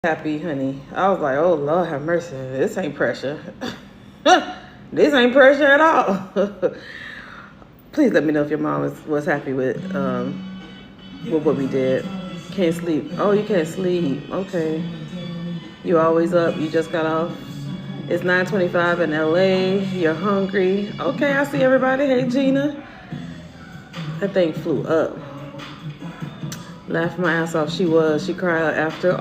happy, honey. I was like, oh, Lord have mercy. This ain't pressure. This ain't pressure at all. Please let me know if your mom was happy with what we did. Can't sleep. Oh, you can't sleep. Okay. You always up. You just got off. It's 9:25 in LA. You're hungry. Okay, I see everybody. Hey, Gina. That thing flew up. Laughed my ass off. She cried after.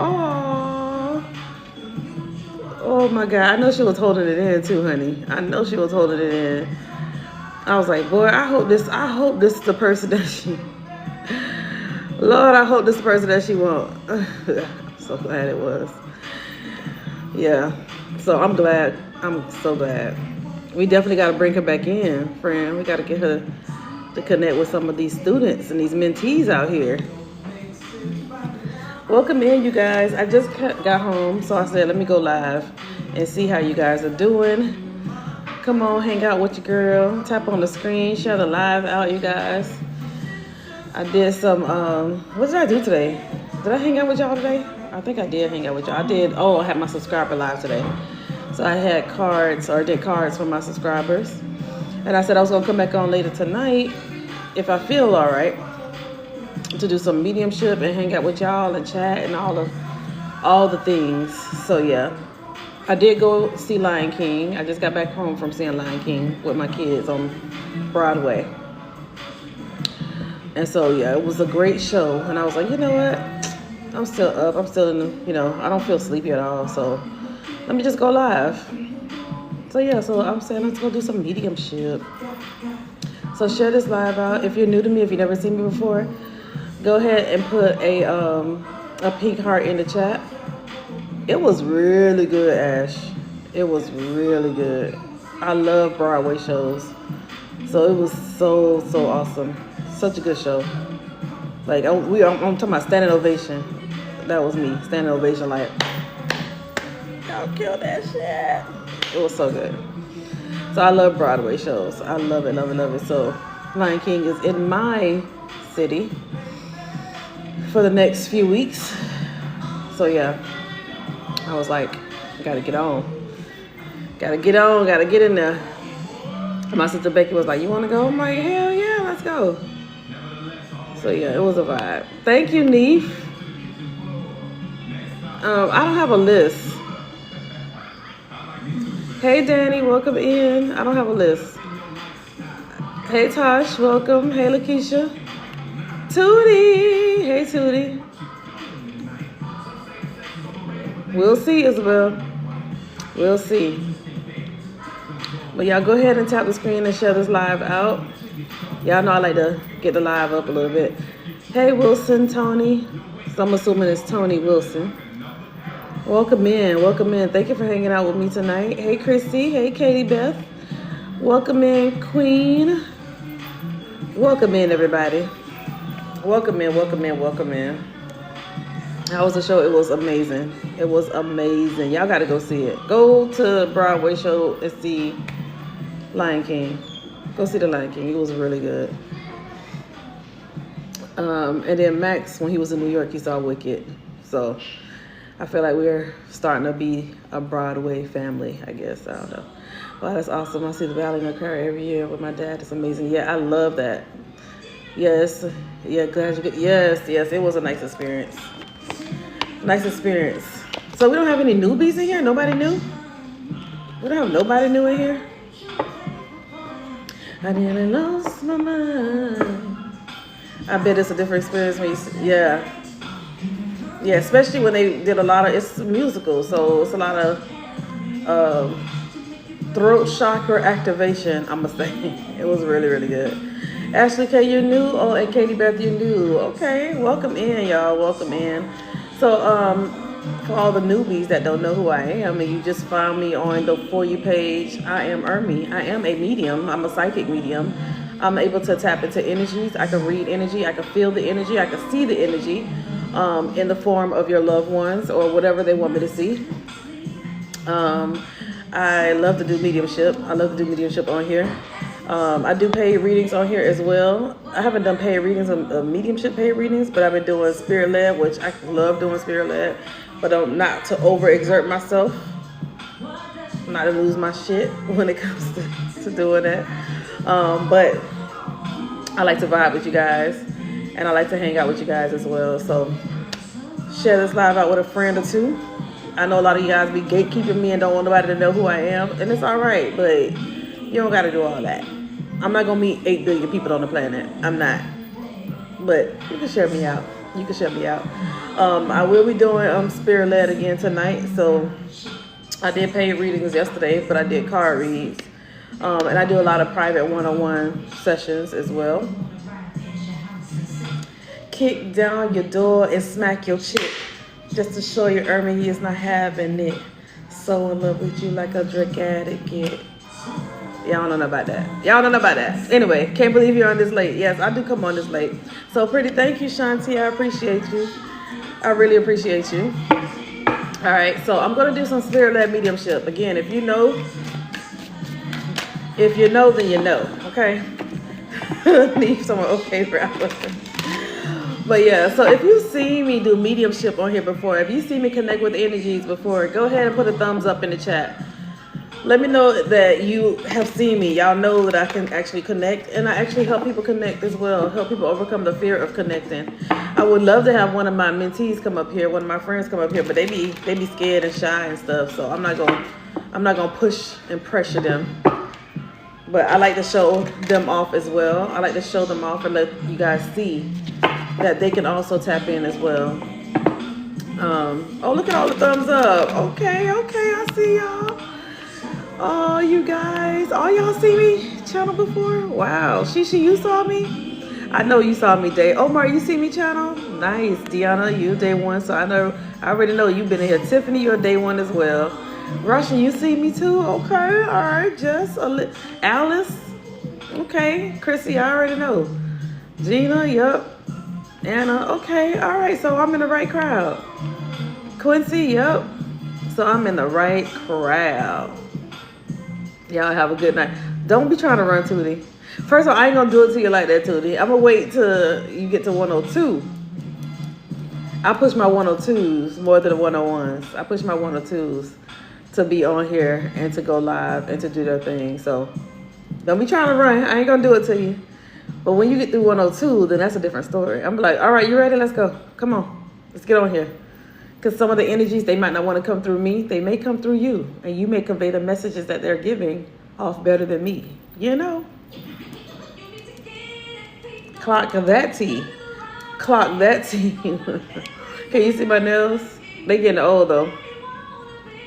Oh my God. I know she was holding it in too, honey. I know she was holding it in. I was like, boy, I hope this is the person that she, Lord, I hope this is the person that she wants. I'm so glad it was. Yeah. So I'm glad. I'm so glad. We definitely got to bring her back in, friend. We got to get her to connect with some of these students and these mentees out here. Welcome in, you guys. I just got home, so I said, let me go live and see how you guys are doing. Come on, hang out with your girl. Tap on the screen, share the live out, you guys. I did some, what did I do today? Did I hang out with y'all today? I think I did hang out with y'all. I had my subscriber live today. So I had did cards for my subscribers. And I said I was gonna come back on later tonight, if I feel all right, to do some mediumship and hang out with y'all and chat and all the things. So yeah, I did go see Lion King. I just got back home from seeing Lion King with my kids on Broadway. And so yeah, it was a great show. And I was like, you know what? I'm still up. I'm still in the, I don't feel sleepy at all. So let me just go live. So yeah, so I'm saying let's go do some mediumship. So share this live out. If you're new to me, if you've never seen me before, go ahead and put a pink heart in the chat. It was really good, Ash. It was really good. I love Broadway shows. So it was so awesome. Such a good show. Like, I'm talking about standing ovation. That was me. Standing ovation, like, y'all killed that shit. It was so good. So I love Broadway shows. I love it, love it, love it. So Lion King is in my city for the next few weeks. So yeah, I was like, gotta get on. Gotta get on, gotta get in there. My sister Becky was like, you wanna go? I'm like, hell yeah, let's go. So yeah, it was a vibe. Thank you, Neef. I don't have a list. Hey Danny, welcome in. I don't have a list. Hey Tosh, welcome. Hey Lakeisha. Tootie. Hey Tootie. We'll see, Isabel. We'll see. But y'all go ahead and tap the screen and share this live out. Y'all know I like to get the live up a little bit. Hey Wilson, Tony. So I'm assuming it's Tony Wilson. Welcome in, welcome in. Thank you for hanging out with me tonight. Hey Christy, hey Katie Beth. Welcome in, Queen. Welcome in, everybody. Welcome in, welcome in, welcome in. How was the show? It was amazing. It was amazing. Y'all gotta go see it. Go to Broadway show and see Lion King. Go see the Lion King. It was really good. And then Max, when he was in New York, he saw Wicked. So I feel like we're starting to be a Broadway family, I guess. I don't know. Wow, that's awesome. I see the Valley occur every year with my dad. It's amazing. Yeah, I love that. Yes. Yeah, glad you get. Yes, it was a nice experience. Nice experience. So we don't have any newbies in here? Nobody new? We don't have nobody new in here? I nearly lost my mind. I bet it's a different experience when you see, yeah. Yeah, especially when they did a lot of, it's musical, so it's a lot of throat chakra activation, I'm gonna say. It was really, really good. Ashley K, you're new? Oh, and Katie Beth, you're new. Okay, welcome in, y'all, welcome in. So, for all the newbies that don't know who I am, and you just found me on the For You page, I am Ermi. I am a medium. I'm a psychic medium. I'm able to tap into energies. I can read energy. I can feel the energy. I can see the energy in the form of your loved ones or whatever they want me to see. I love to do mediumship. I love to do mediumship on here. I do paid readings on here as well. I haven't done paid readings of mediumship paid readings, but I've been doing spirit led, which I love doing spirit led. but not to overexert myself, not to lose my shit when it comes to doing that. But I like to vibe with you guys, and I like to hang out with you guys as well. So share this live out with a friend or two. I know a lot of you guys be gatekeeping me and don't want nobody to know who I am, and it's all right, but you don't got to do all that. I'm not going to meet 8 billion people on the planet. I'm not. But you can share me out. You can share me out. I will be doing spirit-led again tonight. So I did paid readings yesterday, but I did card reads. And I do a lot of private one-on-one sessions as well. Kick down your door and smack your chick just to show you Ermi he is not having it. So in love with you like a drug addict get. Y'all don't know about that. Y'all don't know about that. Anyway, can't believe you're on this late. Yes, I do come on this late. So pretty, thank you, Shanti. I appreciate you. I really appreciate you. All right, so I'm going to do some spirit-led mediumship. Again, if you know, then you know, okay? Leave someone okay for hours. But yeah, so if you see me do mediumship on here before, if you see me connect with energies before, go ahead and put a thumbs up in the chat. Let me know that you have seen me. Y'all know that I can actually connect, and I actually help people connect as well, help people overcome the fear of connecting. I would love to have one of my mentees come up here, one of my friends come up here, but they be scared and shy and stuff, so I'm not gonna push and pressure them. But I like to show them off as well. I like to show them off and let you guys see that they can also tap in as well. Oh, look at all the thumbs up. Okay, I see y'all. Oh, you guys. Oh, y'all see me channel before? Wow. Shishi, you saw me? I know you saw me day. Omar, you see me channel? Nice. Deanna, you day one. So I already know you've been in here. Tiffany, you're day one as well. Russian, you see me too? Okay. All right. Just Alice. Okay. Chrissy, I already know. Gina, yep. Anna, okay. All right. So I'm in the right crowd. Quincy, yep. So I'm in the right crowd. Y'all have a good night. Don't be trying to run, Tootie. First of all, I ain't gonna do it to you like that, Tootie. I'm gonna wait till you get to 102. I push my 102s more than the 101s. I push my 102s to be on here and to go live and to do their thing. So don't be trying to run. I ain't gonna do it to you. But when you get through 102, then that's a different story. I'm like, all right, you ready? Let's go. Come on. Let's get on here. Because some of the energies, they might not want to come through me. They may come through you. And you may convey the messages that they're giving off better than me. You know? Clock that tea. Clock that tea. Can you see my nails? They getting old, though.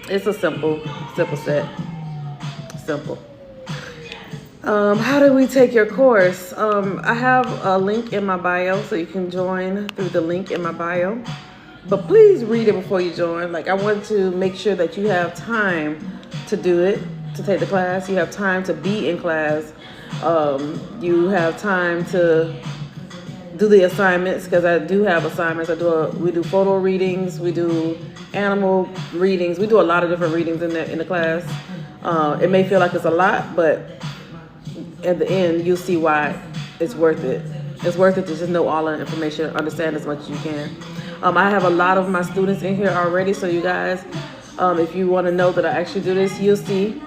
It's a simple set. Simple. How do we take your course? I have a link in my bio, so you can join through the link in my bio. But please read it before you join. Like, I want to make sure that you have time to do it, to take the class. You have time to be in class. You have time to do the assignments, because I do have assignments. We do photo readings. We do animal readings. We do a lot of different readings in the class. It may feel like it's a lot, but at the end, you'll see why it's worth it. It's worth it to just know all the information, understand as much as you can. I have a lot of my students in here already, so you guys, if you want to know that I actually do this, you'll see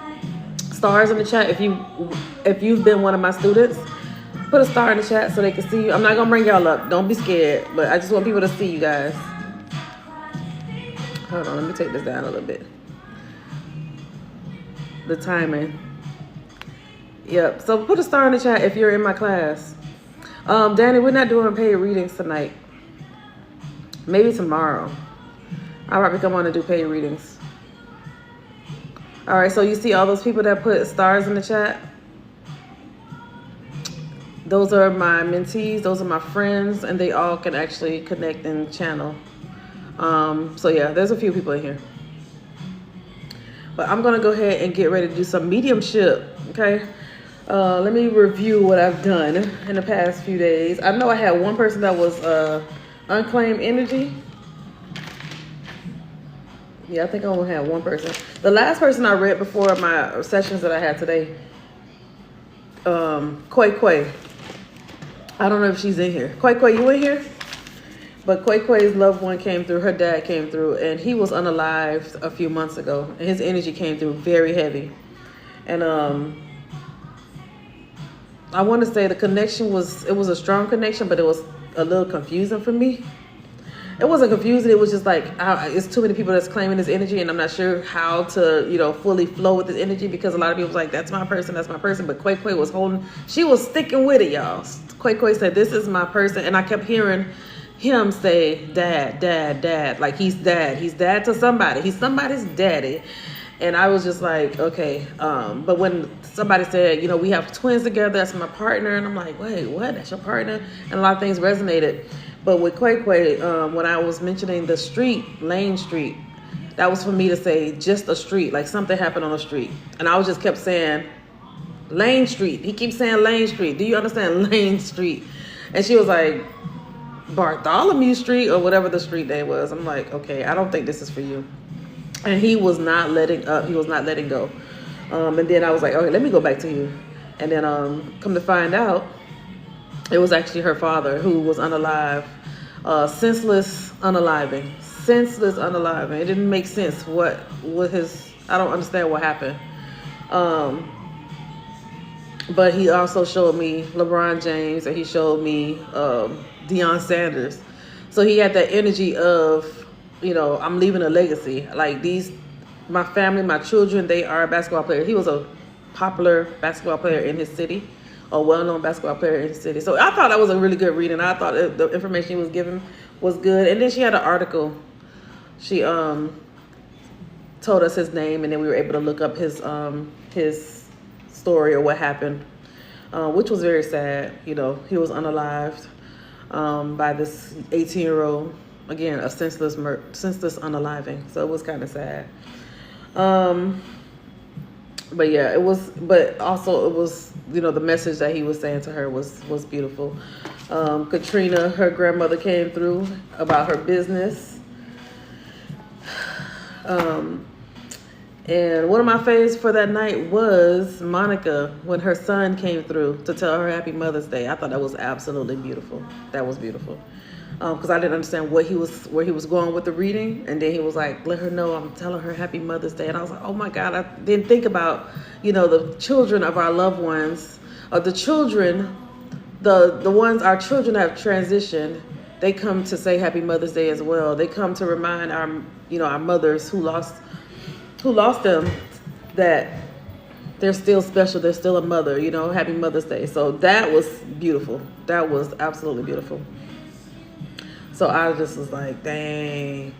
stars in the chat. If you've been one of my students, put a star in the chat so they can see you. I'm not gonna bring y'all up. Don't be scared, but I just want people to see you guys. Hold on, let me take this down a little bit. The timing. Yep. So put a star in the chat if you're in my class. Danny, we're not doing paid readings tonight. Maybe tomorrow. I'll probably come on and do paid readings. All right, so you see all those people that put stars in the chat? Those are my mentees, those are my friends, and they all can actually connect and channel. So yeah, there's a few people in here. But I'm gonna go ahead and get ready to do some mediumship, okay? Let me review what I've done in the past few days. I know I had one person that was unclaimed energy. Yeah, I think I only had one person. The last person I read before my sessions that I had today, Quay. I don't know if she's in here. Quay, you in here? But Quay Quay's loved one came through. Her dad came through, and he was unalived a few months ago. And his energy came through very heavy. And I want to say the connection was a strong connection, but it was a little confusing for me. It wasn't confusing. It was just like, it's too many people that's claiming this energy, and I'm not sure how to, fully flow with this energy, because a lot of people was like, that's my person, that's my person. But Quay Quay was she was sticking with it, y'all. Quay Quay said, this is my person. And I kept hearing him say, dad, dad, dad. Like, he's dad. He's dad to somebody. He's somebody's daddy. And I was just like, okay. But when somebody said, we have twins together, that's my partner. And I'm like, wait, what? That's your partner? And a lot of things resonated. But with Quay Quay, when I was mentioning the street, Lane Street, that was for me to say just a street, like something happened on the street. And I was just kept saying, Lane Street. He keeps saying Lane Street. Do you understand? Lane Street. And she was like, Bartholomew Street, or whatever the street name was. I'm like, okay, I don't think this is for you. And he was not letting up. He was not letting go. And then I was like, okay, let me go back to you. And then come to find out, it was actually her father who was unalive, senseless unaliving. It didn't make sense what I don't understand what happened. But he also showed me LeBron James, and he showed me Deion Sanders. So he had that energy of, I'm leaving a legacy. Like my family, my children, they are basketball players. He was a popular basketball player in his city, a well-known basketball player in his city. So I thought that was a really good reading. I thought the information he was giving was good. And then she had an article. She told us his name, and then we were able to look up his story or what happened, which was very sad. He was unalived by this 18-year-old. Again, a senseless unaliving. So it was kind of sad. But yeah, it was. But also, it was. The message that he was saying to her was beautiful. Katrina, her grandmother, came through about her business. And one of my faves for that night was Monica, when her son came through to tell her Happy Mother's Day. I thought that was absolutely beautiful. That was beautiful. Because I didn't understand where he was going with the reading. And then he was like, let her know I'm telling her Happy Mother's Day. And I was like, oh my God, I didn't think about, the children of our loved ones, or the children, the ones our children have transitioned. They come to say Happy Mother's Day as well. They come to remind our mothers who lost them that they're still special. They're still a mother, Happy Mother's Day. So that was beautiful. That was absolutely beautiful. So I just was like, dang.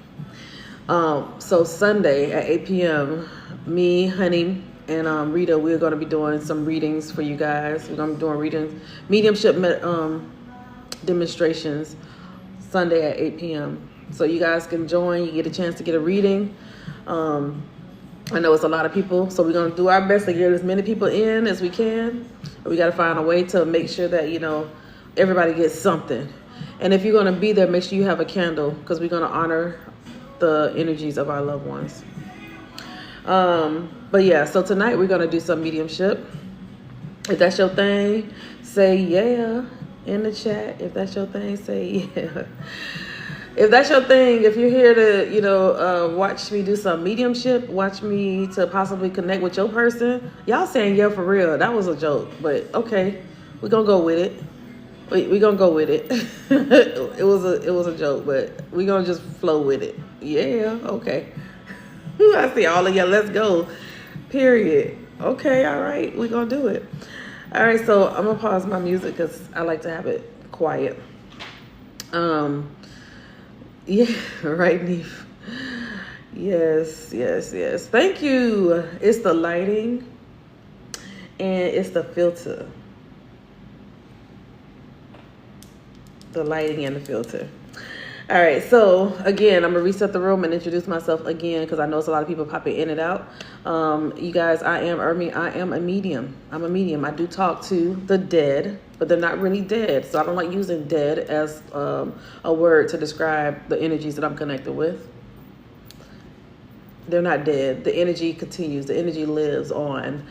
So Sunday at 8 p.m., me, Honey, and Rita, we're going to be doing some readings for you guys. We're going to be doing readings, mediumship demonstrations Sunday at 8 p.m. So you guys can join. You get a chance to get a reading. I know it's a lot of people, so we're going to do our best to get as many people in as we can. We got to find a way to make sure that, everybody gets something. And if you're going to be there, make sure you have a candle, because we're going to honor the energies of our loved ones. But yeah, so tonight we're going to do some mediumship. If that's your thing, say yeah in the chat. If that's your thing, say yeah. If that's your thing, if you're here to, watch me do some mediumship, watch me to possibly connect with your person, y'all saying yeah for real. That was a joke, but okay, we're going to go with it. We're going to go with it. It was a joke, but we're going to just flow with it. Yeah, okay. I see all of y'all. Let's go. Period. Okay, all right. We're going to do it. All right, so I'm going to pause my music because I like to have it quiet. Yeah, right, Neef. Yes. Thank you. It's the lighting and it's the filter. The lighting and the filter. All right, so again, I'm gonna reset the room and introduce myself again, because I know it's a lot of people popping in and out. You guys, I am Ermi. I am a medium. I'm a medium. I do talk to the dead, but they're not really dead. So I don't like using dead as a word to describe the energies that I'm connected with. They're not dead. The energy continues. The energy lives on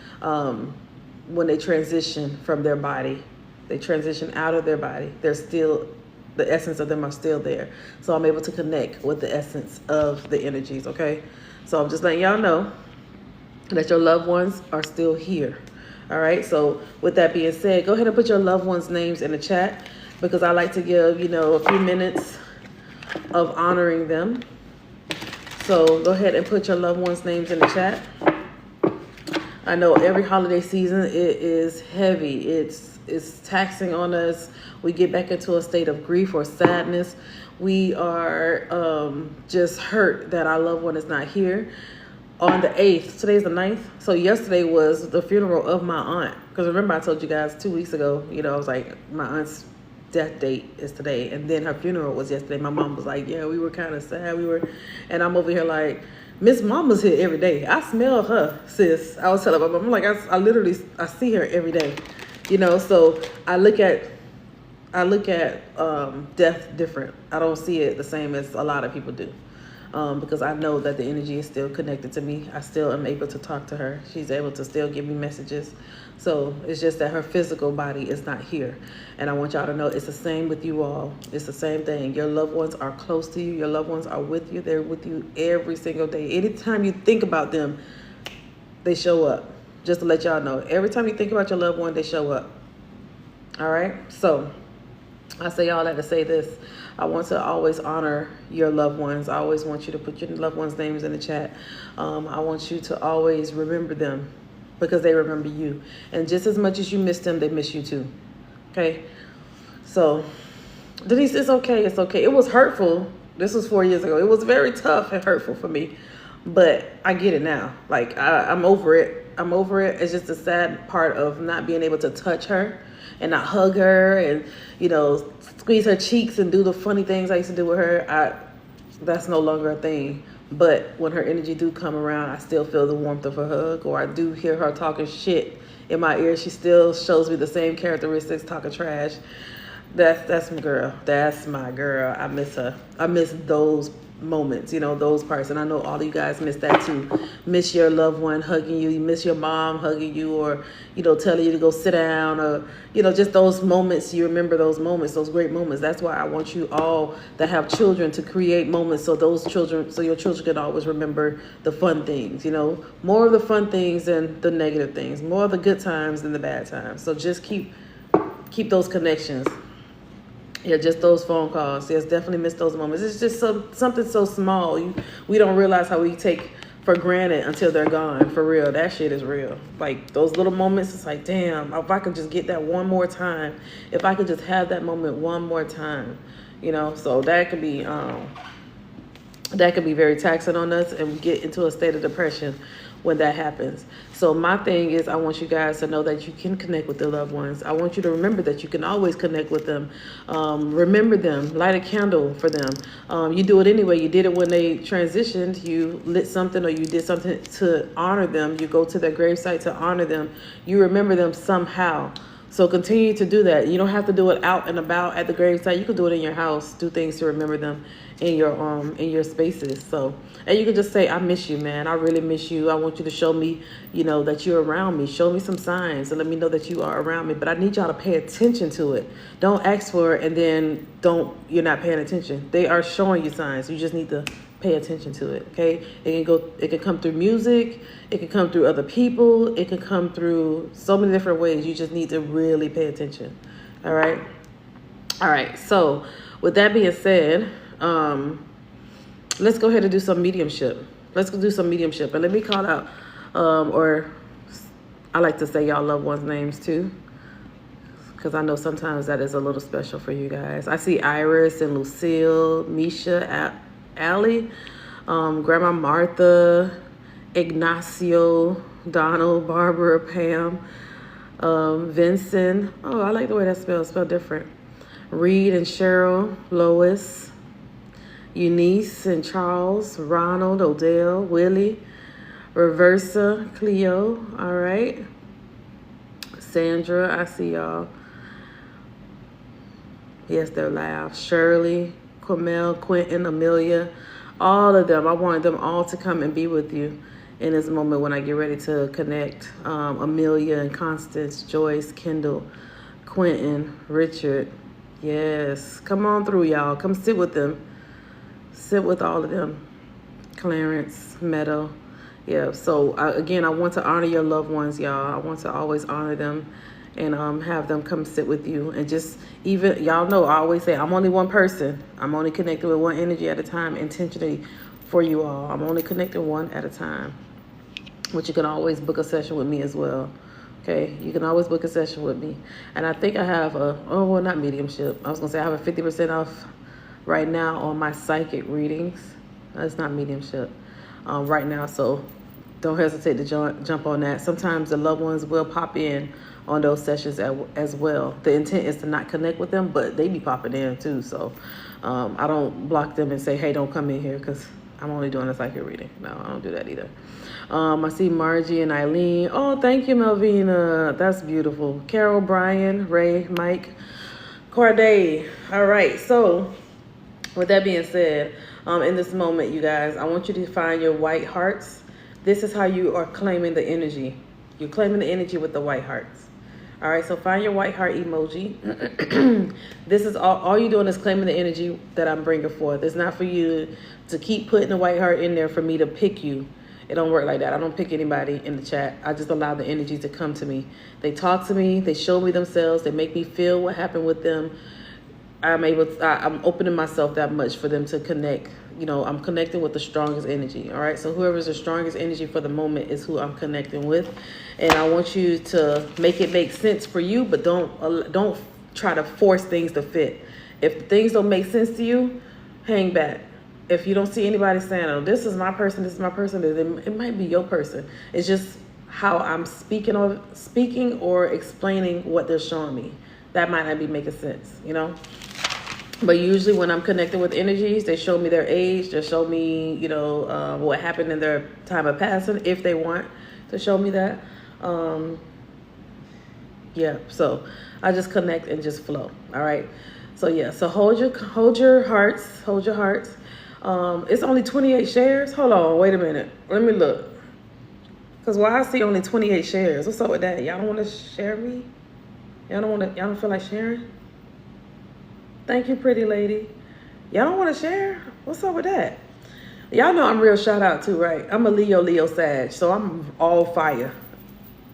when they transition from their body. They transition out of their body. They're still the essence of them are still there. So I'm able to connect with the essence of the energies, okay? So I'm just letting y'all know that your loved ones are still here. All right. So with that being said, go ahead and put your loved ones' names in the chat, because I like to give, a few minutes of honoring them. So go ahead and put your loved ones' names in the chat. I know every holiday season, it is heavy. It's taxing on us. We get back into a state of grief or sadness. We are just hurt that our loved one is not here. On the 8th, today's the 9th. So yesterday was the funeral of my aunt. Because remember, I told you guys 2 weeks ago, I was like, my aunt's death date is today. And then her funeral was yesterday. My mom was like, yeah, we were kind of sad. And I'm over here like, Miss Mama's here every day. I smell her, sis. I was telling my mom, I'm like, I literally see her every day. So I look at death different. I don't see it the same as a lot of people do. Because I know that the energy is still connected to me. I still am able to talk to her. She's able to still give me messages. So it's just that her physical body is not here. And I want y'all to know it's the same with you all. It's the same thing. Your loved ones are close to you. Your loved ones are with you. They're with you every single day. Anytime you think about them, they show up. Just to let y'all know. Every time you think about your loved one, they show up. All right? So I say all that to say this. I want to always honor your loved ones. I always want you to put your loved ones' names in the chat. I want you to always remember them, because they remember you. And just as much as you miss them, they miss you too. Okay? So, Denise, it's okay. It's okay. It was hurtful. This was 4 years ago. It was very tough and hurtful for me. But I get it now. Like, I'm over it. I'm over it. It's just a sad part of not being able to touch her and not hug her and, squeeze her cheeks and do the funny things I used to do with her. That's no longer a thing. But when her energy do come around, I still feel the warmth of her hug, or I do hear her talking shit in my ear. She still shows me the same characteristics, talking trash. That's my girl. That's my girl. I miss her. I miss those moments, those parts. And I know all of you guys miss that too. Miss your loved one hugging you. You miss your mom hugging you, or, telling you to go sit down, or, just those moments. You remember those moments, those great moments. That's why I want you all that have children to create moments so your children can always remember the fun things, more of the fun things than the negative things, more of the good times than the bad times. So just keep those connections. Yeah, just those phone calls. Yes, definitely miss those moments. It's just something so small. We don't realize how we take for granted until they're gone. For real, that shit is real. Like those little moments, it's like, damn, if I could just get that one more time. If I could just have that moment one more time, So that could be very taxing on us, and we get into a state of depression when that happens. So my thing is, I want you guys to know that you can connect with their loved ones. I want you to remember that you can always connect with them. Remember them. Light a candle for them. You do it anyway. You did it when they transitioned. You lit something, or you did something to honor them. You go to their gravesite to honor them. You remember them somehow. So continue to do that. You don't have to do it out and about at the gravesite. You can do it in your house. Do things to remember them in your spaces. So, and you can just say, I miss you, man. I really miss you. I want you to show me, that you're around me. Show me some signs and let me know that you are around me. But I need y'all to pay attention to it. Don't ask for it and then you're not paying attention. They are showing you signs. You just need to pay attention to it. Okay. It can come through music. It can come through other people. It can come through so many different ways. You just need to really pay attention. All right. All right. So with that being said, let's go ahead and do some mediumship. Let's go do some mediumship. And let me call out, or I like to say y'all loved ones' names too, because I know sometimes that is a little special for you guys. I see Iris and Lucille, Misha, Allie, Grandma Martha, Ignacio, Donald, Barbara, Pam, Vincent. Oh, I like the way that's spelled different. Reed and Cheryl, Lois, Eunice and Charles, Ronald, Odell, Willie, Reversa, Cleo, all right. Sandra, I see y'all. Yes, they're loud. Shirley, Cormel, Quentin, Amelia, all of them. I wanted them all to come and be with you in this moment when I get ready to connect. Amelia and Constance, Joyce, Kendall, Quentin, Richard, Yes. Come on through, y'all. Come sit with them. Sit with all of them. Clarence, Meadow. Yeah, so again, I want to honor your loved ones, y'all. I want to always honor them and have them come sit with you. And just even, y'all know, I always say, I'm only one person. I'm only connected with one energy at a time, intentionally for you all. I'm only connected one at a time. But you can always book a session with me as well. Okay, you can always book a session with me. And I think I have not mediumship. I was going to say I have a 50% off right now on my psychic readings. That's not mediumship right now, so don't hesitate to jump on that. Sometimes the loved ones will pop in on those sessions as well. The intent is to not connect with them, but they be popping in too. So I don't block them and say, hey, don't come in here, because I'm only doing a psychic reading. No, I don't do that either. I see Margie and Eileen. Oh, thank you, Melvina. That's beautiful. Carol, Brian, Ray, Mike, Corday. All right, so with that being said, in this moment, you guys, I want you to find your white hearts. This is how you are claiming the energy. You're claiming the energy with the white hearts. All right, so find your white heart emoji. This is all you're doing is claiming the energy that I'm bringing forth. It's not for you to keep putting the white heart in there for me to pick you. It don't work like that. I don't pick anybody in the chat. I just allow the energy to come to me. They talk to me. They show me themselves. They make me feel what happened with them. I'm opening myself that much for them to connect. You know, I'm connecting with the strongest energy. All right. So whoever's the strongest energy for the moment is who I'm connecting with. And I want you to make it make sense for you, but don't try to force things to fit. If things don't make sense to you, hang back. If you don't see anybody saying, oh, this is my person, then it might be your person. It's just how I'm speaking or explaining what they're showing me. That might not be making sense, you know? But usually when I'm connected with energies, they show me their age, they show me, you know, what happened in their time of passing, if they want to show me that. Yeah, so I just connect and just flow. All right. So yeah, so hold your hearts. It's only 28 shares. Hold on, wait a minute. Let me look. Because why I see only 28 shares. What's up with that? Y'all don't want to share me? Y'all don't feel like sharing? Thank you, pretty lady. Y'all don't want to share? What's up with that? Y'all know I'm real shout out too, right? I'm a Leo Sag, so I'm all fire.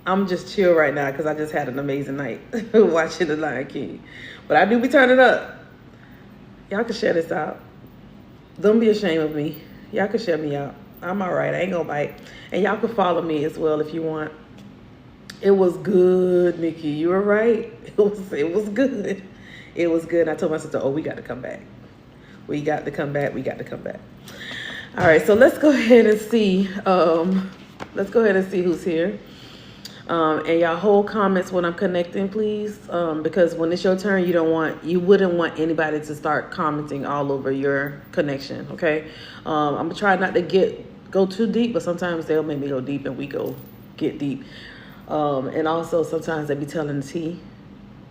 I'm just chill right now because I just had an amazing night watching The Lion King. But I do be turning up. Y'all can share this out. Don't be ashamed of me. Y'all can share me out. I'm all right. I ain't gonna bite. And y'all can follow me as well if you want. It was good, Nikki. You were right. It was good. It was good. I told my sister, oh, we got to come back. We got to come back. All right, so let's go ahead and see. Who's here. And y'all hold comments when I'm connecting, please. Because when it's your turn, you wouldn't want anybody to start commenting all over your connection. Okay. I'm gonna try not to go too deep, but sometimes they'll make me go deep and we get deep. And also sometimes they be telling the tea.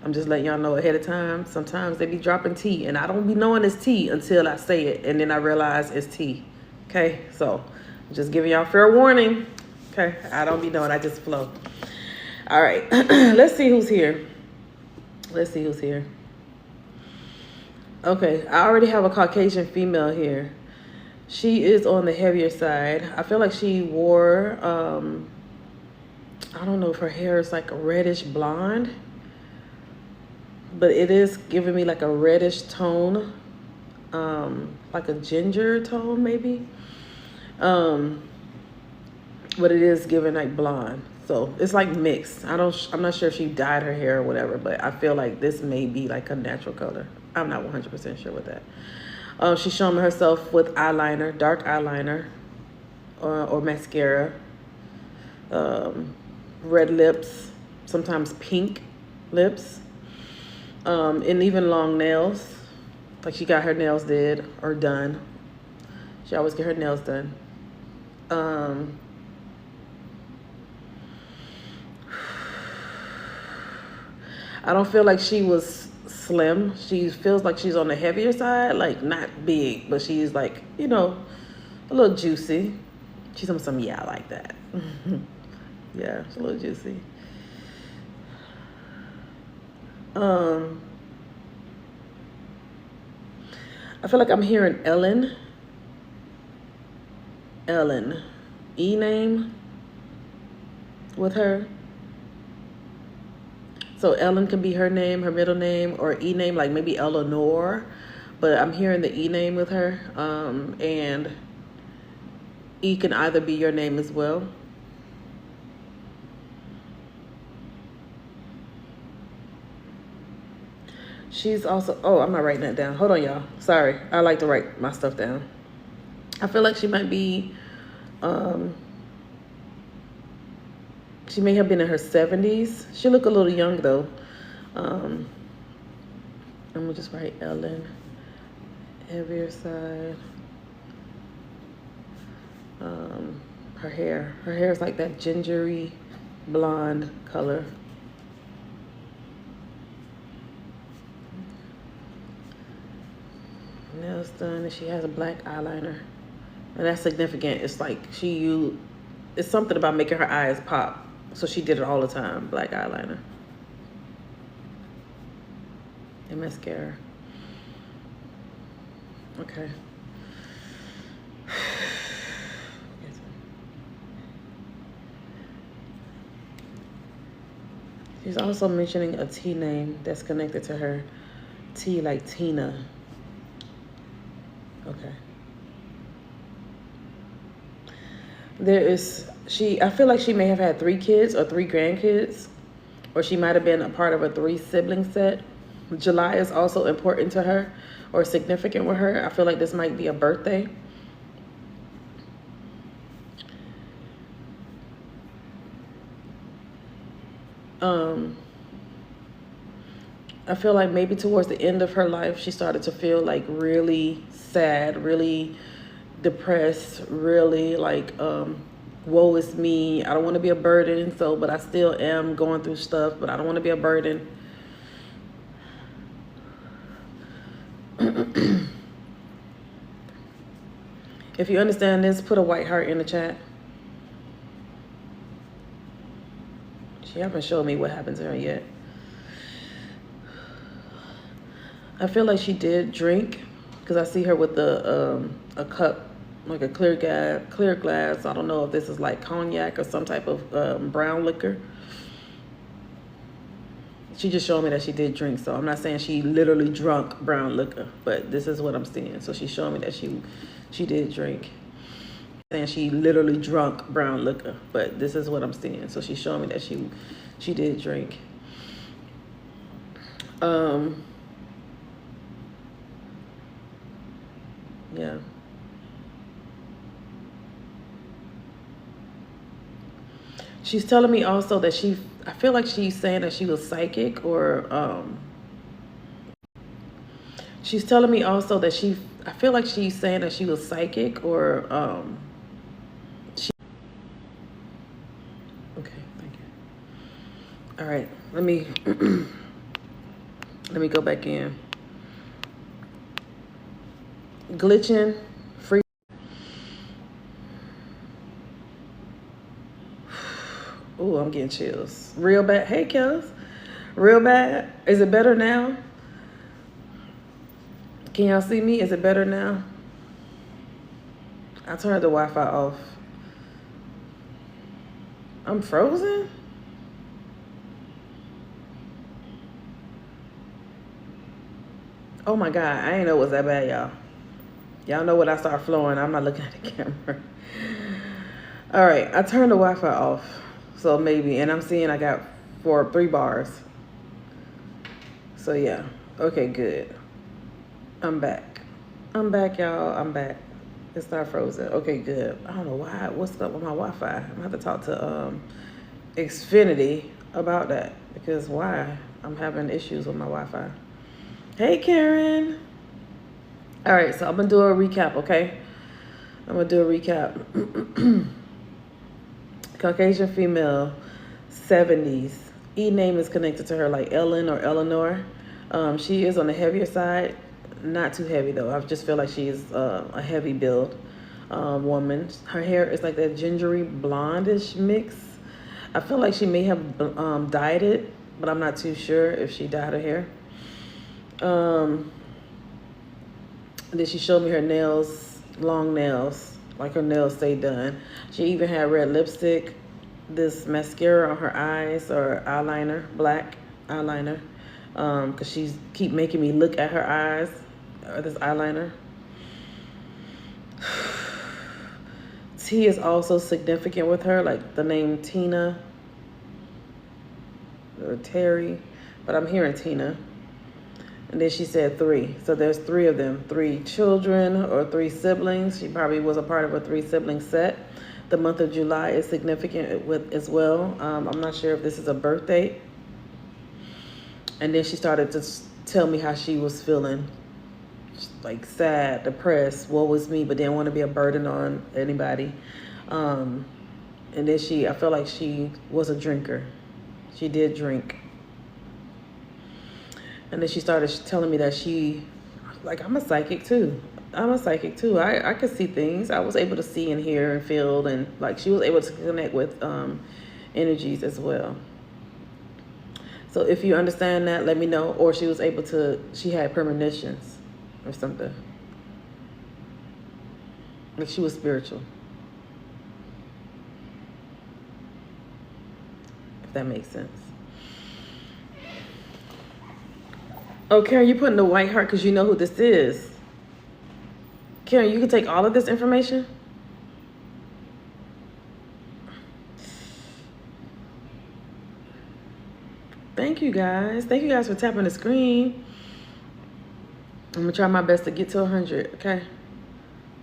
I'm just letting y'all know ahead of time. Sometimes they be dropping tea and I don't be knowing it's tea until I say it. And then I realize it's tea. Okay. So I'm just giving y'all fair warning. Okay. I don't be knowing. I just flow. All right. Let's see who's here. Okay. I already have a Caucasian female here. She is on the heavier side. I feel like she wore, I don't know if her hair is like a reddish blonde, but it is giving me like a reddish tone, like a ginger tone maybe. But it is giving like blonde. So it's like mixed. I'm not sure if she dyed her hair or whatever, but I feel like this may be like a natural color. I'm not 100% sure with that. She's showing herself with eyeliner, dark eyeliner, or mascara, red lips, sometimes pink lips, and even long nails. Like she got her nails did or done. She always get her nails done. I don't feel like she was slim. She feels like she's on the heavier side, like not big, but she's like, you know, a little juicy. She's on some, yeah, I like that. Yeah, it's a little juicy. I feel like I'm hearing Ellen. E name with her. So Ellen can be her name, her middle name, or E name, like maybe Eleanor. But I'm hearing the E name with her. And E can either be your name as well. She's also, oh, I'm not writing that down. Hold on, y'all. Sorry. I like to write my stuff down. I feel like she might be, she may have been in her 70s. She look a little young though. I'm gonna just write Ellen, heavier side. Her hair is like that gingery blonde color. Nails done, and she has a black eyeliner, and that's significant. It's like it's something about making her eyes pop, so she did it all the time. Black eyeliner and mascara. Okay. She's also mentioning a T name that's connected to her. T like Tina. Okay. I feel like she may have had 3 kids or 3 grandkids, or she might have been a part of a 3 sibling set. July is also important to her or significant with her. I feel like this might be a birthday. I feel like maybe towards the end of her life, she started to feel like really sad, really depressed, really like, woe is me. I don't want to be a burden. But I still am going through stuff, but I don't want to be a burden. If you understand this, put a white heart in the chat. She haven't showed me what happened to her yet. I feel like she did drink because I see her with a cup, like a clear glass. I don't know if this is like cognac or some type of brown liquor. She just showed me that she did drink, so I'm not saying she literally drunk brown liquor, but this is what I'm seeing. So she showed me that she did drink. And she literally drunk brown liquor, but this is what I'm seeing. So she showed me that she did drink. Yeah. She's telling me also that I feel like she's saying that she was psychic, or she's telling me also that I feel like she's saying that she was psychic, or okay, thank you. All right, let me go back in. Glitching, free. Ooh, I'm getting chills. Real bad. Hey, Kels. Real bad. Is it better now? Can y'all see me? Is it better now? I turned the Wi-Fi off. I'm frozen? Oh my God, I ain't know it was that bad, y'all. Y'all know when I start flowing, I'm not looking at the camera. All right, I turned the Wi-Fi off. So maybe, and I'm seeing I got 3 bars. So yeah, okay, good. I'm back. I'm back, y'all. I'm back. It's not frozen. Okay, good. I don't know why. What's up with my Wi-Fi? I'm gonna have to talk to Xfinity about that, because why? I'm having issues with my Wi-Fi. Hey, Karen. All right, so I'm gonna do a recap, okay? I'm gonna do a recap. Caucasian female, 70s. E name is connected to her, like Ellen or Eleanor. She is on the heavier side. Not too heavy though. I just feel like she's a heavy build woman. Her hair is like that gingery blondish mix. I feel like she may have dyed it, but I'm not too sure if she dyed her hair. And then she showed me her nails, long nails, like her nails stay done. She even had red lipstick, this mascara on her eyes or eyeliner, black eyeliner, because she's keep making me look at her eyes or this eyeliner. T is also significant with her, like the name Tina or Terry, but I'm hearing Tina. And then she said three. So there's three of them, three children or three siblings. She probably was a part of a three sibling set. The month of July is significant with as well. I'm not sure if this is a birth date. And then she started to tell me how she was feeling, like sad, depressed, woe was me, but didn't want to be a burden on anybody. And then I felt like she was a drinker. She did drink. And then she started telling me that I'm a psychic too. I'm a psychic too. I could see things. I was able to see and hear and feel, and like she was able to connect with energies as well. So if you understand that, let me know. Or she had premonitions or something. Like she was spiritual. If that makes sense. Oh, Karen, you putting the white heart because you know who this is. Karen, you can take all of this information? Thank you guys. Thank you guys for tapping the screen. I'm going to try my best to get to 100, okay?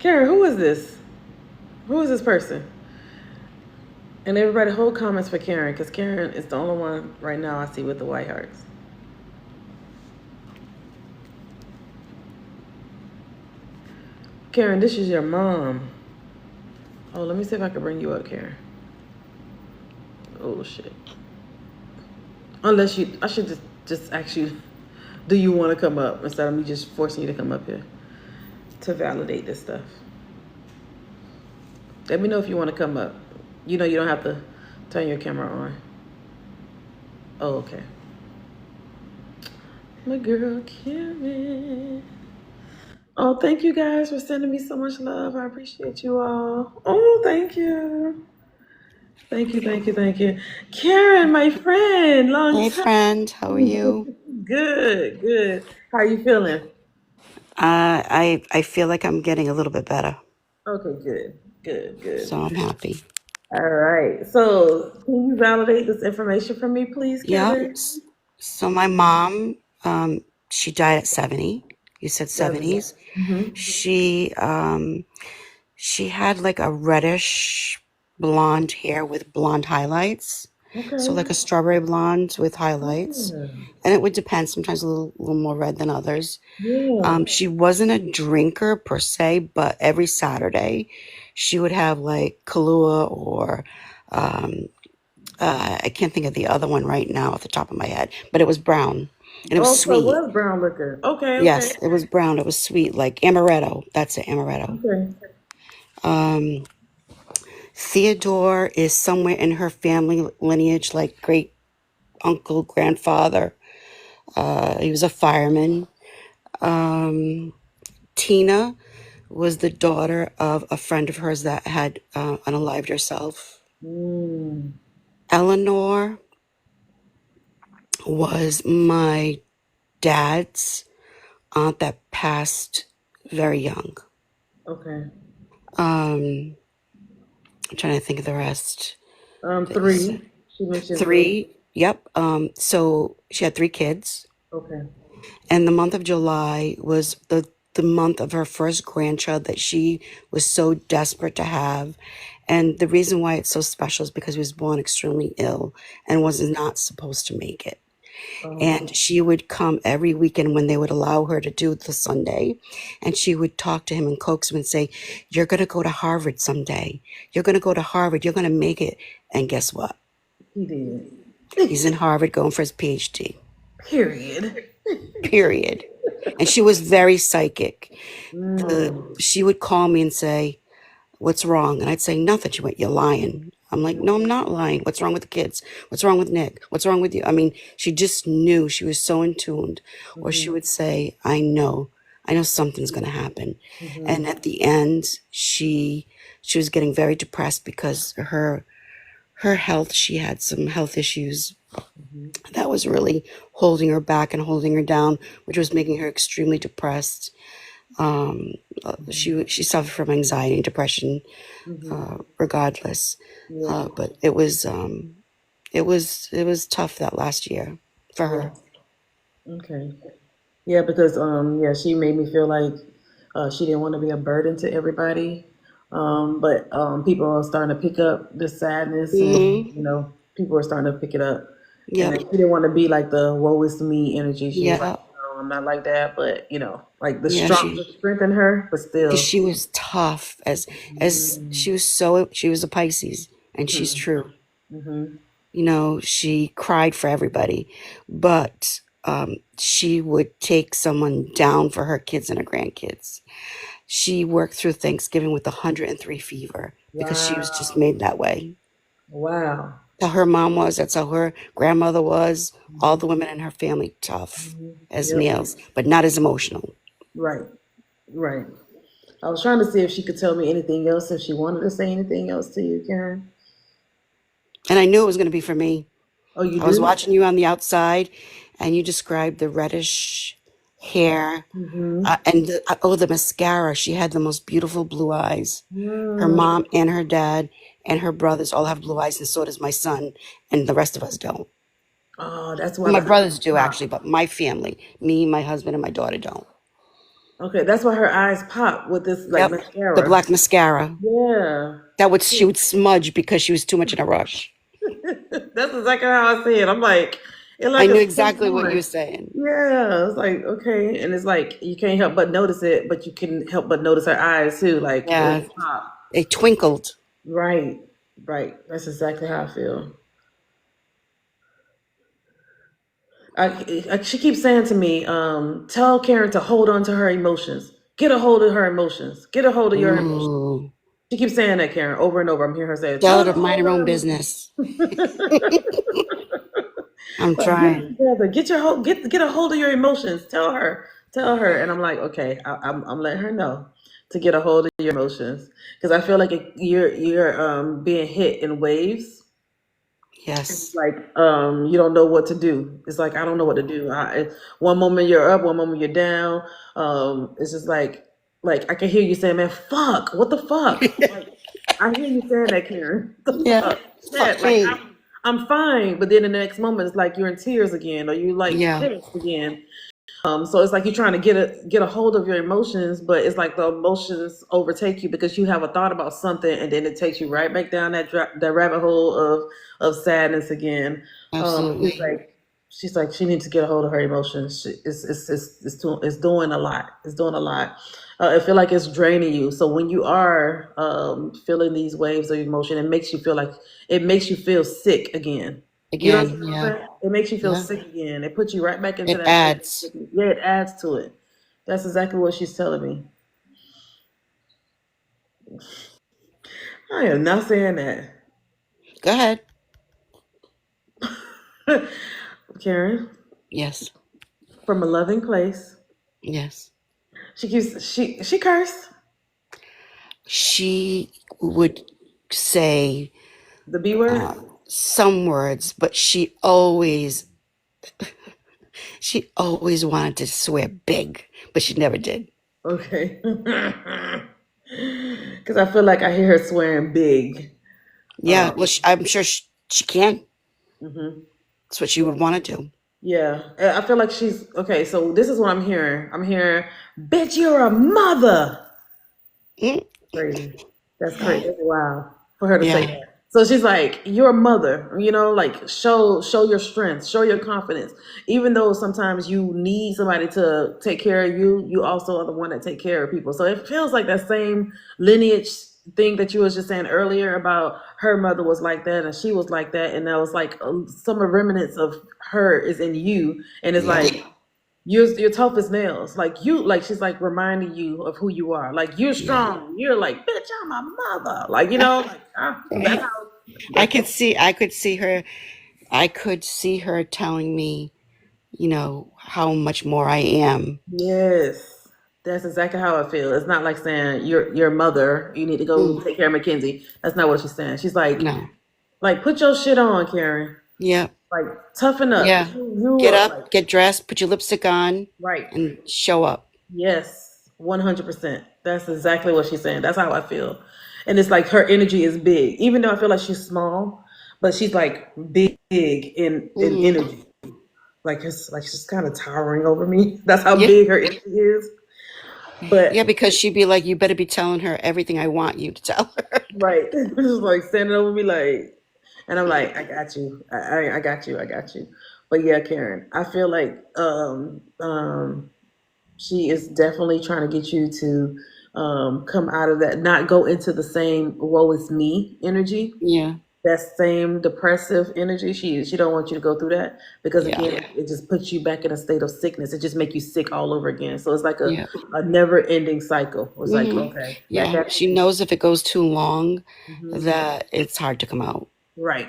Karen, who is this? Who is this person? And everybody hold comments for Karen because Karen is the only one right now I see with the white hearts. Karen, this is your mom. Oh, let me see if I can bring you up, Karen. Oh, shit. Unless I should just ask you, do you want to come up instead of me just forcing you to come up here to validate this stuff? Let me know if you want to come up. You know you don't have to turn your camera on. Oh, okay. My girl, Karen. Oh, thank you guys for sending me so much love. I appreciate you all. Oh, thank you. Thank you, thank you, thank you. Karen, my friend, long Hey time. friend, how are you? Good, good. How are you feeling? I feel like I'm getting a little bit better, Okay, good, good, so good. I'm happy. All right. So, can you validate this information for me, please, Yeah. Karen? So my mom, she died at 70. You said 7. 70s. Mm-hmm. She had like a reddish blonde hair with blonde highlights. So Okay. like a strawberry blonde with highlights. Yeah. And it would depend, sometimes a little more red than others. Yeah. She wasn't a drinker per se, but every Saturday she would have like Kahlua or um, I can't think of the other one right now off the top of my head, but it was brown and it was Oh, so it sweet. was brown liquor. Okay, okay. Yes, it was brown. It was sweet, like amaretto. That's it, amaretto. Okay. Um, Theodore is somewhere in her family lineage, like great uncle, grandfather. He was a fireman. Um, Tina was the daughter of a friend of hers that had unalived herself. Mm. Eleanor was my dad's aunt that passed very young. Okay. Um, I'm trying to think of the rest that you 3. said. She mentioned 3. Three. Yep. So she had three kids. Okay. And the month of July was the month of her first grandchild that she was so desperate to have. And the reason why it's so special is because he was born extremely ill and was not supposed to make it. Oh. And she would come every weekend when they would allow her to do the Sunday. And she would talk to him and coax him and say, "You're going to go to Harvard someday. You're going to go to Harvard. You're going to make it." And guess what? He did. He's in Harvard going for his PhD. Period. Period. And she was very psychic. Mm. She would call me and say, "What's wrong?" And I'd say, "Nothing." She went, "You're lying." I'm like, "No, I'm not lying. What's wrong with the kids? What's wrong with Nick? What's wrong with you?" I mean, she just knew. She was so in tuned. Or she Mm-hmm. would say, "I know. I know something's going to happen. And Mhm. at the end, she was getting very depressed because her health, she had some health issues Mhm. that was really holding her back and holding her down, which was making her extremely depressed. Um, Mhm. she suffered from anxiety and depression, Mhm. regardless. Yeah. But it was tough that last year for Yeah. her. Okay. Yeah, because yeah, she made me feel like she didn't want to be a burden to everybody. But people are starting to pick up the sadness, and Mm, people are starting to pick it up. And yep. then she didn't want to be like the "woe is me" energy. She was like, Yeah. "No, I'm not like that." But like Yeah. the strength in her, but Because still. she was tough as Mm-hmm. she was a Pisces, and she's true. Mm-hmm. She cried for everybody, but she would take someone down for her kids and her grandkids. She worked through Thanksgiving with 103 fever because she was just Wow. made that way. Wow. That's how her mom was. That's how her grandmother was. All the Mm-hmm. women in her family tough as Yep. nails, but not as emotional. Right. Right. I was trying to see if she could tell me anything else, if she wanted to say anything else to you, Karen. And I knew it was going to be for me. Oh, you I was do? watching you on the outside, and you described the reddish hair, Mm-hmm. the mascara. She had the most beautiful blue eyes. Her Mm. mom and her dad and her brothers all have blue eyes, and so does my son, and the rest of us don't. Oh, that's why My the eyes brothers do pop. actually, but my family, me, my husband, and my daughter don't. Okay, that's why her eyes pop with this like Yep, the mascara. black mascara Yeah. she would smudge because she was too much in a rush. That's exactly how I see it. I'm like, it I like knew it's still exactly what you were on. saying. Yeah, it's like okay, and it's like you can't help but notice it, but you can help but notice her eyes too, like they Yeah, pop. they twinkled. Right, right. That's exactly how I feel. She keeps saying to me, tell Karen to hold on to her emotions. Get a hold of her emotions. Get a hold of your emotions. Ooh, She keeps saying that, Karen, over and over. I'm hearing her say it. tell Tell her her to to mind hold her her own emotions. business. I'm Like, get it trying. together. Get a hold of your emotions. Tell her. And I'm like, okay, I'm letting her know to get a hold of your emotions because I feel like you're being hit in waves. It's Yes. like you don't know what to do. It's like I don't know what to do. One moment you're up, one moment you're down. It's just like I can hear you saying, "Man, fuck, what the fuck?" Like I hear you saying that, Karen. The Yeah. fuck, Fuck shit. Like me. I'm fine, but then the next moment it's like you're in tears again, or you like Yeah. pissed again. So it's like you're trying to get a hold of your emotions, but it's like the emotions overtake you because you have a thought about something, and then it takes you right back down that rabbit hole of sadness again. She's Absolutely. like she needs to get a hold of her emotions. It's doing a lot. It's doing a lot. I feel like it's draining you. So when you are feeling these waves of emotion, it makes you feel sick again. You know what Again. I'm Yeah. saying? It makes you feel Yeah. sick again. It puts you right back into It that place. adds. Yeah, it adds to it. That's exactly what she's telling me. I am not saying Go ahead. that. Karen, Yes. from a loving place. Yes. She cursed She would say the B word. some words, but she always wanted to swear big, but she never did. Okay. Because I feel like I hear her swearing big. Yeah. Well, I'm sure she can. Hmm. That's what she would want to do. Yeah, I feel like she's okay. So this is what I'm hearing. I'm hearing, "Bitch, you're a mother." Mm, Crazy. That's yeah. crazy. That's wild for her to say Yeah. that. So she's like, "You're a mother, like show your strength, show your confidence. Even though sometimes you need somebody to take care of you, you also are the one that take care of people." So it feels like that same lineage thing that you was just saying earlier about her mother was like that and she was like that, and that was like some remnants of her is in you, and it's Yeah. like you're tough as nails. Like she's like reminding you of who you are. Like you're Yeah. strong. You're like, bitch, I'm a mother. Like, that's Right. how that's I could see her telling me, how much more I am. yes. That's exactly how I feel. It's not like saying your mother, you need to go Mm, take care of Mackenzie. That's not what she's saying. She's no. like put your shit on, Karen. Yeah. Like toughen up. Yeah. You Get are up, like get dressed, put your lipstick on, right. and show up. Yes, 100%. That's exactly what she's saying. That's how I feel. And it's like her energy is big, even though I feel like she's small, but she's like big in Hmm. energy. Like she's kind of towering over me. That's how Yeah. big her energy is. Yeah, But because she'd be like, you better be telling her everything I want you to tell her. right, just like standing over me, like, and I'm like, I got you, I got you, I got you. But yeah, Karen, I feel like she is definitely trying to get you to come out of that, not go into the same woe is me energy, Yeah. that same depressive energy. She don't want you to go through that because Yeah. again, it just puts you back in a state of sickness. It just make you sick all over again. So it's like Yeah. a never ending cycle. It's like Hmm. okay, back Yeah. at She knows if it goes too long hmm that it's hard to come out. right,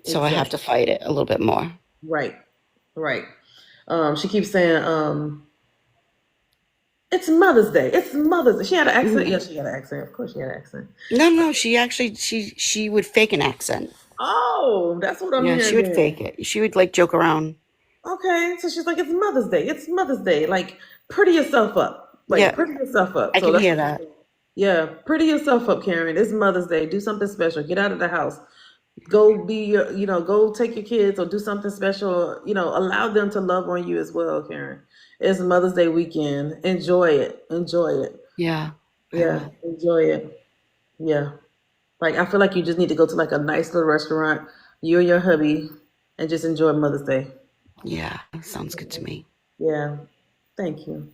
So I have exactly, to fight it a little bit more. right, right. She keeps saying it's Mother's Day. It's Mother's Day. She had an accent. Mhm. Yeah, she had an accent. Of course, she had an accent. No, no, she actually she would fake an accent. Oh, that's what I'm Yeah, she hearing would then. fake it. She would like joke around. Okay, so she's like, it's Mother's Day. It's Mother's Day. Like, pretty yourself up. Like, Yeah, pretty yourself up. I So can that's hear what she's that. saying. Yeah, pretty yourself up, Karen. It's Mother's Day. Do something special. Get out of the house. Go be your, go take your kids or do something special. Allow them to love on you as well, Karen. It's Mother's Day weekend. Enjoy it. Enjoy it. Yeah, I Yeah, will. enjoy it. Yeah. Like, I feel like you just need to go to like a nice little restaurant, you and your hubby, and just enjoy Mother's Day. Yeah, sounds good to me. Yeah. Thank you.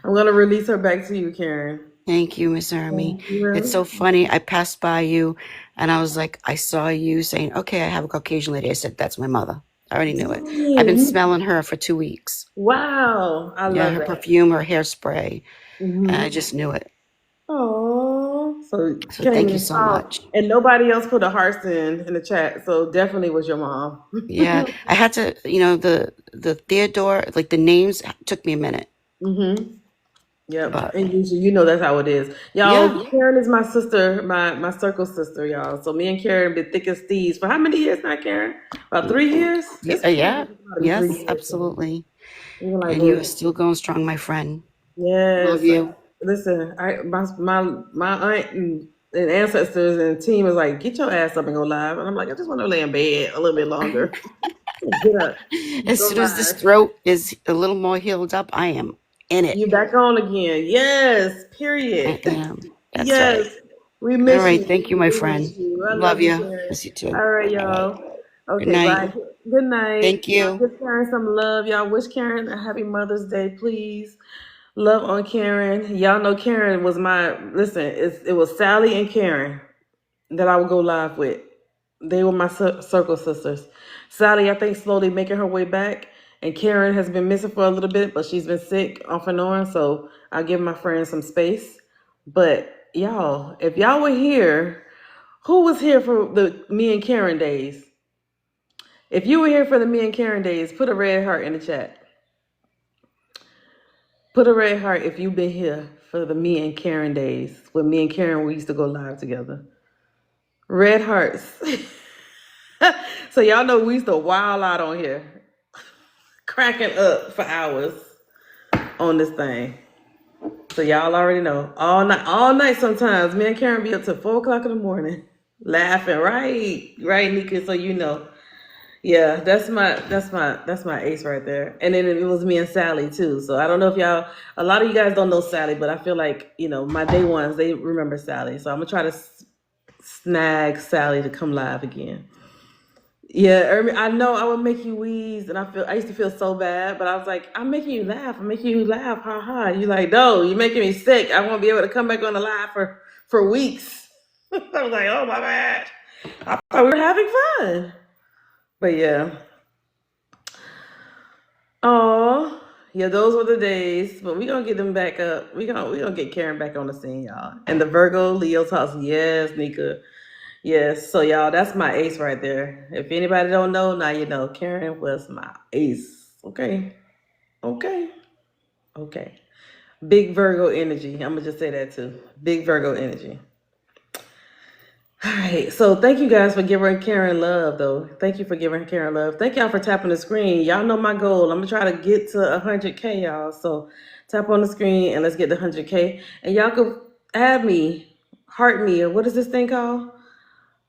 I'm gonna release her back to you, Karen. Thank you, Miss Ermi. Thank you, It's Remy. so funny. I passed by you and I was like, I saw you saying, okay, I have a Caucasian lady. I said, that's my mother. I already knew it. I've been Dang. smelling her for 2 weeks. Wow. I Yeah, love her that. perfume, her hairspray. And I Mm-hmm. just knew it. Oh, so So came thank you in so strong. much. And nobody else put a heart in the chat, so definitely was your mom. Yeah, I had to, the Theodore, like the names took me a minute, Mm-hmm. Yep. but And usually, that's how it is. yeah, Y'all, Karen is my sister, my circle sister, y'all. So me and Karen been thick as thieves for how many years now, Karen? About 3 years? yeah, It's yeah, gotta be yes, 3 years, Karen. absolutely. We were like, And you are look, still going strong, my friend. Love yes. you. Listen, my aunt and ancestors and team was like, get your ass up and go live. And I'm like, I just want to lay in bed a little bit longer. Get up, As go soon as this live. throat is a little more healed up, I am in it. You back on again. Yes, I period. am. That's right. Yes. We All miss right. you. Thank you, my We miss friend. you. I Love love you, you. Karen. Miss you too. All right, All right. y'all. Good Okay, night. bye. Good night. Thank Y'all you. give Karen some love. Y'all wish Karen a happy Mother's Day, please. Love on Karen. Y'all know Karen was listen, it was Sally and Karen that I would go live with. They were my circle sisters. Sally, I think, slowly making her way back. And Karen has been missing for a little bit, but she's been sick off and on. So I'll give my friends some space. But y'all, if y'all were here, who was here for the me and Karen days? If you were here for the me and Karen days, put a red heart in the chat. Put a red heart if you've been here for the me and Karen days. When me and Karen we used to go live together. Red hearts. So y'all know we used to wild out on here, cracking up for hours on this thing. So y'all already know. All night sometimes. Me and Karen be up till 4 o'clock in the morning. Laughing, right? Right, Nika, so you know. Yeah, that's my ace right there. And then it was me and Sally too. So I don't know if a lot of you guys don't know Sally, but I feel like, my day ones, they remember Sally. So I'm gonna try to snag Sally to come live again. Yeah, Ermi, I know I would make you wheeze, and I used to feel so bad, but I was like, I'm making you laugh. I'm making you laugh, ha ha. You like, no, you're making me sick. I won't be able to come back on the live for weeks. I was like, oh my god, I thought we were having fun, but yeah. Oh, yeah, those were the days. But we gonna get them back up. We gonna get Karen back on the scene, y'all. And the Virgo Leo's house, yes, Nika. Yes, so y'all, that's my ace right there. If anybody don't know, now you know. Karen was my ace. Okay, okay, okay. Big Virgo energy. I'm gonna just say that too. Big Virgo energy. All right, so thank you guys for giving Karen love, though. Thank you for giving Karen love. Thank y'all for tapping the screen. Y'all know my goal. I'm gonna try to get to 100K, y'all. So tap on the screen and let's get to 100K. And y'all can add me, heart me, or what is this thing called?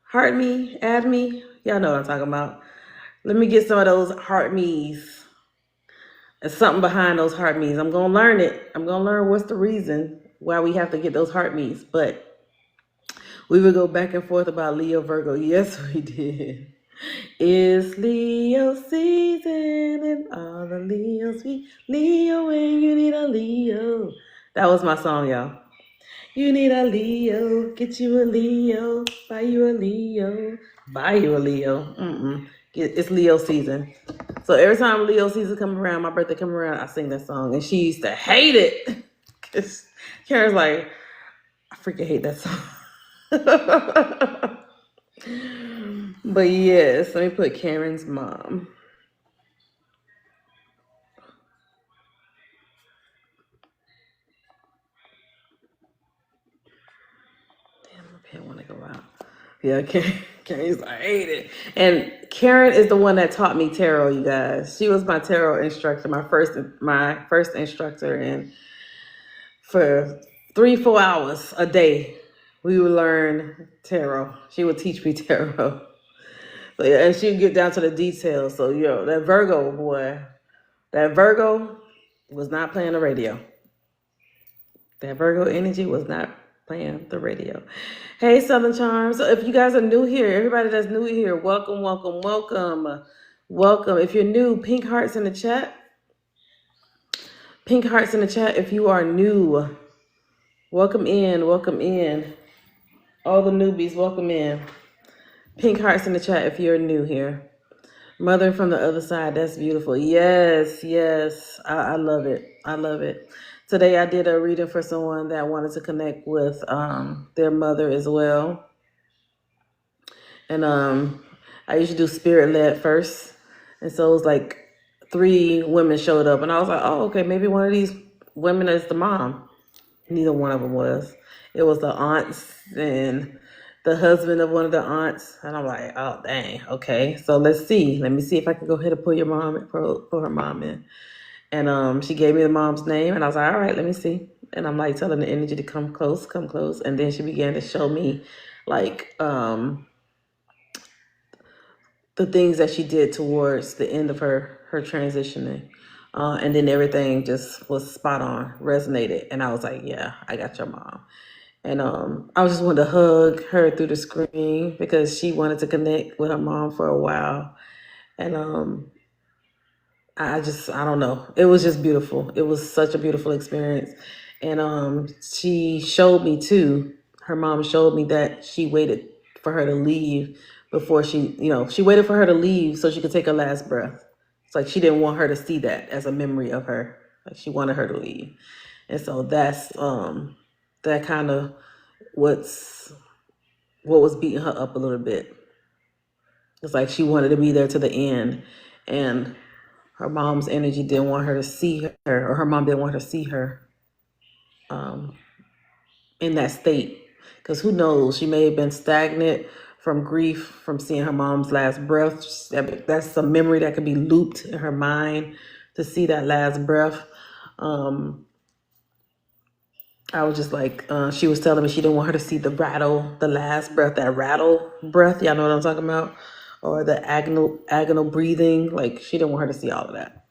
Heart me, add me. Y'all know what I'm talking about. Let me get some of those heart me's. There's something behind those heart me's. I'm gonna learn it. I'm gonna learn what's the reason why we have to get those heart me's, but. We would go back and forth about Leo Virgo. Yes, we did. It's Leo season and all the Leos be Leo and you need a Leo. That was my song, y'all. You need a Leo, get you a Leo, buy you a Leo, buy you a Leo. It's Leo season. So every time Leo season come around, my birthday come around, I sing that song. And she used to hate it. Cause Karen's like, I freaking hate that song. But yes, let me put Karen's mom. Damn, my pen want to go out. Yeah, Karen's I hate it. And Karen is the one that taught me tarot, you guys. She was my tarot instructor, my first instructor, and for 3-4 hours a day, we would learn tarot. She would teach me tarot. So yeah, and she'd get down to the details. So that Virgo boy, that Virgo was not playing the radio. That Virgo energy was not playing the radio. Hey, Southern Charm. So if you guys are new here, everybody that's new here, welcome, welcome, welcome. Welcome. If you're new, pink hearts in the chat. Pink hearts in the chat if you are new. Welcome in, welcome in. All the newbies, welcome in. Pink hearts in the chat if you're new here. Mother from the other side, that's beautiful. Yes, yes. I love it. I love it. Today I did a reading for someone that wanted to connect with their mother as well. And I usually do spirit led first. And so it was like 3 women showed up. And I was like, oh, okay, maybe one of these women is the mom. Neither one of them was. It was the aunts and the husband of one of the aunts. And I'm like, oh, dang, okay. So let's see. Let me see if I can go ahead and pull her mom in. And she gave me the mom's name. And I was like, all right, let me see. And I'm like telling the energy to come close, come close. And then she began to show me like the things that she did towards the end of her transitioning. And then everything just was spot on, resonated. And I was like, yeah, I got your mom. And I just wanted to hug her through the screen because she wanted to connect with her mom for a while. And I don't know. It was just beautiful. It was such a beautiful experience. And she showed me too, her mom showed me that she waited for her to leave before she waited for her to leave so she could take her last breath. It's like she didn't want her to see that as a memory of her. Like she wanted her to leave. And so that's that kind of what was beating her up a little bit. It's like she wanted to be there to the end, and her mom's energy didn't want her to see her, or her mom didn't want her to see her in that state. Because who knows, she may have been stagnant from grief, from seeing her mom's last breath. That's a memory that could be looped in her mind to see that last breath. I was just like, she was telling me she didn't want her to see the last breath, that rattle breath. Y'all know what I'm talking about? Or the agonal breathing. Like, she didn't want her to see all of that.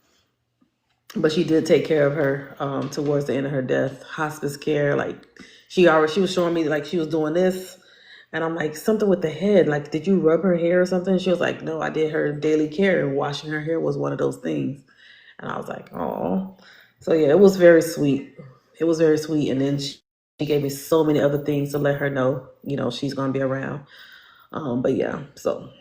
But she did take care of her towards the end of her death. Hospice care. Like, she was showing me, like, she was doing this. And I'm like, something with the head. Like, did you rub her hair or something? She was like, no, I did her daily care. And washing her hair was one of those things. And I was like, oh. So, yeah, it was very sweet. It was very sweet. And then she gave me so many other things to let her know, she's going to be around. But yeah, so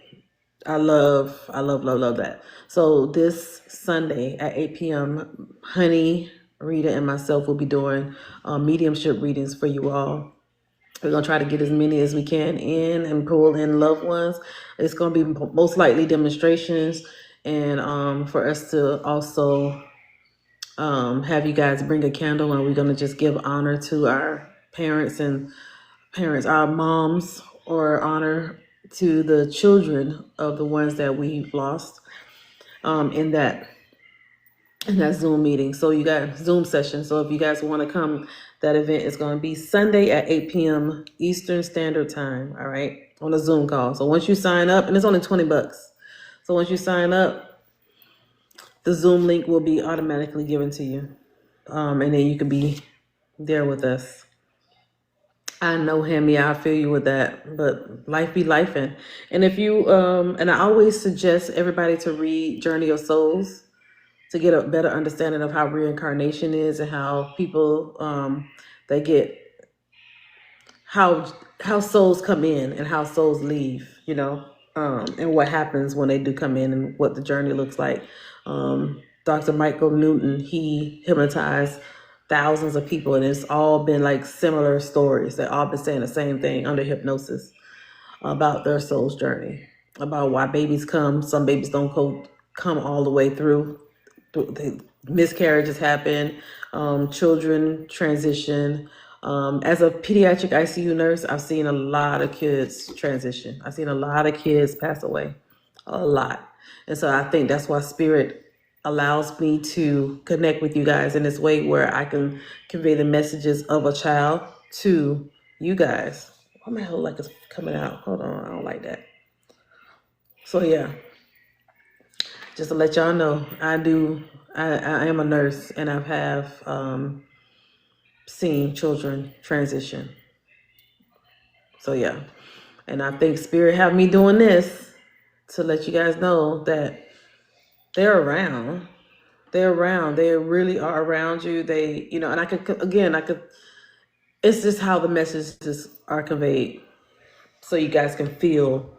I love that. So this Sunday at 8 p.m., Honey, Rita, and myself will be doing mediumship readings for you all. We're going to try to get as many as we can in and pull in loved ones. It's going to be most likely demonstrations, and for us to also have you guys bring a candle, and we're going to just give honor to our parents, our moms, or honor to the children of the ones that we've lost in that Zoom meeting. So you got Zoom session. So if you guys want to come, that event is going to be Sunday at 8 p.m. Eastern Standard Time. All right, on a Zoom call. So once you sign up, and it's only $20. So once you sign up, the Zoom link will be automatically given to you, and then you can be there with us. I know him, yeah, I feel you with that, but life be lifing. And if you, and I always suggest everybody to read Journey of Souls to get a better understanding of how reincarnation is and how people, they get, how souls come in and how souls leave, and what happens when they do come in and what the journey looks like. Dr. Michael Newton, he hypnotized thousands of people, and it's all been like similar stories. They've all been saying the same thing under hypnosis about their soul's journey, about why babies come. Some babies don't come all the way through. The miscarriages happen, children transition. As a pediatric ICU nurse, I've seen a lot of kids transition. I've seen a lot of kids pass away, a lot. And so I think that's why Spirit allows me to connect with you guys in this way where I can convey the messages of a child to you guys. Why my whole like it's coming out? Hold on, I don't like that. So yeah, just to let y'all know, I am a nurse, and I have seen children transition. So yeah, and I think Spirit have me doing this to let you guys know that they're around. They're around. They really are around you. They, and I could. It's just how the messages are conveyed, so you guys can feel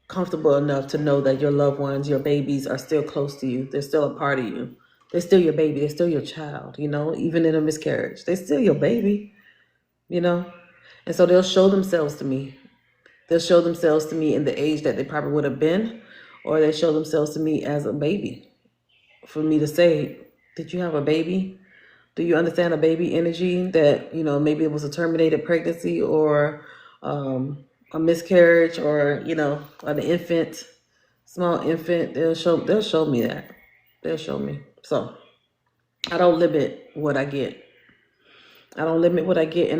comfortable enough to know that your loved ones, your babies, are still close to you. They're still a part of you. They're still your baby. They're still your child. Even in a miscarriage, they're still your baby. And so they'll show themselves to me. They'll show themselves to me in the age that they probably would have been, or they show themselves to me as a baby. For me to say, did you have a baby? Do you understand a baby energy that, maybe it was a terminated pregnancy or a miscarriage or, an infant, small infant? They'll show me that. They'll show me. So I don't limit what I get. And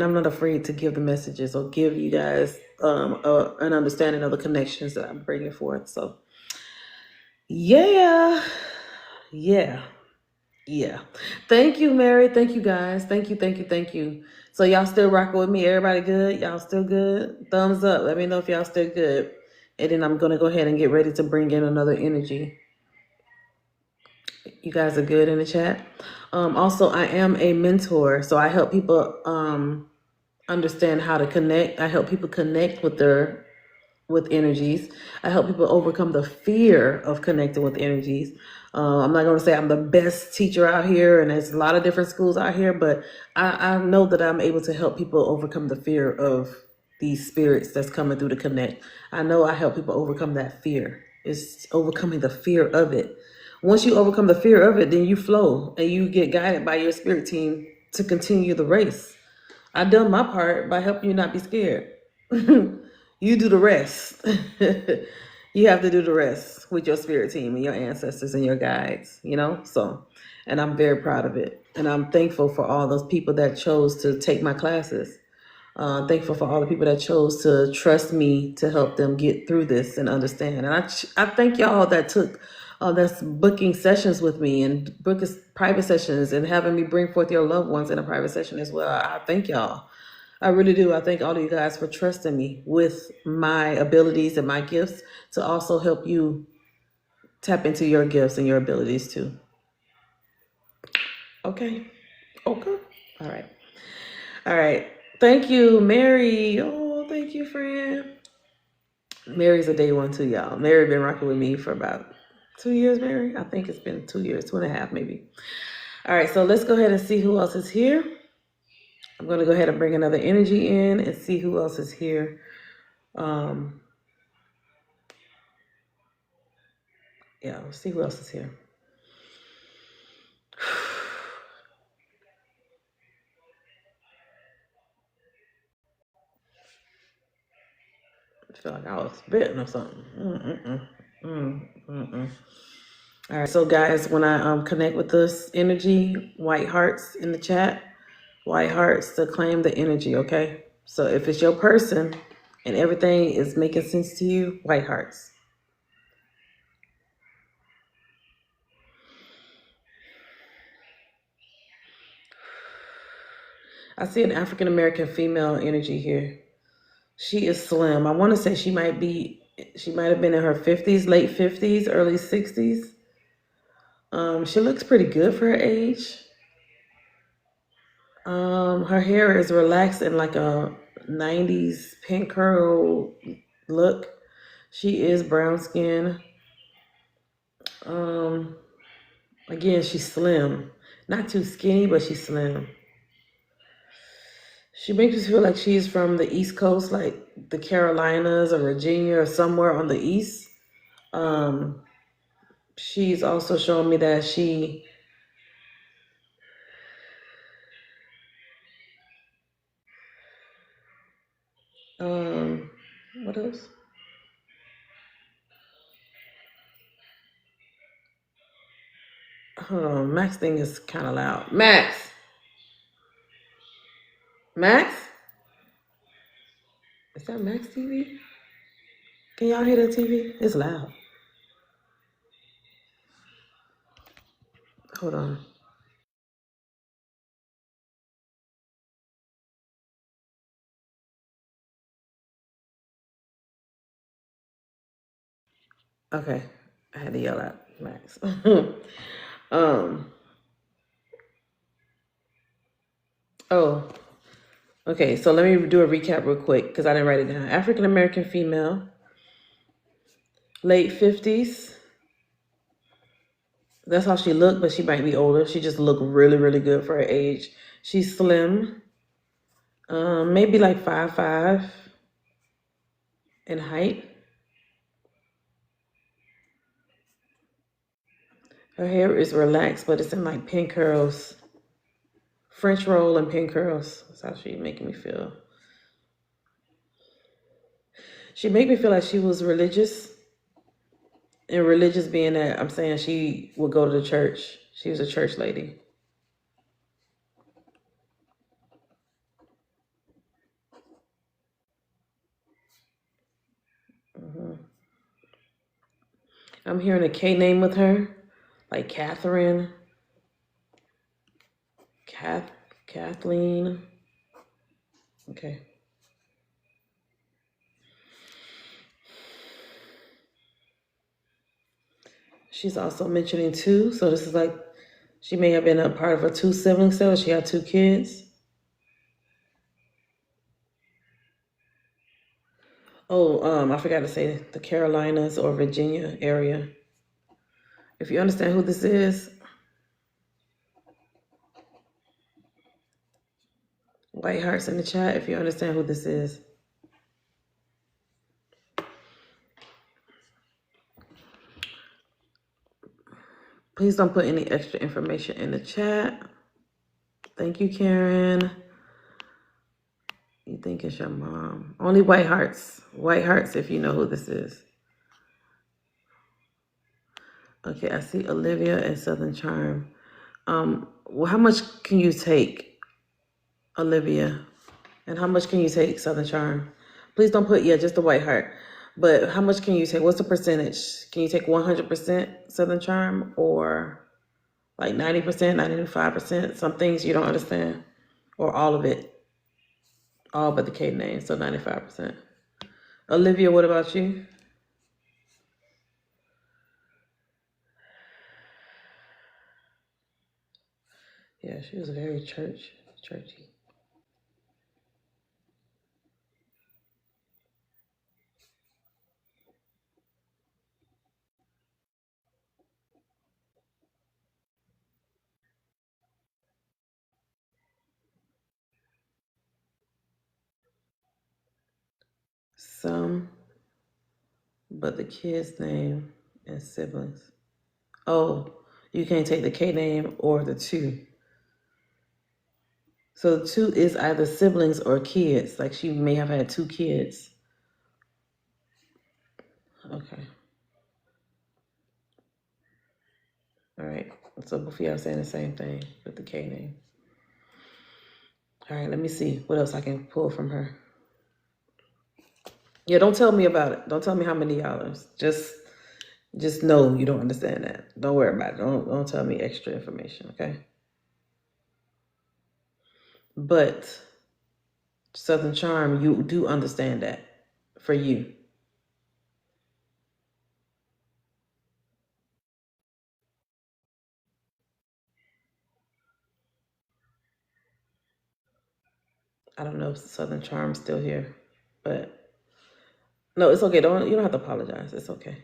I'm not afraid to give the messages or give you guys an understanding of the connections that I'm bringing forth. So, yeah. Thank you, Mary. Thank you, guys. Thank you. So y'all still rocking with me? Everybody good? Y'all still good? Thumbs up. Let me know if y'all still good. And then I'm going to go ahead and get ready to bring in another energy. You guys are good in the chat. Also, I am a mentor, so I help people understand how to connect. I help people connect with energies. I help people overcome the fear of connecting with energies. I'm not going to say I'm the best teacher out here, and there's a lot of different schools out here, but I know that I'm able to help people overcome the fear of these spirits that's coming through to connect. I know I help people overcome that fear. It's overcoming the fear of it. Once you overcome the fear of it, then you flow and you get guided by your spirit team to continue the race. I've done my part by helping you not be scared. You do the rest. You have to do the rest with your spirit team and your ancestors and your guides, So, and I'm very proud of it. And I'm thankful for all those people that chose to take my classes. Thankful for all the people that chose to trust me to help them get through this and understand. And I thank y'all that took that's booking sessions with me and booking private sessions and having me bring forth your loved ones in a private session as well. I thank y'all. I really do. I thank all of you guys for trusting me with my abilities and my gifts to also help you tap into your gifts and your abilities too. Okay. All right. Thank you, Mary. Oh, thank you, friend. Mary's a day one too, y'all. Mary been rocking with me for about 2 years, Mary. I think it's been 2 years, 2.5 maybe. All right, so let's go ahead and see who else is here. I'm going to go ahead and bring another energy in and see who else is here. Let's see who else is here. feel like I was spitting or something. All right, so guys, when I connect with this energy, white hearts in the chat, white hearts to claim the energy, okay? So if it's your person and everything is making sense to you, white hearts. I see an African American female energy here. She is slim. I want to say she might have been in her 50s, late 50s, early 60s. She looks pretty good for her age. Her hair is relaxed in like a 90s pink curl look. She is brown skin. Again, she's slim. Not too skinny, but she's slim. She makes me feel like she's from the East Coast, like the Carolinas or Virginia or somewhere on the East. She's also showing me that she what else? Hold on, Max thing is kind of loud. Max, Max, is that Max TV? Can y'all hear that TV? It's loud. Hold on. Okay, I had to yell out Max. Oh, okay. So let me do a recap real quick because I didn't write it down. African American female, late 50s. That's how she looked, but she might be older. She just looked really, really good for her age. She's slim, maybe like 5'5" in height. Her hair is relaxed, but it's in like pin curls, French roll and pin curls. That's how she's making me feel. She made me feel like she was religious. And religious being that I'm saying she would go to the church. She was a church lady. I'm hearing a K name with her, like Catherine, Kathleen. Okay. She's also mentioning two, so this is like she may have been a part of a two sibling cell. She had two kids. Oh, I forgot to say the Carolinas or Virginia area. If you understand who this is, white hearts in the chat. If you understand who this is. Please don't put any extra information in the chat. Thank you, Karen. You think it's your mom. Only white hearts. White hearts if you know who this is. Okay, I see Olivia and Southern Charm. Well, how much can you take, Olivia? And how much can you take, Southern Charm? Please don't put, just the white heart. But how much can you take? What's the percentage? Can you take 100% Southern Charm or like 90%, 95%? Some things you don't understand. Or all of it. All but the K name, so 95%. Olivia, what about you? Yeah, she was very churchy. Some, but the kid's name and siblings. Oh, you can't take the K name or the two. So the two is either siblings or kids. Like she may have had two kids. Okay. All right. So both of y'all saying the same thing with the K name. All right. Let me see what else I can pull from her. Yeah. Don't tell me about it. Don't tell me how many dollars. Just know you don't understand that. Don't worry about it. Don't tell me extra information. Okay. But Southern Charm, you do understand that for you. I don't know if Southern Charm's still here, but no, it's okay. You don't have to apologize. It's okay.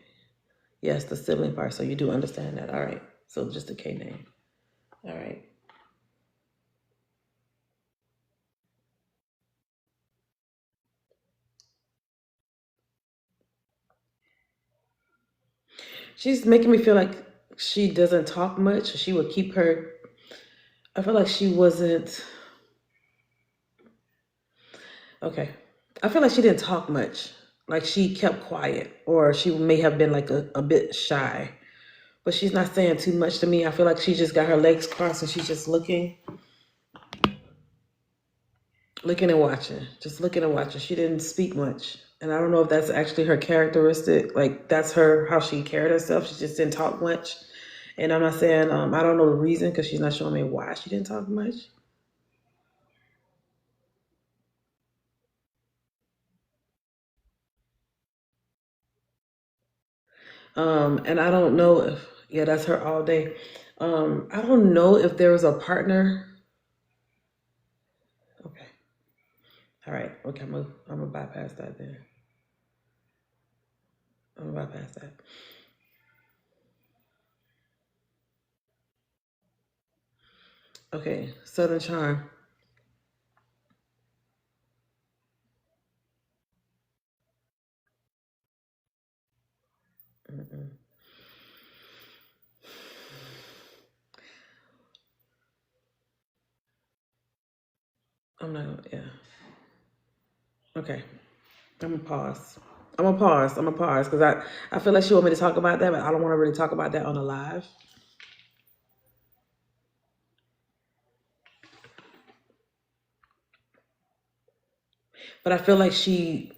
Yes, the sibling part. So you do understand that. All right. So just the K name. All right. She's making me feel like she doesn't talk much. She would keep her. I feel like she wasn't. Okay. I feel like she didn't talk much. Like she kept quiet, or she may have been like a bit shy. But she's not saying too much to me. I feel like she just got her legs crossed and she's just looking and watching, just looking and watching. She didn't speak much. And I don't know if that's actually her characteristic. Like that's how she carried herself. She just didn't talk much. And I'm not saying, I don't know the reason because she's not showing me why she didn't talk much. And I don't know if, yeah, that's her all day. I don't know if there was a partner. Okay. All right. Okay. I'm gonna bypass that then. I'm gonna bypass that. Okay. Southern Charm. Mm-mm. I'm not, yeah. Okay. I'm gonna pause. I'm gonna pause because I feel like she want me to talk about that, but I don't want to really talk about that on a live. But I feel like she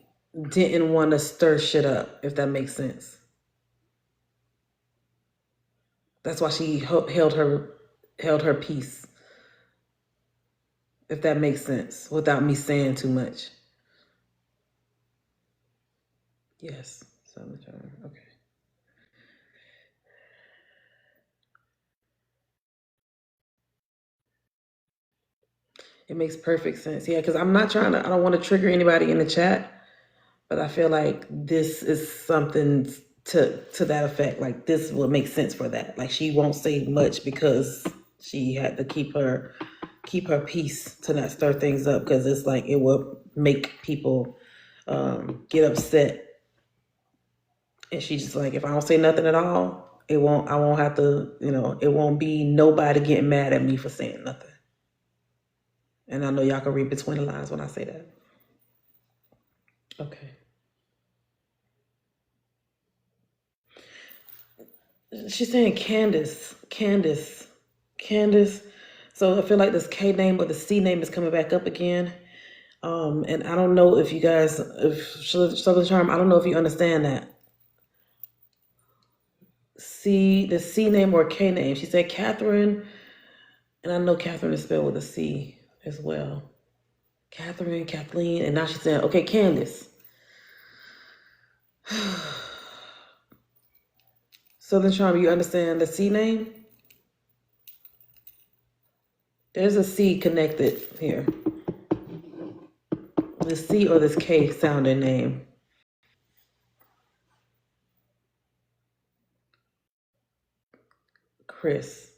didn't want to stir shit up, if that makes sense. That's why she held her peace, if that makes sense, without me saying too much. Yes. So okay. It makes perfect sense. Yeah, because I don't want to trigger anybody in the chat, but I feel like this is something to that effect. Like this will make sense for that. Like she won't say much because she had to keep her peace to not stir things up because it's like it will make people get upset. And she's just like, if I don't say nothing at all, I won't have to, it won't be nobody getting mad at me for saying nothing. And I know y'all can read between the lines when I say that. Okay. She's saying Candace. So I feel like this K name or the C name is coming back up again. And I don't know if you guys, if Southern Charm, I don't know if you understand that. The C name or K name. She said Catherine, and I know Catherine is spelled with a C as well. Catherine, Kathleen, and now she's saying, okay, Candace. Southern Charm, you understand the C name? There's a C connected here. This C or this K sounding name. Chris.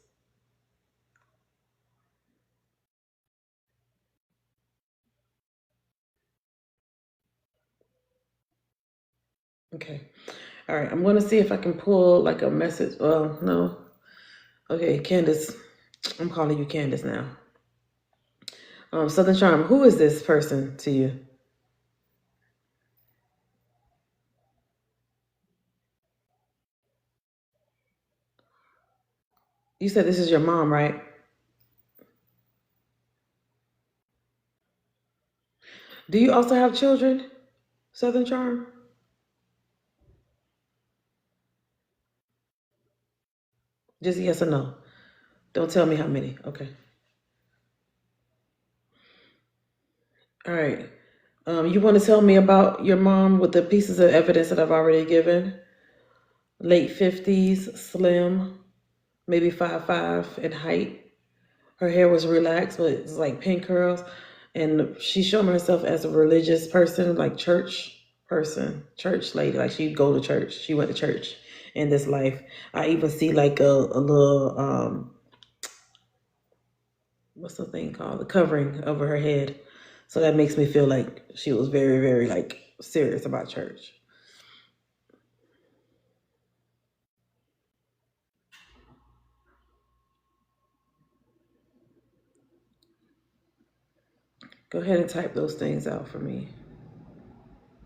Okay. All right. I'm going to see if I can pull like a message. Well, no. Okay, Candace. I'm calling you Candace now. Southern Charm, who is this person to you? You said this is your mom, right? Do you also have children, Southern Charm? Just yes or no. Don't tell me how many. Okay. All right. You want to tell me about your mom with the pieces of evidence that I've already given? Late 50s, slim, maybe 5'5" in height. Her hair was relaxed, but it's like pin curls. And she showed me herself as a religious person, like church person, church lady. Like she'd go to church. She went to church in this life. I even see like a little what's the thing called? The covering over her head. So that makes me feel like she was very, very like serious about church. Go ahead and type those things out for me.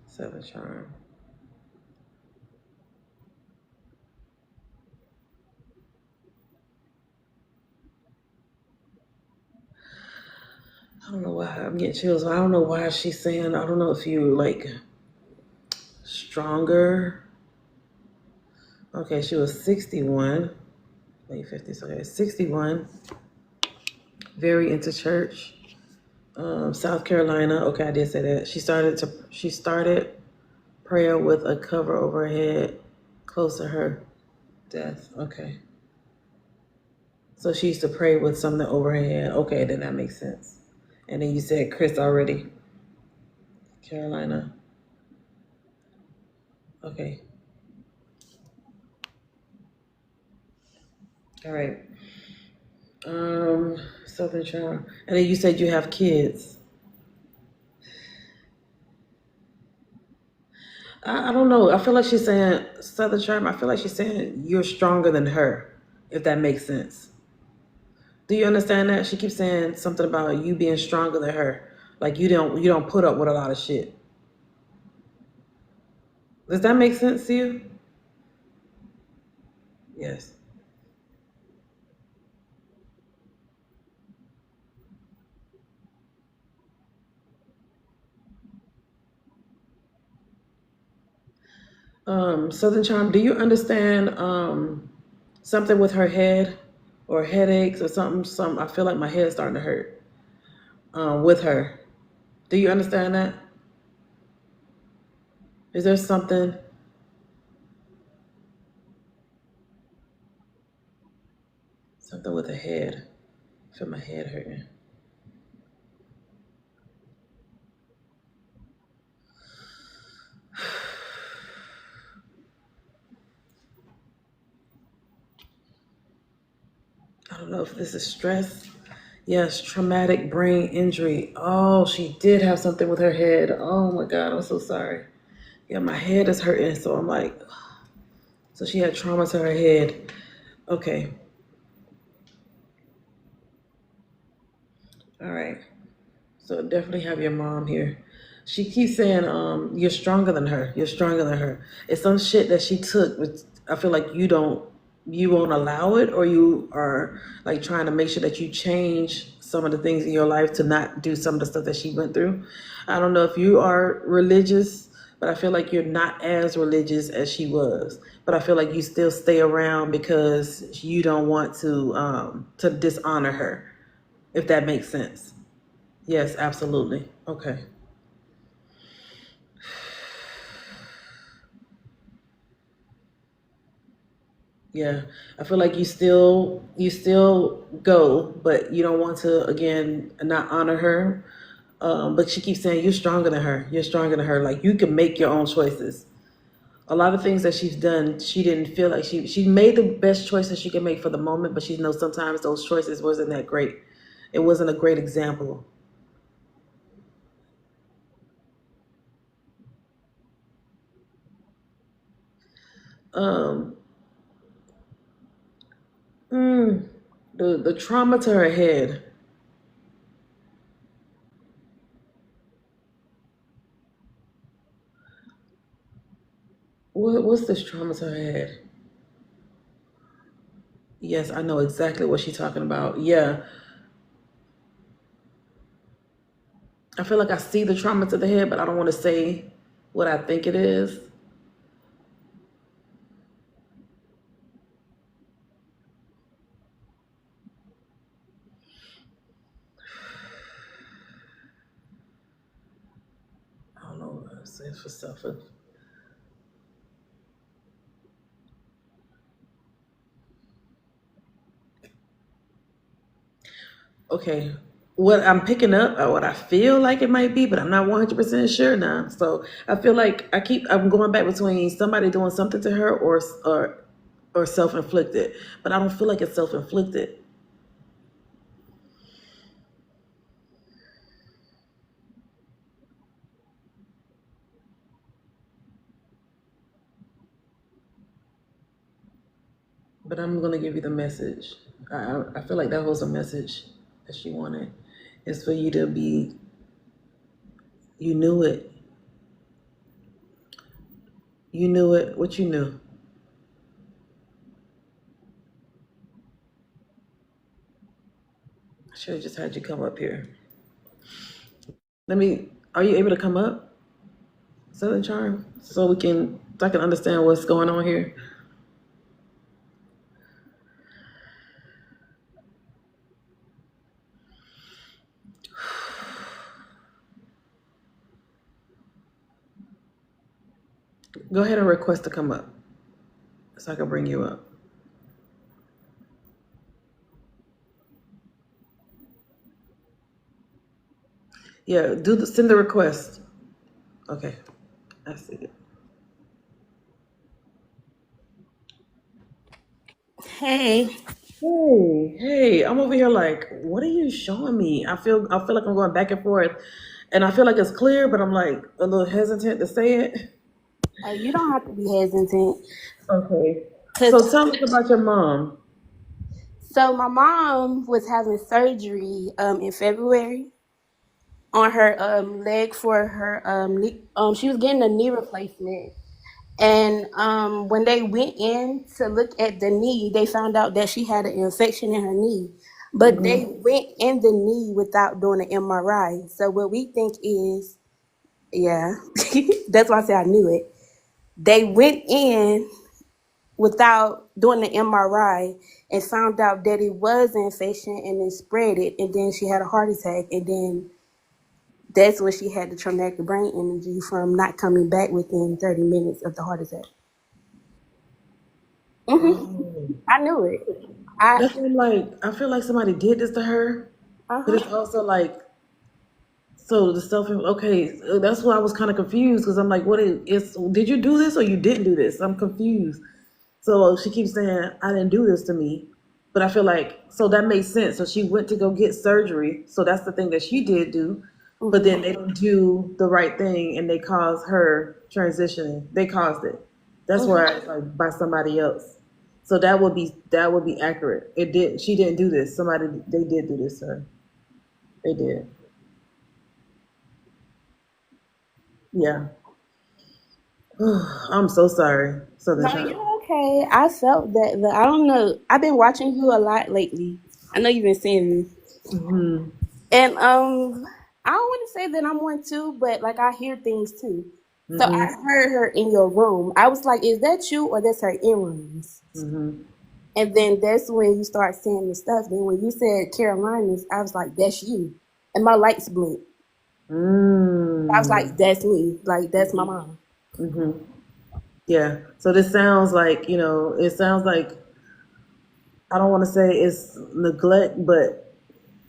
Seven charm. I don't know why I'm getting chills. I don't know why she's saying. I don't know if you like stronger. Okay, she was 61, late 50s. Okay, 61. Very into church. South Carolina. Okay, I did say that. She started prayer with a cover over her head, close to her death. Okay. So she used to pray with something over her head. Okay, then that makes sense. And then you said Chris already. Carolina. Okay. All right. Southern Charm. And then you said you have kids. I don't know. I feel like she's saying Southern Charm. I feel like she's saying you're stronger than her, if that makes sense. Do you understand that? She keeps saying something about you being stronger than her. Like you don't put up with a lot of shit. Does that make sense to you? Yes. Southern Charm, do you understand something with her head or headaches or something? Some I feel like my head's starting to hurt with her. Do you understand that? Is there something with the head? I feel my head hurting. I don't know if this is stress. Yes, traumatic brain injury. Oh, she did have something with her head. Oh my God, I'm so sorry. Yeah, my head is hurting, so I'm like, so she had trauma to her head. Okay, all right. So definitely have your mom here. She keeps saying, you're stronger than her. You're stronger than her. It's some shit that she took, which I feel like you won't allow it, or you are like trying to make sure that you change some of the things in your life to not do some of the stuff that she went through. I don't know if you are religious, but I feel like you're not as religious as she was. But I feel like you still stay around because you don't want to dishonor her, if that makes sense. Yes, absolutely. Okay. Yeah. I feel like you still go, but you don't want to again not honor her. But she keeps saying you're stronger than her. You're stronger than her. Like you can make your own choices. A lot of things that she's done, she didn't feel like she made the best choices she could make for the moment, but she knows sometimes those choices wasn't that great. It wasn't a great example. Um, mm, the trauma to her head. What's this trauma to her head? Yes, I know exactly what she's talking about. Yeah, I feel like I see the trauma to the head, but I don't want to say what I think it is. I don't know what I say for self. Okay, what I'm picking up or what I feel like it might be, but I'm not 100% sure now. So I feel like I'm going back between somebody doing something to her or self-inflicted, but I don't feel like it's self-inflicted. But I'm gonna give you the message. I feel like that was a message that she wanted. It's for you to be. You knew it. You knew it. What you knew. I should have just had you come up here. Let me. Are you able to come up, Southern Charm, so I can understand what's going on here? Go ahead and request to come up, so I can bring you up. Yeah, send the request. Okay, I see it. Hey, Hey, I'm over here like, what are you showing me? I feel like I'm going back and forth, and I feel like it's clear, but I'm like a little hesitant to say it. you don't have to be hesitant, Okay. So cause tell us about your mom. so my mom was having surgery in February on her leg for her knee. She was getting a knee replacement, and when they went in to look at the knee, they found out that she had an infection in her knee. But they Hmm. went in the knee without doing an MRI. So what we think is, yeah, that's why I said I knew it. They went in without doing the MRI and found out that it was an infection and then spread it, and then she had a heart attack, and then that's when she had the traumatic brain injury from not coming back within 30 minutes of the heart attack. Oh, I knew it. I that's what I'm like. I feel like somebody did this to her, but it's uh-huh. also like so the self. Okay, that's why I was kind of confused because I'm like, what is? Did you do this or you didn't do this? I'm confused. So she keeps saying, I didn't do this to me. But I feel like, so that makes sense. So she went to go get surgery. So that's the thing that she did do. But then Hmm. they don't do the right thing and they cause her transitioning. They caused it. That's Hmm. why it's like by somebody else. So that would be accurate. It did she didn't do this. They did do this to her. They did. Yeah. I'm so sorry, Southern No, Child. you're okay. I felt that, but I don't know. I've been watching you a lot lately. I know you've been seeing me. Hmm. And I don't want to say that I'm one too, but like I hear things too. So I Hmm. heard her in your room. I was like, is that you or that's her earrings? Hmm. And then that's when you start saying the stuff. Then when you said Carolinas, I was like, that's you. And my lights blinked. I was like, Mm. that's me. Like that's my mom. Hmm. Yeah. So this sounds like, it sounds like I don't want to say it's neglect, but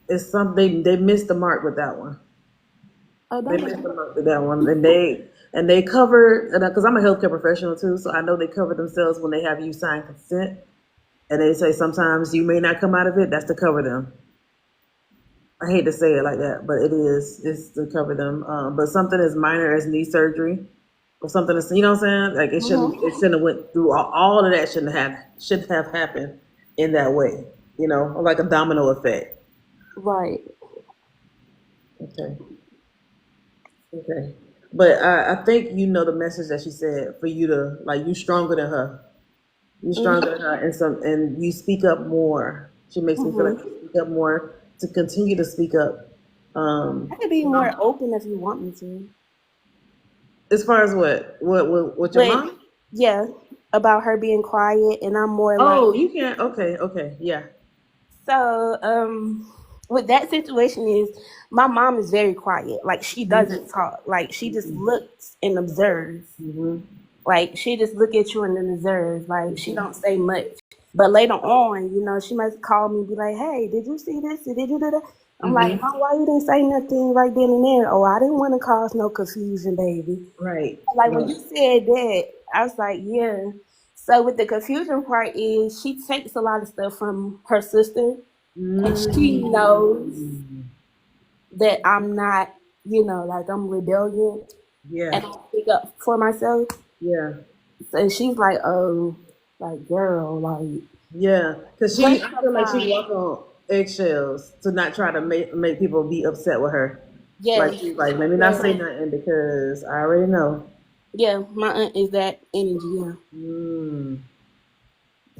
it's something they missed the mark with that one. Oh, They don't missed worry. the mark with that one, and they cover because I'm a healthcare professional too, so I know they cover themselves when they have you sign consent, and they say sometimes you may not come out of it. That's to cover them. I hate to say it like that, but it is. It's to cover them. But something as minor as knee surgery, or something as what I'm saying. Like it shouldn't. Hmm. It shouldn't have went through all of that. Shouldn't have happened in that way. Like a domino effect. Right. Okay. Okay. But I think the message that she said for you to like you stronger than her. You're stronger than her, and you speak up more. She makes me feel like Mm-hmm. you speak up more to continue to speak up. I could be You know, more open if you want me to. as far as what your But mom? yeah, about her being quiet, and I'm more like, Oh, you can't. Okay, okay, yeah. so with that situation is my mom is very quiet. Like she doesn't talk. Like she just looks and observes. Mm-hmm. Like she just look at you and then observes. Like she don't say much. But later on, she might call me and be like, "Hey, did you see this? Did you do that?" I'm like, Mm-hmm. "Mom, why you didn't say nothing right then and there?" Oh, I didn't want to cause no confusion, baby. Right, Like when right. you said that, I was like, yeah. So with the confusion part is she takes a lot of stuff from her sister, and she knows Mm. that I'm not, like I'm rebellion Yeah, and I speak up for myself. yeah. And she's like, oh, like girl, like Yeah, because but I feel like she sometimes, walk on eggshells to not try to make people be upset with her. Like yes, she's like, let me not yes, say nothing because I already know. yeah, my aunt is that energy, yeah. Mm,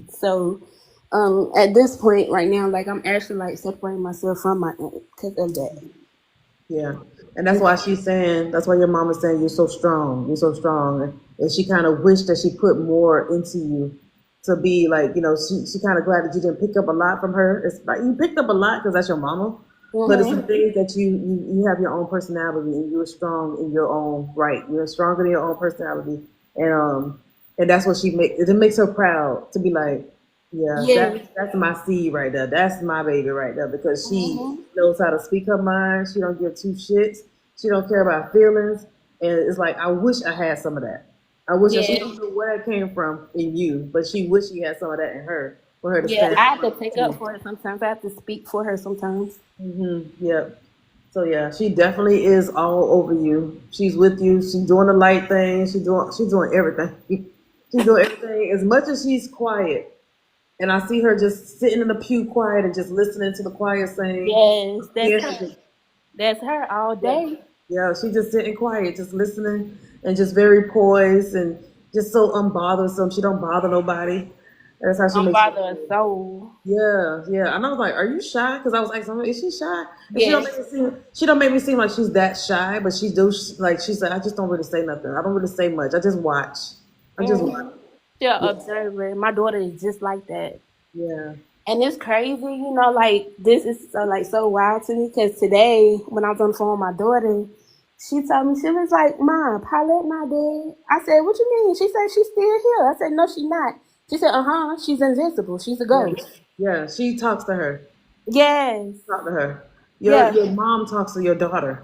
So at this point right now, like I'm actually like separating myself from my aunt because of that. yeah, and that's why she's saying. That's why your mom is saying you're so strong. You're so strong, and she kind of wished that she put more into you to be like, she kind of glad that you didn't pick up a lot from her. It's like you picked up a lot because that's your mama, but it's the Mm-hmm. things that you have your own personality and you're strong in your own right. You're stronger in your own personality, and that's what she make. It makes her proud to be like, yeah, Yeah. that's my seed right there. That's my baby right there because she Mm-hmm. knows how to speak her mind. She don't give two shits. She don't care about feelings, and it's like I wish I had some of that. I wish that she Yeah. don't know where it came from in you, but she wish she had some of that in her for her to Yeah. stand I have to strong take up too. for it sometimes. I have to speak for her sometimes. Yep. So yeah, she definitely is all over you. She's with you. She's doing the light thing. She's doing everything. She's doing everything as much as she's quiet. And I see her just sitting in the pew quiet and just listening to the choir sing. Yes, that's Yeah, her. That's her all yeah, day. yeah. She just sitting quiet, just listening, and just very poised and just so unbothersome. She don't bother nobody. That's how she I'm makes me bother a feel. soul. Yeah, yeah. And I was like, "Are you shy?" Because I was asking her, "Is she shy?" And Yes. she don't make me seem like she's that shy, but she do. Like she said, I just don't really say nothing. I don't really say much. I just watch. I just watch. Mm-hmm. She'll Yeah, observe her. My daughter is just like that. yeah. And it's crazy, like this is so like so wild to me because today when I was on the phone with my daughter, she told me she was like, "Mom, Paulette not dead." I said, "What you mean?" She said, "She's still here." I said, "No, she's not." She said, "Uh-huh, she's invisible. She's a Yeah, ghost." yeah. She talks to her. Yes, Talk to her. Your yeah, your mom talks to your daughter.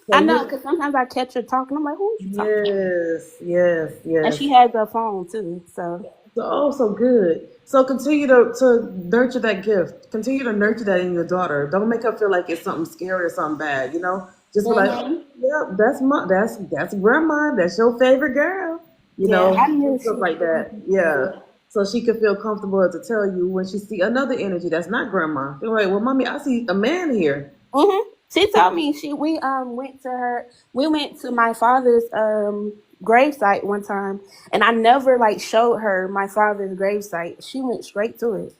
So I know you because sometimes I catch her talking. I'm like, "Who is you talking to?" yes, yes, And yes. she has her phone too, so So oh so good. So continue to nurture that gift. Continue to nurture that in your daughter. Don't make her feel like it's something scary or something bad. Just be like, oh, hmm yeah, that's grandma, that's your favorite girl. yeah, I Do knew she stuff was like gonna that. Yeah. So she could feel comfortable to tell you when she see another energy that's not grandma. They're like, well, mommy, I see a man here. She told me we went to her we went to my father's gravesite one time and I never like showed her my father's gravesite. She went straight to it.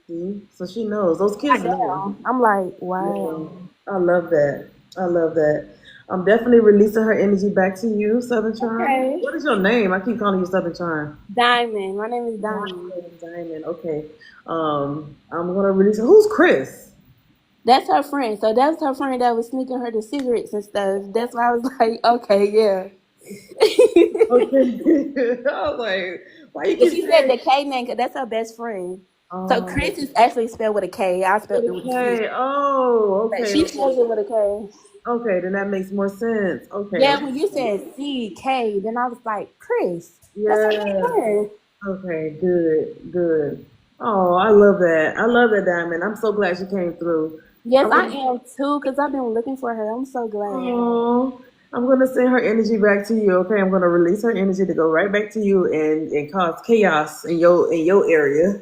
See? So she knows. Those Like, kids know. damn. I'm like, Yeah, wow. I love that. I love that. I'm definitely releasing her energy back to you, Southern Charm. Okay. What is your name? I keep calling you Southern Charm. Diamond. My name is Diamond. Diamond. Diamond. Okay. I'm gonna release her. Who's Chris? That's her friend. So that's her friend that was sneaking her the cigarettes and stuff. That's why I was like, okay, yeah. Okay. I was like, why you And keep she said saying? the K name because that's her best friend. So Oh, Chris is actually spelled with a K. I spelled it with a C. okay. Oh, But okay. she Okay. spells it with a K. Okay. Then that makes more sense. Okay. Yeah, Okay. when you said CK, then I was like, Chris, that's her best Yeah. friend. Okay, good, good. Oh, I love that. I love that, Diamond. I'm so glad she came through. Yes, I'm I gonna, am too, because I've been looking for her. I'm so glad. oh, I'm gonna send her energy back to you. Okay, I'm gonna release her energy to go right back to you and cause chaos in your area.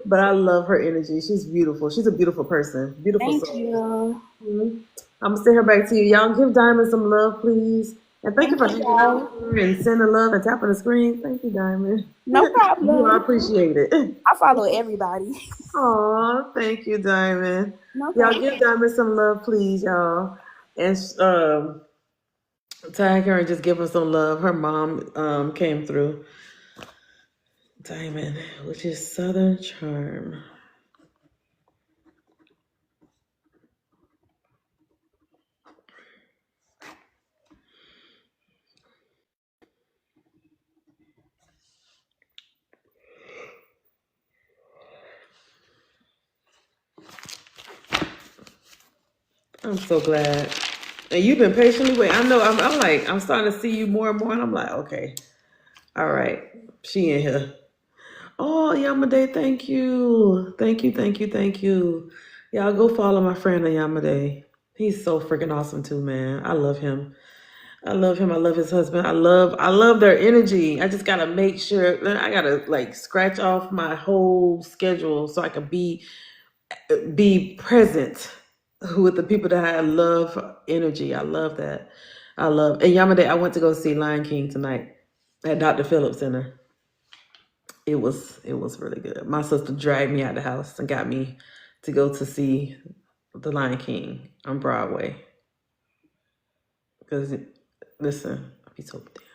But I love her energy. She's beautiful. She's a beautiful person. Beautiful Thank soul. you. Mhm. I'm gonna send her back to you. Y'all give Diamond some love, please. And thank you Thank for you, hanging out guys. with her and sending love and tapping the screen. Thank you, Diamond. No You are problem. appreciated. I follow everybody. Aw, thank you, Diamond. No Y'all problem. give Diamond some love, please, y'all. And tag her and just give her some love. Her mom came through. Diamond, which is Southern Charm. I'm so glad. And you've been patiently waiting. I know. I'm like, I'm starting to see you more and more, and I'm like, okay, all right, she in here. Oh, Yamade, thank you, thank you, thank you, thank you. Y'all go follow my friend Yamade. He's so freaking awesome too, man. I love him. I love him. I love his husband. I love their energy. I just gotta make sure. I gotta like scratch off my whole schedule so I can be present with the people that I love energy. I love that. And Yamade, I went to go see Lion King tonight at Dr. Phillips Center. It was really good. My sister dragged me out the house and got me to go to see the Lion King on Broadway. Because listen, I'll be so damn.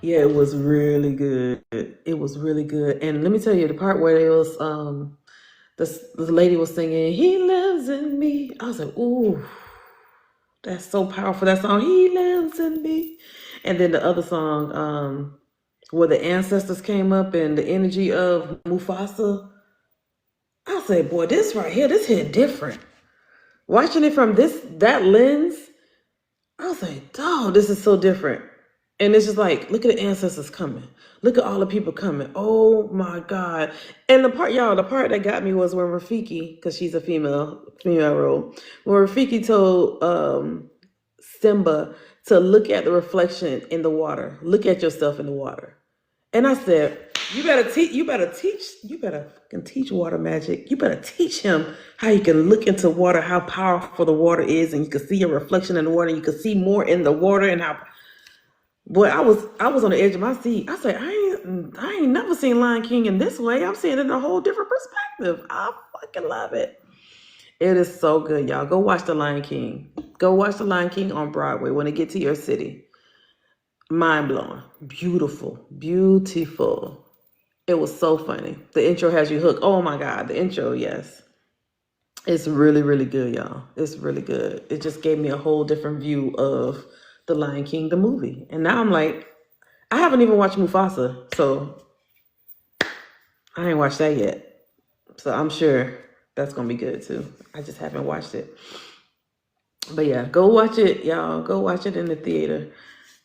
Yeah, it was really good. It was really good. And let me tell you, the part where it was the lady was singing, "He lives in me." I was like, "Ooh, that's so powerful." That song, "He lives in me," and then the other song, where the ancestors came up and the energy of Mufasa. I said, "Boy, this right here, this hit different." Watching it from that lens, I was like, "Dog, this is so different." And it's just like, look at the ancestors coming. Look at all the people coming. Oh my God. And the part that got me was when Rafiki, because she's a female role, when Rafiki told Simba to look at the reflection in the water. Look at yourself in the water. And I said, you better fucking teach water magic. You better teach him how you can look into water, how powerful the water is, and you can see your reflection in the water, and you can see more in the water, and how. Boy, I was on the edge of my seat. I said, I ain't never seen Lion King in this way. I'm seeing it in a whole different perspective. I fucking love it. It is so good, y'all. Go watch The Lion King. Go watch The Lion King on Broadway when it get to your city. Mind blowing. Beautiful. Beautiful. It was so funny. The intro has you hooked. Oh my God. The intro, yes. It's really, really good, y'all. It's really good. It just gave me a whole different view of The Lion King, the movie. And now I'm like, I haven't even watched Mufasa, so I ain't watched that yet. So I'm sure that's gonna be good too. I just haven't watched it. But yeah, go watch it, y'all. Go watch it in the theater.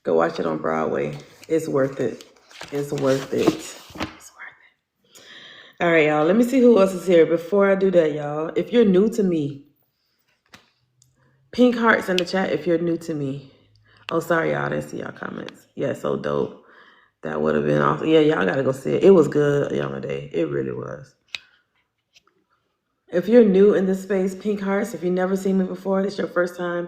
Go watch it on Broadway. It's worth it. It's worth it. It's worth it. All right, y'all. Let me see who else is here. Before I do that, y'all, if you're new to me, pink hearts in the chat if you're new to me. Oh, sorry, y'all. I didn't see y'all comments. Yeah, so dope. That would have been awesome. Yeah, y'all gotta go see it. It was good, Yamade. It really was. If you're new in this space, pink hearts. If you've never seen me before, this is your first time.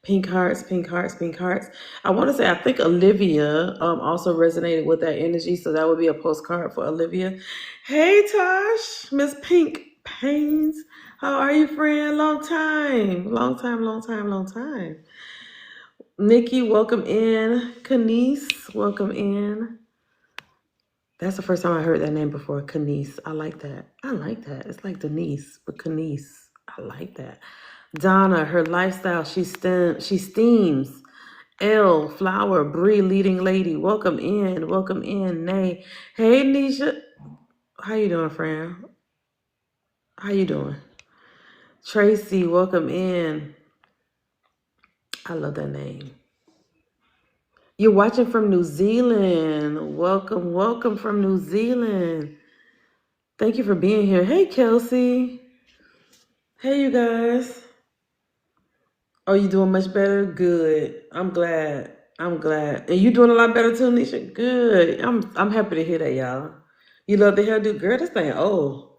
Pink hearts, pink hearts, pink hearts. I want to say I think Olivia also resonated with that energy, so that would be a postcard for Olivia. Hey Tosh, Miss Pink Pains. How are you, friend? Long time, long time, long time, long time. Nikki, welcome in. Kanice, welcome in. That's the first time I heard that name before. Kanice. I like that. I like that. It's like Denise, but Kanice. I like that. Donna, her lifestyle, she steams. L, Flower, Bree, leading lady. Welcome in. Welcome in. Nay. Hey, Nisha. How you doing, friend? How you doing? Tracy, welcome in. I love that name. You're watching from New Zealand. Welcome, welcome from New Zealand. Thank you for being here. Hey, Kelsey. Hey, you guys. Oh, you doing much better? Good. I'm glad. I'm glad. And you doing a lot better too, Nisha? Good. I'm happy to hear that, y'all. You love the hairdo? Girl, this thing, oh.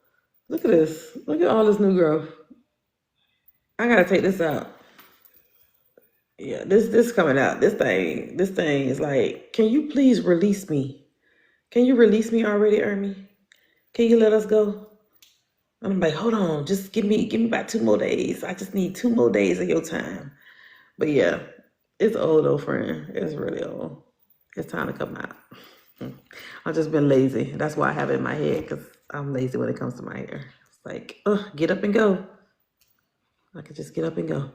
Look at this. Look at all this new growth. I gotta take this out. Yeah, this coming out. This thing is like, can you please release me? Can you release me already, Ermi? Can you let us go? And I'm like, hold on, just give me about 2 more days. I just need 2 more days of your time. But yeah, it's old, old friend. It's really old. It's time to come out. I've just been lazy. That's why I have it in my head, because I'm lazy when it comes to my hair. It's like, get up and go. I could just get up and go.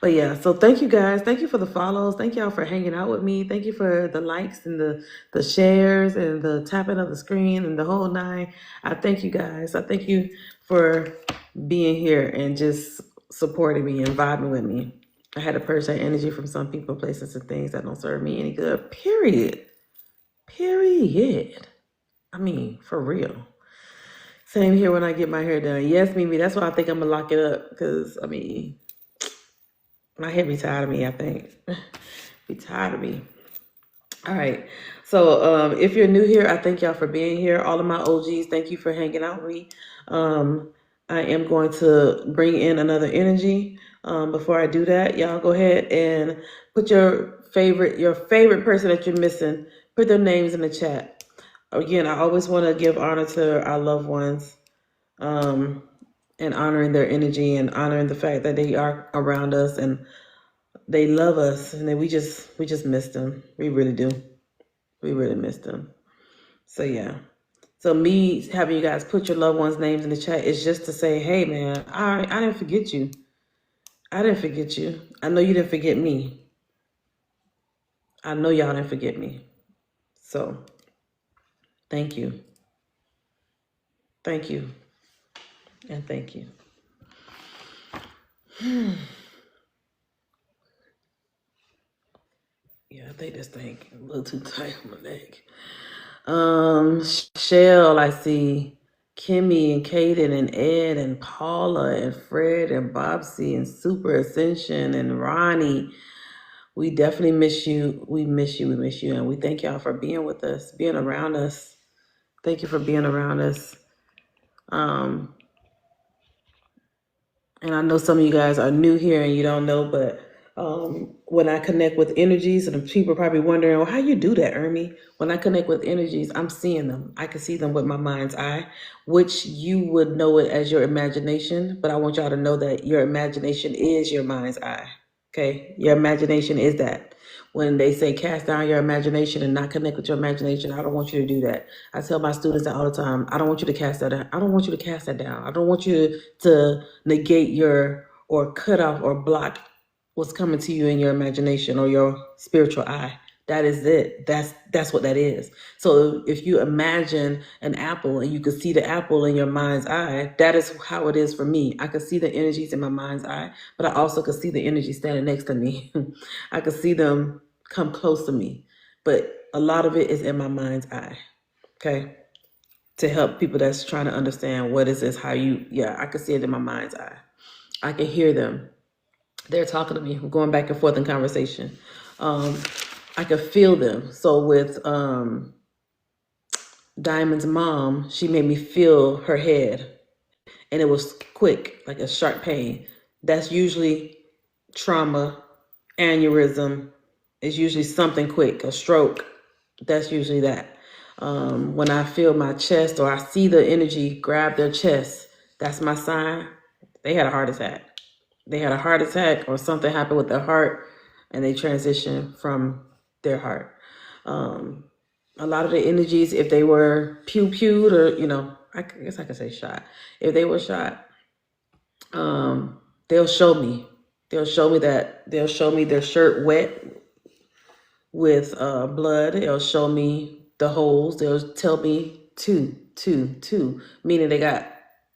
But yeah, so thank you guys. Thank you for the follows. Thank y'all for hanging out with me. Thank you for the likes and the shares and the tapping of the screen and the whole nine. I thank you guys. I thank you for being here and just supporting me and vibing with me. I had to purge that energy from some people, places, and things that don't serve me any good. Period. Period. I mean, for real. Same here when I get my hair done. Yes, Mimi, that's why I think I'm gonna lock it up. Because, I mean, my hair be tired of me, I think. Be tired of me. All right. So if you're new here, I thank y'all for being here. All of my OGs, thank you for hanging out with me. I am going to bring in another energy. Before I do that, y'all go ahead and put your favorite person that you're missing, put their names in the chat. Again, I always want to give honor to our loved ones, and honoring their energy and honoring the fact that they are around us and they love us, and then we just miss them. We really do. We really miss them. So yeah. So me having you guys put your loved ones' names in the chat is just to say, hey man, I didn't forget you. I didn't forget you. I know you didn't forget me. I know y'all didn't forget me. So thank you. Thank you. And thank you. Yeah, I think this thing a little too tight on my neck. Shell, I see Kimmy and Kaden and Ed and Paula and Fred and Bobsy and Super Ascension and Ronnie. We definitely miss you. We miss you. We miss you. And we thank y'all for being with us, being around us. Thank you for being around us. And I know some of you guys are new here and you don't know, but when I connect with energies, and people are probably wondering, well, how you do that, Ermi? When I connect with energies, I'm seeing them. I can see them with my mind's eye, which you would know it as your imagination. But I want y'all to know that your imagination is your mind's eye. Okay? Your imagination is that. When they say cast down your imagination and not connect with your imagination, I don't want you to do that. I tell my students that all the time. I don't want you to cast that down. I don't want you to cast that down. I don't want you to negate your or cut off or block what's coming to you in your imagination or your spiritual eye. That is it. That's what that is. So if you imagine an apple and you can see the apple in your mind's eye, that is how it is for me. I can see the energies in my mind's eye, but I also can see the energy standing next to me. I can see them come close to me, but a lot of it is in my mind's eye. Okay. To help people that's trying to understand what is this, how you, I can see it in my mind's eye. I can hear them. They're talking to me. I'm going back and forth in conversation. I could feel them. So with Diamond's mom, she made me feel her head. And it was quick, like a sharp pain. That's usually trauma, aneurysm. It's usually something quick, a stroke. That's usually that. When I feel my chest or I see the energy grab their chest, that's my sign. They had a heart attack. They had a heart attack or something happened with their heart and they transition from their heart. A lot of the energies, if they were pew-pewed or, I guess I could say shot. If they were shot, they'll show me. They'll show me their shirt wet with blood. They'll show me the holes. They'll tell me two, meaning they got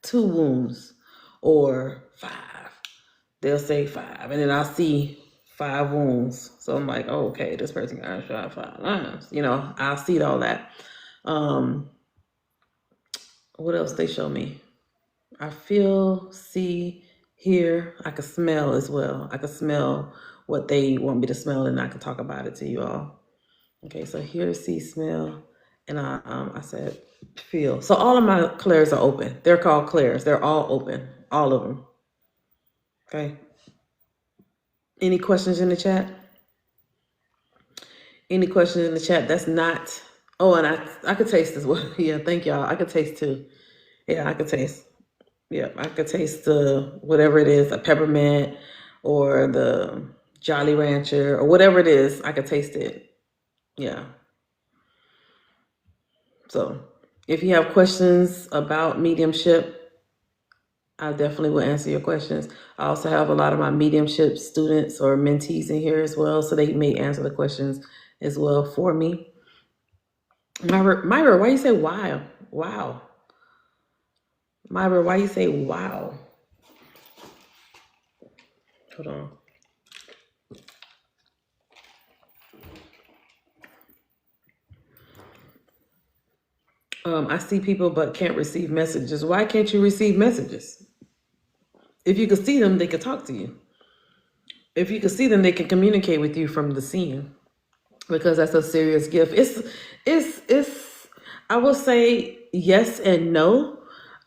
2 wounds or 5. They'll say 5, and then I'll see 5 wounds. So I'm like, oh, okay, this person got shot 5 times. I'll see all that. What else they show me? I feel, see, hear. I can smell as well. I can smell what they want me to smell, and I can talk about it to you all. Okay, so hear, see, smell, and I said feel. So all of my clairs are open. They're called clairs. They're all open, all of them. Okay. Any questions in the chat? Any questions in the chat? That's not. Oh, and I could taste as well. Yeah, thank y'all. I could taste too. Yeah, I could taste. Yeah, I could taste the whatever it is, a peppermint or the Jolly Rancher or whatever it is. I could taste it. Yeah. So if you have questions about mediumship, I definitely will answer your questions. I also have a lot of my mediumship students or mentees in here as well, so they may answer the questions as well for me. Myra, why you say wow? Wow. Myra, why you say wow? Hold on. I see people but can't receive messages. Why can't you receive messages? If you could see them, they could talk to you. If you could see them, they can communicate with you from the seeing, because that's a serious gift. It's. I will say yes and no.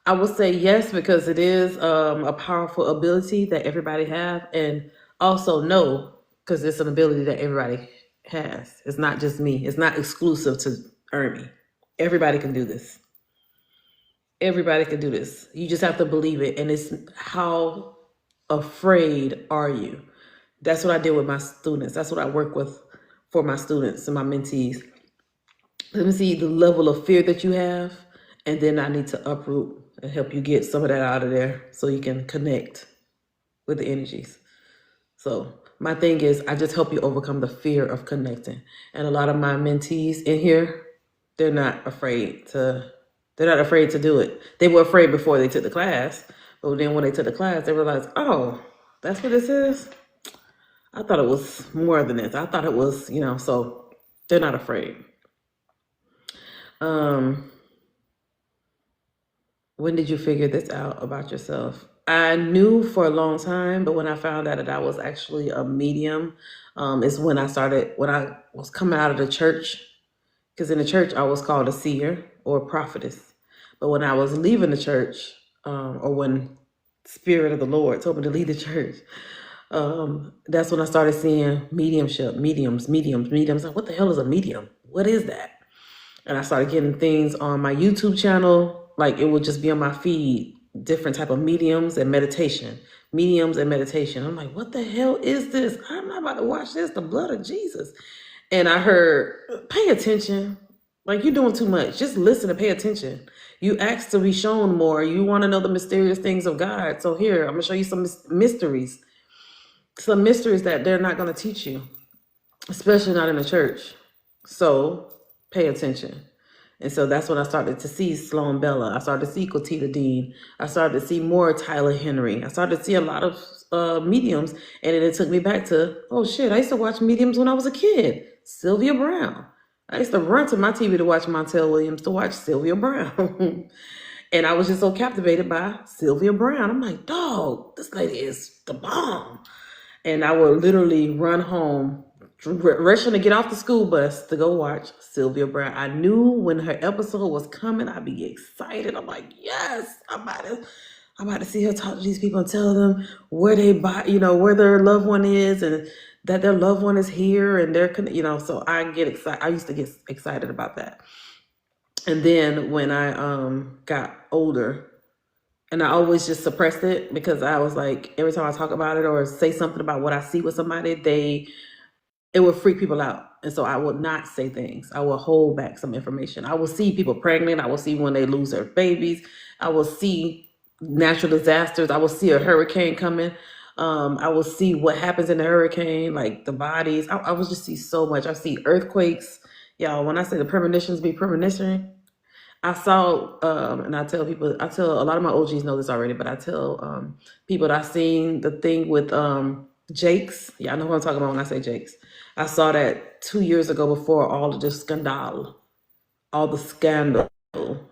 I will say yes because it is a powerful ability that everybody have, and also no because it's an ability that everybody has. It's not just me. It's not exclusive to Ermi. Everybody can do this. Everybody can do this. You just have to believe it. And it's how afraid are you? That's what I did with my students. That's what I work with for my students and my mentees. Let me see the level of fear that you have, and then I need to uproot and help you get some of that out of there so you can connect with the energies. So my thing is, I just help you overcome the fear of connecting. And a lot of my mentees in here, they're not afraid to do it. They were afraid before they took the class, but then when they took the class, they realized, oh, that's what this is? I thought it was more than this. I thought it was, so they're not afraid. When did you figure this out about yourself? I knew for a long time, but when I found out that I was actually a medium, is when I was coming out of the church, because in the church I was called a seer or a prophetess. But when I was leaving the church, or when Spirit of the Lord told me to leave the church, that's when I started seeing mediumship, mediums. Like, what the hell is a medium? What is that? And I started getting things on my YouTube channel, like it would just be on my feed, different type of mediums and meditation. I'm like, what the hell is this? I'm not about to watch this, the blood of Jesus. And I heard, pay attention. Like, you're doing too much. Just listen and pay attention. You asked to be shown more. You want to know the mysterious things of God. So here, I'm going to show you some mysteries. Some mysteries that they're not going to teach you, especially not in the church. So pay attention. And so that's when I started to see Sloan Bella. I started to see Cotita Dean. I started to see more Tyler Henry. I started to see a lot of mediums. And then it took me back to, oh shit, I used to watch mediums when I was a kid. Sylvia Brown. I used to run to my TV to watch Montel Williams, to watch Sylvia Brown. And I was just so captivated by Sylvia Brown. I'm like, dog, this lady is the bomb. And I would literally run home, rushing to get off the school bus to go watch Sylvia Brown. I knew when her episode was coming, I'd be excited. I'm like, yes, I'm about to see her talk to these people and tell them where where their loved one is, and that their loved one is here, and so I get excited. I used to get excited about that. And then when I got older, and I always just suppressed it, because I was like, every time I talk about it or say something about what I see with somebody, it would freak people out. And so I would not say things. I will hold back some information. I will see people pregnant. I will see when they lose their babies. I will see natural disasters. I will see a hurricane coming. I will see what happens in the hurricane, like the bodies. I will just see so much. I see earthquakes. Y'all, when I say the premonitions be premonition, I saw, and I tell a lot of my OGs know this already, but I tell people that I seen the thing with Jakes. Yeah, I know what I'm talking about when I say Jakes. I saw that 2 years ago before all the scandal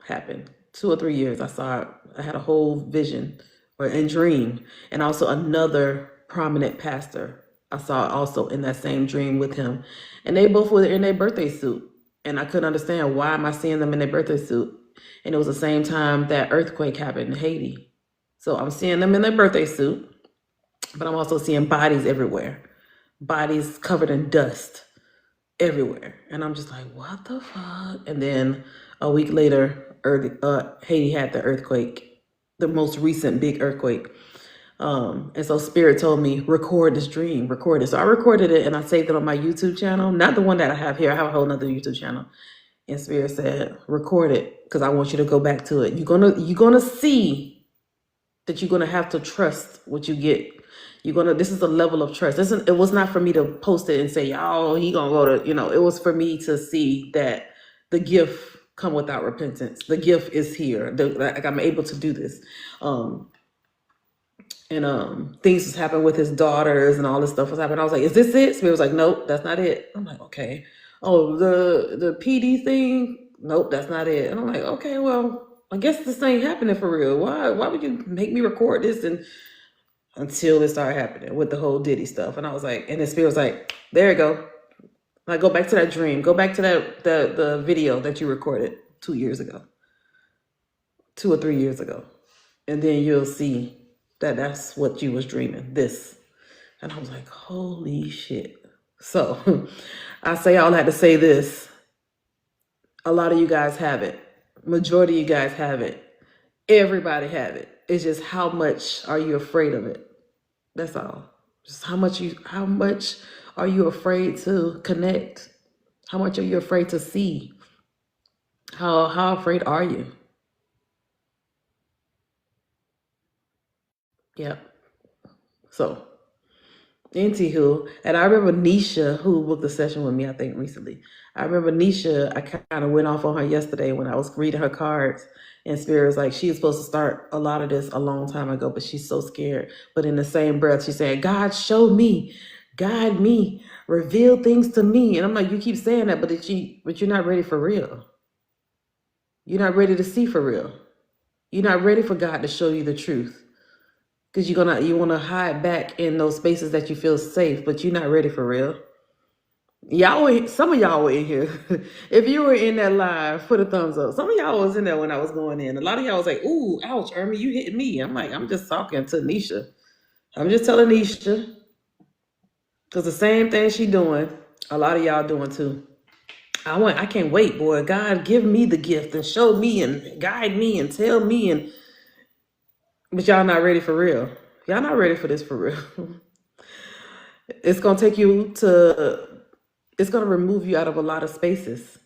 happened. 2 or 3 years, I saw it. I had a whole vision and dream. And also another prominent pastor, I saw also in that same dream with him. And they both were in their birthday suit. And I couldn't understand, why am I seeing them in their birthday suit? And it was the same time that earthquake happened in Haiti. So I'm seeing them in their birthday suit. but I'm also seeing bodies everywhere, bodies covered in dust everywhere. And I'm just like, what the fuck? And then a week later, Haiti had the earthquake, the most recent big earthquake. And so Spirit told me, record this dream, record it. So I recorded it and I saved it on my YouTube channel, not the one that I have here. I have a whole nother YouTube channel. And Spirit said, record it because I want you to go back to it. You're gonna see that you're gonna have to trust what you get. This is a level of trust. It was not for me to post it and say, oh, he gonna go to, it was for me to see that the gift come without repentance. The gift is here. Like I'm able to do this. And things was happening with his daughters and all this stuff was happening. I was like, is this it? Spirit was like, nope, that's not it. I'm like, okay. Oh, the PD thing? Nope, that's not it. And I'm like, okay, well, I guess this ain't happening for real. Why would you make me record this until it started happening with the whole Diddy stuff? And I was like, and the Spirit was like, there you go. Like, go back to that dream. Go back to the video that you recorded 2 years ago. 2 or 3 years ago. And then you'll see that's what you was dreaming, this. And I was like, holy shit. So I say all that to say this. A lot of you guys have it. Majority of you guys have it. Everybody have it. It's just how much are you afraid of it? That's all. Just how much are you afraid to connect? How much are you afraid to see? How afraid are you? Yep. So, anywho, and I remember Nisha, who booked a session with me, I think recently. I remember Nisha, I kind of went off on her yesterday when I was reading her cards, and Spirit was like, she was supposed to start a lot of this a long time ago, but she's so scared. But in the same breath, she said, God, show me, guide me, reveal things to me. And I'm like, you keep saying that, but you're not ready for real. You're not ready to see for real. You're not ready for God to show you the truth. Because you want to hide back in those spaces that you feel safe, but you're not ready for real. Some of y'all were in here. If you were in that live, put a thumbs up. Some of y'all was in there when I was going in. A lot of y'all was like, ooh, ouch, Ermi, you hit me. I'm like, I'm just talking to Nisha. I'm just telling Nisha. Because the same thing she doing, a lot of y'all doing too. I can't wait, boy. God, give me the gift and show me and guide me and tell me but y'all not ready for real. Y'all not ready for this for real. It's going to remove you out of a lot of spaces.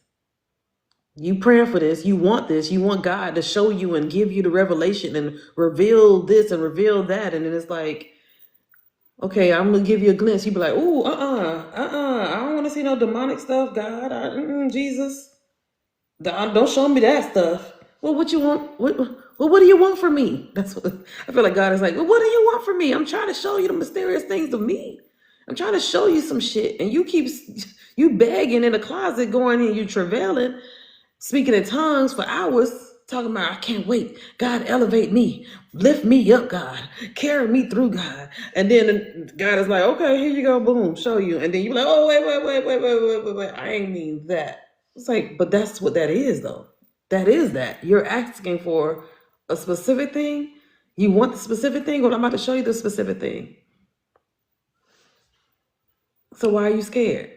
You praying for this. You want God to show you and give you the revelation and reveal this and reveal that. And then it's like, okay, I'm going to give you a glimpse. You be like, ooh, I don't want to see no demonic stuff, God. Jesus. Don't show me that stuff. Well, what you want? What do you want from me? That's what I feel like God is like. Well, what do you want from me? I'm trying to show you the mysterious things of me. I'm trying to show you some shit, and you begging in the closet, going in, you travailing, speaking in tongues for hours, talking about I can't wait. God, elevate me, lift me up, God, carry me through, God. And then God is like, okay, here you go, boom, show you. And then you're like, oh wait, I ain't mean that. It's like, but that's what that is, though. That is that. You're asking for a specific thing. You want the specific thing? Well, I'm about to show you the specific thing. So why are you scared?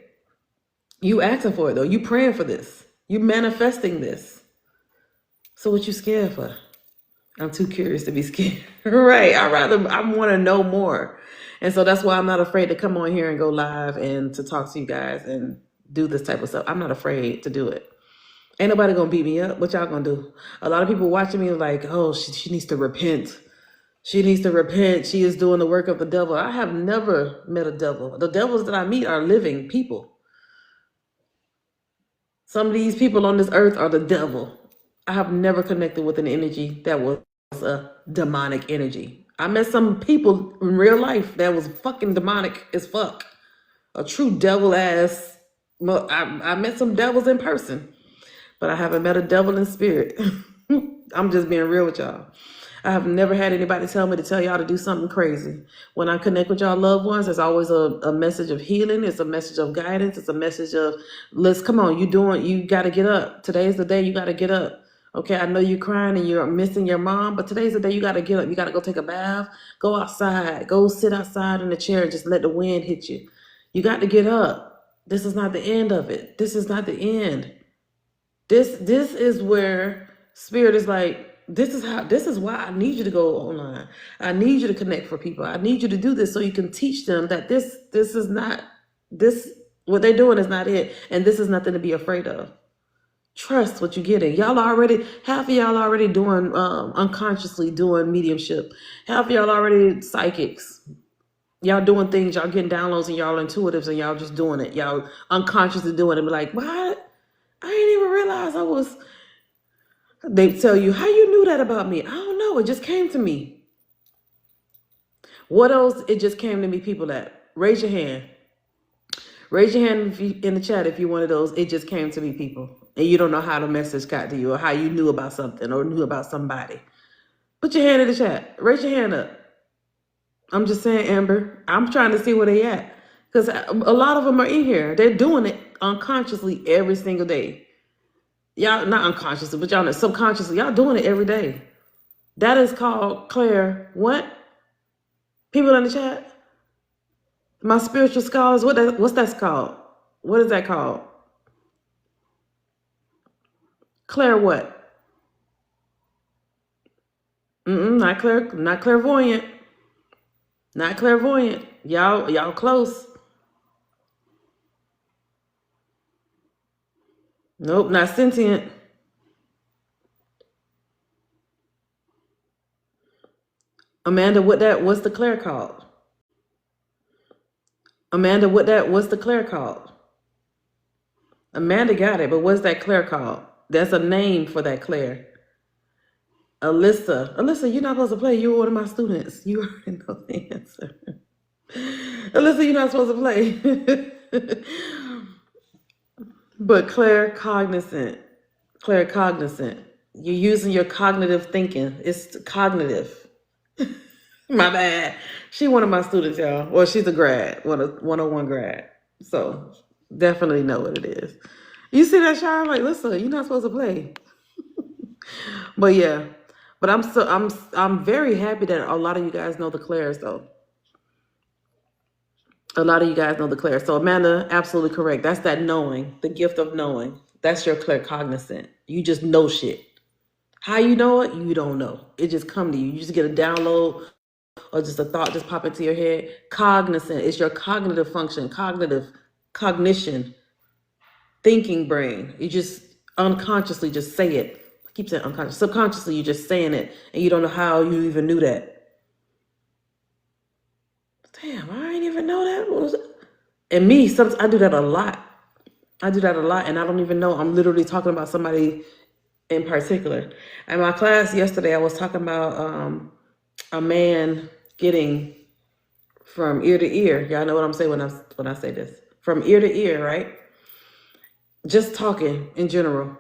You asking for it, though. You praying for this. You manifesting this. So what you scared for? I'm too curious to be scared. Right. I want to know more. And so that's why I'm not afraid to come on here and go live and to talk to you guys and do this type of stuff. I'm not afraid to do it. Ain't nobody gonna beat me up. What y'all gonna do? A lot of people watching me are like, oh, she needs to repent. She needs to repent. She is doing the work of the devil. I have never met a devil. The devils that I meet are living people. Some of these people on this earth are the devil. I have never connected with an energy that was a demonic energy. I met some people in real life that was fucking demonic as fuck. A true devil ass. Well, I met some devils in person. But I haven't met a devil in spirit. I'm just being real with y'all. I have never had anybody tell me to tell y'all to do something crazy. When I connect with y'all loved ones, it's always a message of healing. It's a message of guidance. It's a message of, come on, you got to get up. Today's the day you got to get up. Okay, I know you're crying and you're missing your mom, but today's the day you gotta get up. You gotta go take a bath, go outside, go sit outside in the chair and just let the wind hit you. You got to get up. This is not the end of it. This is not the end. This is where spirit is like, this is why I need you to go online. I need you to connect for people. I need you to do this so you can teach them that this is not this what they're doing is not it, and this is nothing to be afraid of. Trust what you're getting. Half of y'all already doing unconsciously doing mediumship. Half of y'all already psychics. Y'all doing things, y'all getting downloads, and y'all intuitives, and y'all just doing it. Y'all unconsciously doing it. Be like, what? I didn't even realize I was. They tell you, how you knew that about me? I don't know. It just came to me. What else? It just came to me. People that raise your hand. Raise your hand in the chat if you're one of those. It just came to me, people, and you don't know how the message got to you or how you knew about something or knew about somebody. Put your hand in the chat. Raise your hand up. I'm just saying, Amber. I'm trying to see where they at because a lot of them are in here. They're doing it unconsciously every single day. Y'all, not unconsciously, but y'all subconsciously, y'all doing it every day. That is called Claire. What? People in the chat? My spiritual scholars, what's that called? What is that called? Claire what? Not clairvoyant. Not clairvoyant. Y'all close. Nope, not sentient. Amanda, what's the Claire called? Amanda, what's the Claire called? Amanda got it, but what's that Claire called? That's a name for that Claire. Alyssa, you're not supposed to play. You're one of my students. You already know the answer. Alyssa, you're not supposed to play. But Claire cognizant. You're using your cognitive thinking. It's cognitive. My bad. She one of my students, y'all. Well, she's a grad, 101 grad. So definitely know what it is. You see that, Shar? I'm like, listen, you're not supposed to play. But yeah. But I'm very happy that a lot of you guys know the Claires, though. A lot of you guys know the Claire. So Amanda, absolutely correct. That's that knowing, the gift of knowing. That's your claircognizant. You just know shit. How you know it, you don't know. It just come to you. You just get a download or just a thought just pop into your head. Cognizant is your cognitive function, cognition, thinking brain. You just unconsciously just say it. I keep saying unconscious. Subconsciously, you're just saying it, and you don't know how you even knew that. Damn, I didn't even know that. What was it? And me, I do that a lot. And I don't even know. I'm literally talking about somebody in particular. In my class yesterday, I was talking about a man getting from ear to ear. Y'all know what I'm saying when I say this. From ear to ear, right? Just talking in general.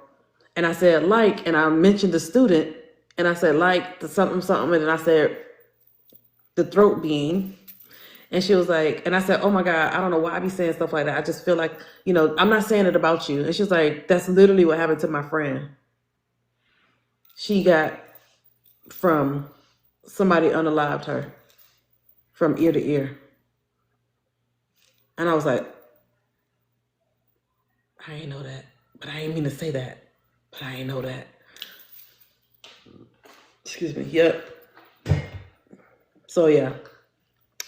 And I said, and I mentioned the student, and I said, the something, and I said, the throat being. And she was like, and I said, oh my God, I don't know why I be saying stuff like that. I just feel like, I'm not saying it about you. And she was like, that's literally what happened to my friend. She got from somebody unalived her from ear to ear. And I was like, I ain't know that, but I ain't mean to say that, but I ain't know that. Excuse me. Yep. So yeah.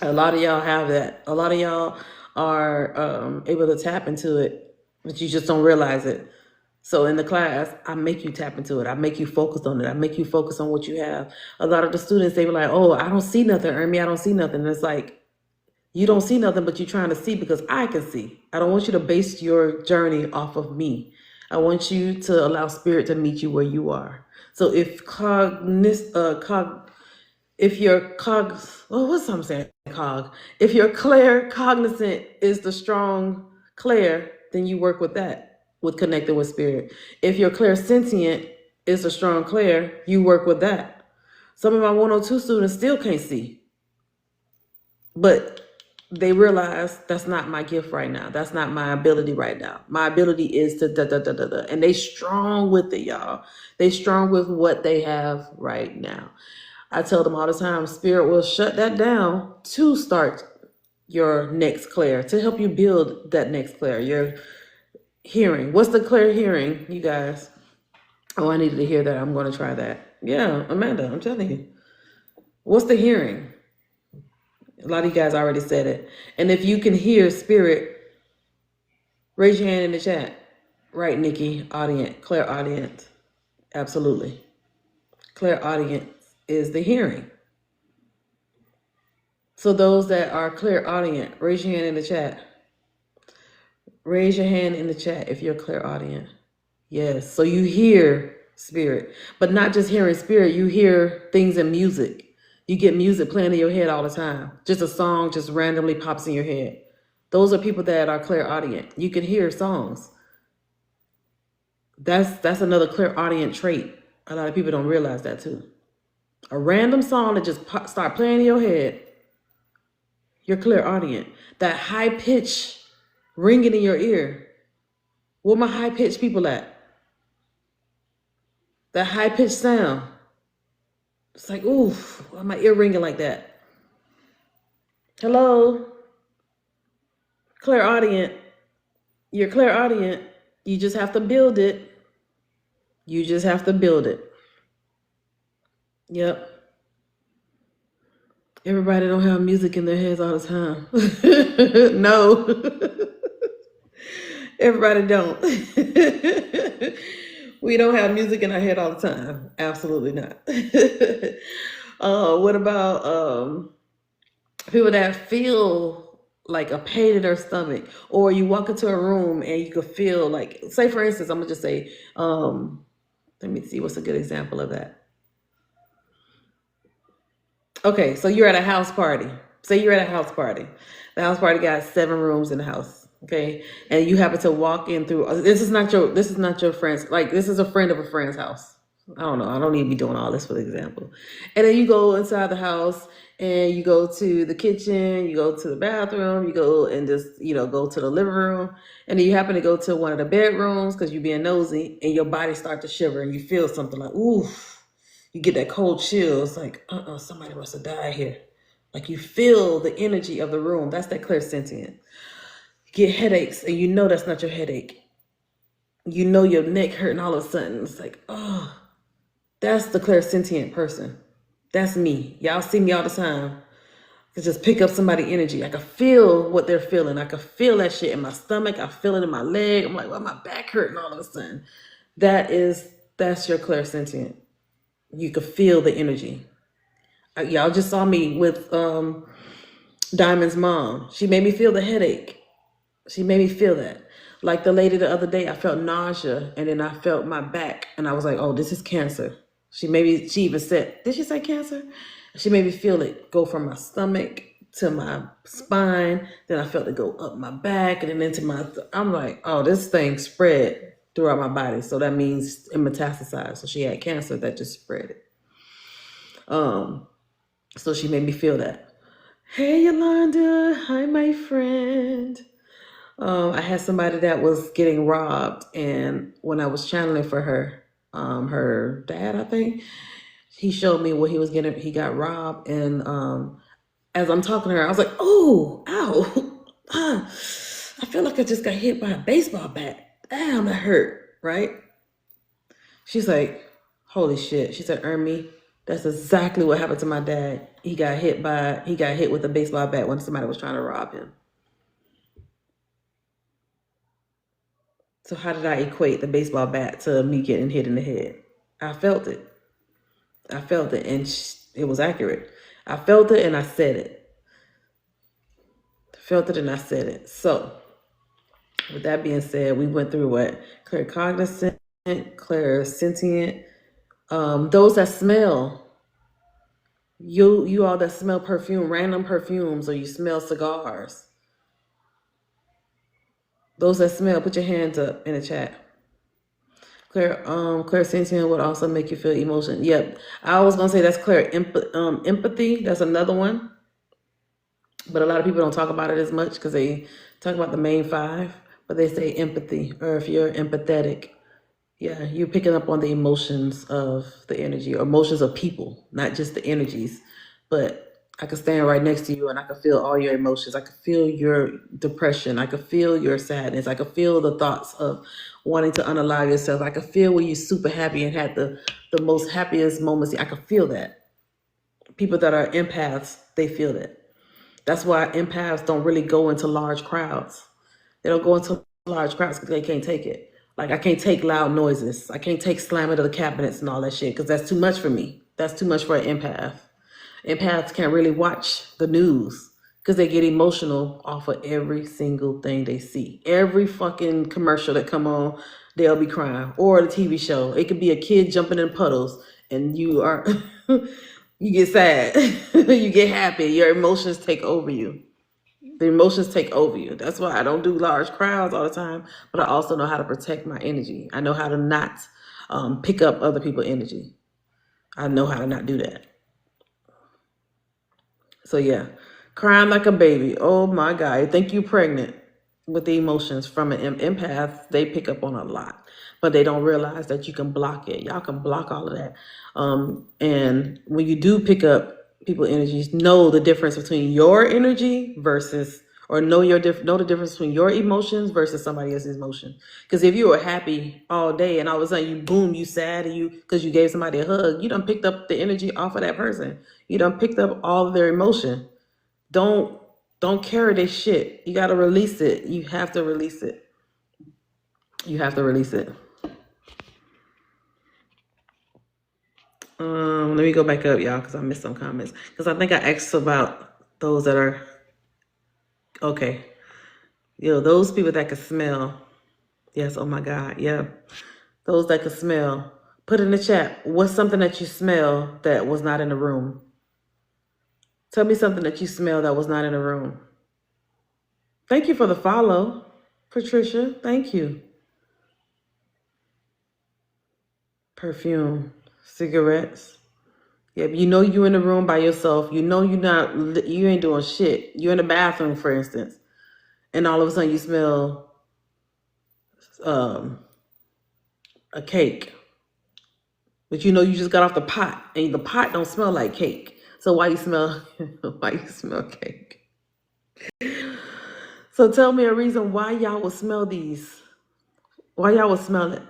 A lot of y'all have that. A lot of y'all are able to tap into it, but you just don't realize it. So in the class, I make you tap into it. I make you focus on it. I make you focus on what you have. A lot of the students, they were like, oh, I don't see nothing, Ermi. I don't see nothing. And it's like, you don't see nothing, but you're trying to see because I can see. I don't want you to base your journey off of me. I want you to allow spirit to meet you where you are. So if if your if your claircognizant is the strong Claire, then you work with that, with connecting with spirit. If your clairsentient is a strong Claire, you work with that. Some of my 102 students still can't see, but they realize that's not my gift right now. That's not my ability right now. My ability is to da da da da da. And they strong with it, y'all. They strong with what they have right now. I tell them all the time, spirit will shut that down to start your next clear, to help you build that next clear. Your hearing. What's the clear hearing, you guys? Oh, I needed to hear that. I'm going to try that. Yeah, Amanda, I'm telling you. What's the hearing? A lot of you guys already said it. And if you can hear spirit, raise your hand in the chat. Right, Nikki, audience, clairaudience. Absolutely. Clairaudience is the hearing. So those that are clairaudient, raise your hand in the chat. Raise your hand in the chat if you're clairaudient. Yes, so you hear spirit, but not just hearing spirit, you hear things in music. You get music playing in your head all the time. Just a song just randomly pops in your head. Those are people that are clairaudient. You can hear songs. That's another clairaudient trait. A lot of people don't realize that too. A random song that just start playing in your head, you're clairaudient. That high pitch ringing in your ear. Where my high pitched people at? That high pitched sound. It's like, ooh, why my ear ringing like that? Hello? Clairaudient. You're clairaudient. You just have to build it. You just have to build it. Yep. Everybody don't have music in their heads all the time. No. Everybody don't. We don't have music in our head all the time. Absolutely not. What about people that feel like a pain in their stomach, or you walk into a room and you could feel like, say for instance, I'm gonna just say, let me see what's a good example of that. Okay, so you're at a house party. Say you're at a house party. The house party got 7 rooms in the house. Okay, and you happen to walk in through. This is not your friend's. Like, this is a friend of a friend's house. I don't know. I don't need to be doing all this for the example. And then you go inside the house and you go to the kitchen. You go to the bathroom. You go and just go to the living room. And then you happen to go to one of the bedrooms because you're being nosy, and your body starts to shiver and you feel something like, ooh. You get that cold chill. It's like, somebody must have died here. Like, you feel the energy of the room. That's that clairsentient. You get headaches and you know that's not your headache. You know your neck hurting all of a sudden. It's like, oh, that's the clairsentient person. That's me. Y'all see me all the time. I just pick up somebody's energy. I can feel what they're feeling. I can feel that shit in my stomach. I feel it in my leg. I'm like, why my back hurting all of a sudden? That's your clairsentient. You could feel the energy. Y'all just saw me with Diamond's mom. She made me feel the headache. She made me feel that. Like the lady the other day, I felt nausea, and then I felt my back, and I was like, oh, this is cancer. She even said, did she say cancer? She made me feel it go from my stomach to my spine. Then I felt it go up my back and then into my, I'm like, oh, this thing spread throughout my body. So that means it metastasized. So she had cancer that just spread it. So she made me feel that. Hey, Yolanda. Hi, my friend. I had somebody that was getting robbed, and when I was channeling for her, her dad, I think, he showed me what he was getting. He got robbed, and as I'm talking to her, I was like, "Oh, ow, I feel like I just got hit by a baseball bat. Damn, that hurt, right?" She's like, "Holy shit!" She said, "Ermi, that's exactly what happened to my dad. He got hit with a baseball bat when somebody was trying to rob him." So how did I equate the baseball bat to me getting hit in the head? I felt it. And it was accurate. I felt it and I said it. So, with that being said, we went through what? Claircognizant, clairsentient. Those that smell. You all that smell perfume, random perfumes, or you smell cigars. Those that smell, put your hands up in the chat. Clairsentient would also make you feel emotion. Yep. I was gonna say that's empathy. That's another one. But a lot of people don't talk about it as much because they talk about the main five, but they say empathy, or if you're empathetic, yeah, you're picking up on the emotions of the energy, or emotions of people, not just the energies. But I could stand right next to you and I could feel all your emotions. I could feel your depression. I could feel your sadness. I could feel the thoughts of wanting to unalive yourself. I could feel when you're super happy and had the most happiest moments. I could feel that. People that are empaths, they feel that. That's why empaths don't really go into large crowds. They don't go into large crowds because they can't take it. Like, I can't take loud noises. I can't take slamming of the cabinets and all that shit because that's too much for me. That's too much for an empath. Empaths can't really watch the news because they get emotional off of every single thing they see. Every fucking commercial that come on, they'll be crying. Or the TV show. It could be a kid jumping in puddles and you are, you get sad. You get happy. Your emotions take over you. The emotions take over you. That's why I don't do large crowds all the time, but I also know how to protect my energy. I know how to not pick up other people's energy. I know how to not do that. So yeah, crying like a baby. Oh my God. I think you pregnant with the emotions from an empath. They pick up on a lot, but they don't realize that you can block it. Y'all can block all of that. And when you do pick up people's energies, know the difference between your energy versus, or know the difference between your emotions versus somebody else's emotion. Because if you were happy all day and all of a sudden you boom, you sad, and because you gave somebody a hug, you done picked up the energy off of that person. You done picked up all of their emotion. Don't carry this shit. You gotta release it. You have to release it. You have to release it. Let me go back up, y'all, because I missed some comments. Because I think I asked about those that are okay. Those people that can smell. Yes, oh my God, yeah. Those that can smell. Put in the chat, what's something that you smell that was not in the room? Tell me something that you smell that was not in the room. Thank you for the follow, Patricia. Thank you. Perfume, cigarettes. Yeah, you know you in the room by yourself. You know you ain't doing shit. You're in the bathroom, for instance, and all of a sudden you smell a cake, but you know you just got off the pot, and the pot don't smell like cake. So why you smell cake? So tell me a reason why y'all would smell these. Why y'all would smell it?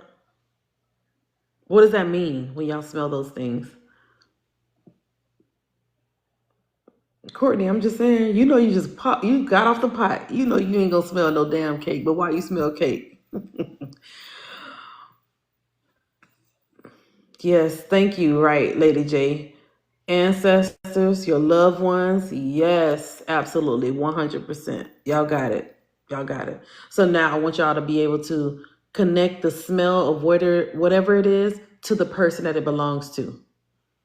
What does that mean when y'all smell those things? Courtney, I'm just saying, you got off the pot. You know you ain't gonna smell no damn cake, but why you smell cake? Yes, thank you, right, Lady J. Ancestors, your loved ones, yes, absolutely, 100%. Y'all got it. Y'all got it. So now I want y'all to be able to connect the smell of whatever it is to the person that it belongs to.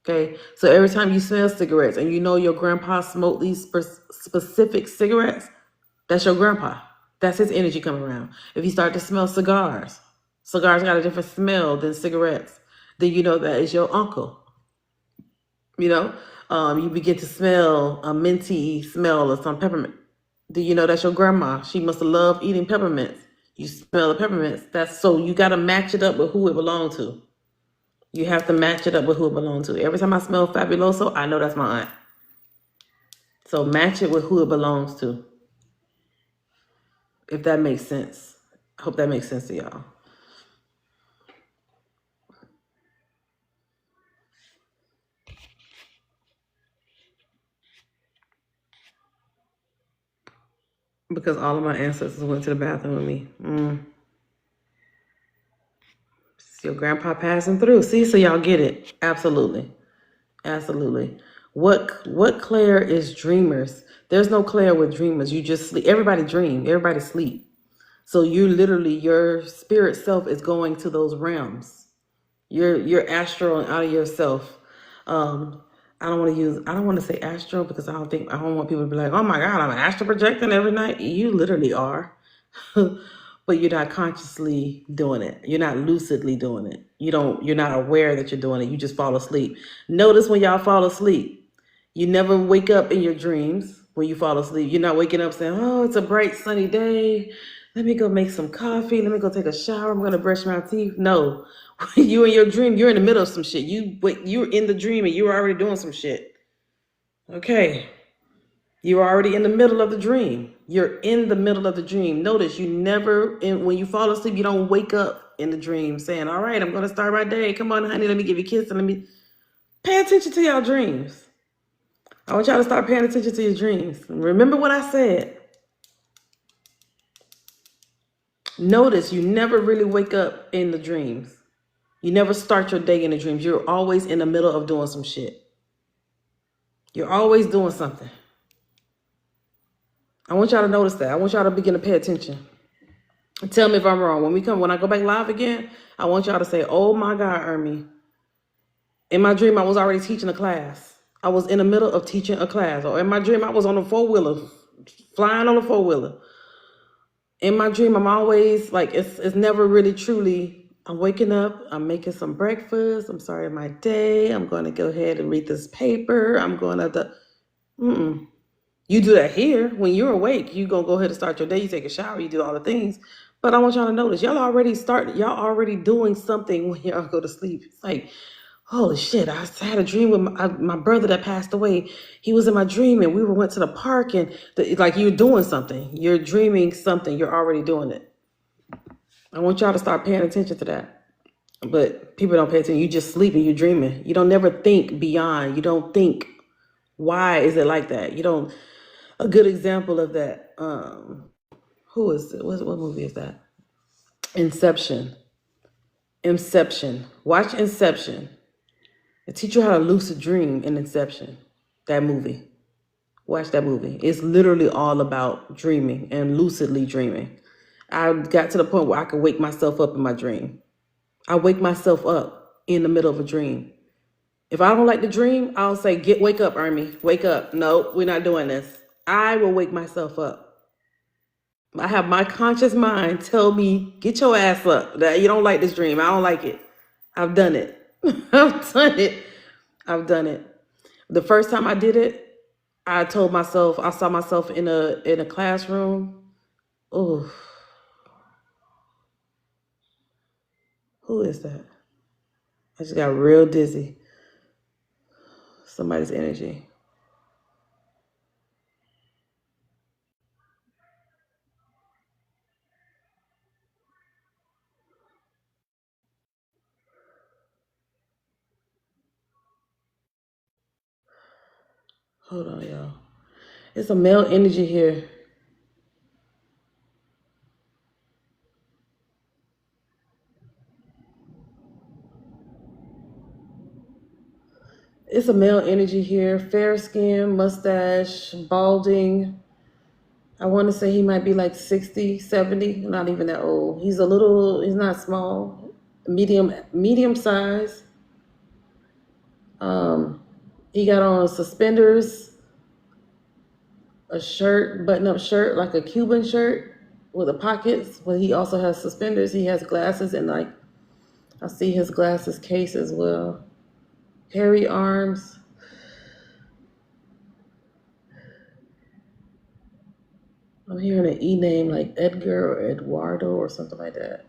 Okay, so every time you smell cigarettes and you know your grandpa smoked these specific cigarettes, that's your grandpa. That's his energy coming around. If you start to smell cigars got a different smell than cigarettes, then you know that is your uncle. You begin to smell a minty smell or some peppermint. Do you know that's your grandma? She must have loved eating peppermints. You smell the peppermints. So you got to match it up with who it belonged to. You have to match it up with who it belongs to. Every time I smell Fabuloso, I know that's my aunt. So match it with who it belongs to. If that makes sense. I hope that makes sense to y'all. Because all of my ancestors went to the bathroom with me. It's your grandpa passing through. See, so y'all get it. Absolutely. Absolutely. What Claire is dreamers? There's no Claire with dreamers. You just sleep. Everybody dream. Everybody sleep. So you literally, your spirit self is going to those realms. You're astral and out of yourself. I don't want to say astral because I don't want people to be like, oh my God, I'm astral projecting every night. You literally are. But you're not consciously doing it. You're not lucidly doing it. You're not aware that you're doing it. You just fall asleep. Notice when y'all fall asleep, you never wake up in your dreams. when you fall asleep. You're not waking up saying, oh, it's a bright sunny day. Let me go make some coffee. Let me go take a shower. I'm going to brush my teeth. No, you in your dream, you're in the middle of some shit. You're in the dream and you're already doing some shit. Okay. You're already in the middle of the dream. You're in the middle of the dream. Notice you never, when you fall asleep, you don't wake up in the dream saying, all right, I'm going to start my day. Come on, honey, let me give you a kiss and let me pay attention to y'all dreams. I want y'all to start paying attention to your dreams. Remember what I said. Notice you never really wake up in the dreams. You never start your day in the dreams. You're always in the middle of doing some shit. You're always doing something. I want y'all to notice that. I want y'all to begin to pay attention. Tell me if I'm wrong. When I go back live again, I want y'all to say, oh my God, Ermi. In my dream, I was already teaching a class. I was in the middle of teaching a class. Or in my dream, I was on a 4-wheeler, flying on a 4-wheeler. In my dream, I'm always like, it's never really truly, I'm waking up, I'm making some breakfast, I'm starting my day, I'm going to go ahead and read this paper, I'm going to, You do that here. When you're awake, you going to go ahead and start your day, you take a shower, you do all the things. But I want y'all to notice, y'all already doing something when y'all go to sleep. It's like, holy shit, I had a dream with my brother that passed away. He was in my dream and we went to the park and like you're doing something. You're dreaming something. You're already doing it. I want y'all to start paying attention to that. But people don't pay attention. You just sleeping, you're dreaming. You don't never think beyond. You don't think, why is it like that? You don't, a good example of that. Who is it? What movie is that? Inception. Watch Inception. They teach you how to lucid dream in Inception. That movie. Watch that movie. It's literally all about dreaming and lucidly dreaming. I got to the point where I could wake myself up in my dream. I wake myself up in the middle of a dream. If I don't like the dream, I'll say, wake up, Ermi. Wake up. No, we're not doing this. I will wake myself up. I have my conscious mind tell me, get your ass up. That you don't like this dream. I don't like it. I've done it. I've done it. The first time I did it, I saw myself in a classroom. Oh, who is that? I just got real dizzy. Somebody's energy. Hold on, y'all. It's a male energy here. It's a male energy here. Fair skin, mustache, balding. I want to say he might be like 60, 70, not even that old. He's not small, medium size. He got on suspenders, a shirt, button-up shirt, like a Cuban shirt with the pockets, but he also has suspenders. He has glasses and I see his glasses case as well. Hairy arms. I'm hearing an E name like Edgar or Eduardo or something like that.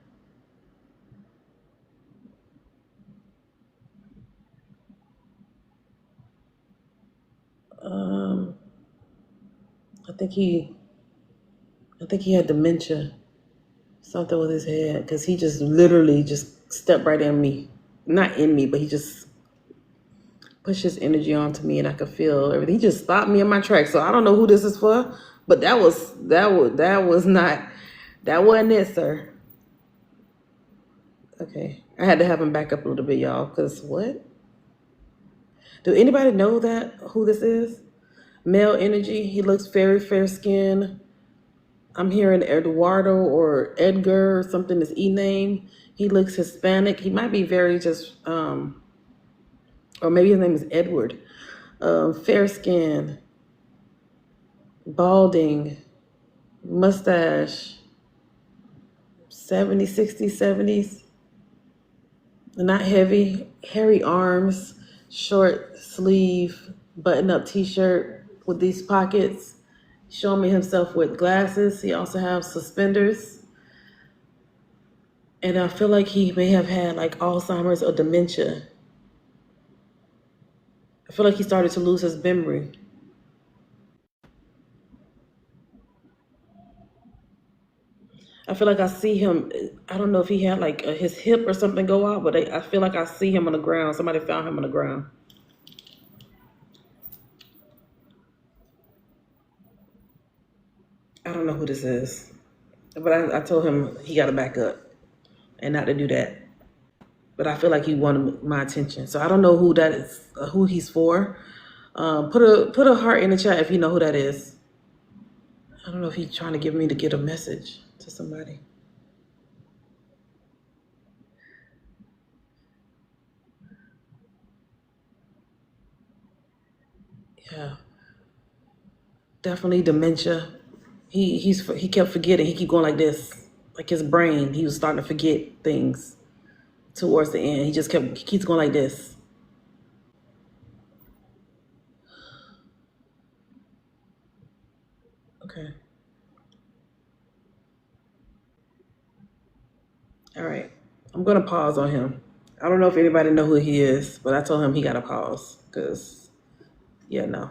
I think he had dementia, something with his head, because he just literally just stepped right in me. Not in me, but he just pushed his energy onto me and I could feel everything. He just stopped me in my tracks. So I don't know who this is for, but that wasn't it, sir. Okay. I had to have him back up a little bit, y'all, because what? Do anybody know who this is? Male energy. He looks very fair skinned. I'm hearing Eduardo or Edgar or something, his E name. He looks Hispanic. He might be very just, or maybe his name is Edward. Fair skin, balding, mustache, 70s, 60s, 70s. Not heavy, hairy arms, short sleeve, button-up t-shirt. with these pockets, showing me himself with glasses. He also has suspenders. And I feel like he may have had like Alzheimer's or dementia. I feel like he started to lose his memory. I feel like I see him. I don't know if he had like his hip or something go out, but I feel like I see him on the ground. Somebody found him on the ground. I don't know who this is, but I told him he got to back up and not to do that. But I feel like he wanted my attention, so I don't know who that is, who he's for. Put a heart in the chat if you know who that is. I don't know if he's trying to get me to get a message to somebody. Yeah, definitely dementia. He kept forgetting. He keep going like this, like his brain. He was starting to forget things towards the end. He keeps going like this. Okay. All right. I'm gonna pause on him. I don't know if anybody know who he is, but I told him he got to pause because yeah, no.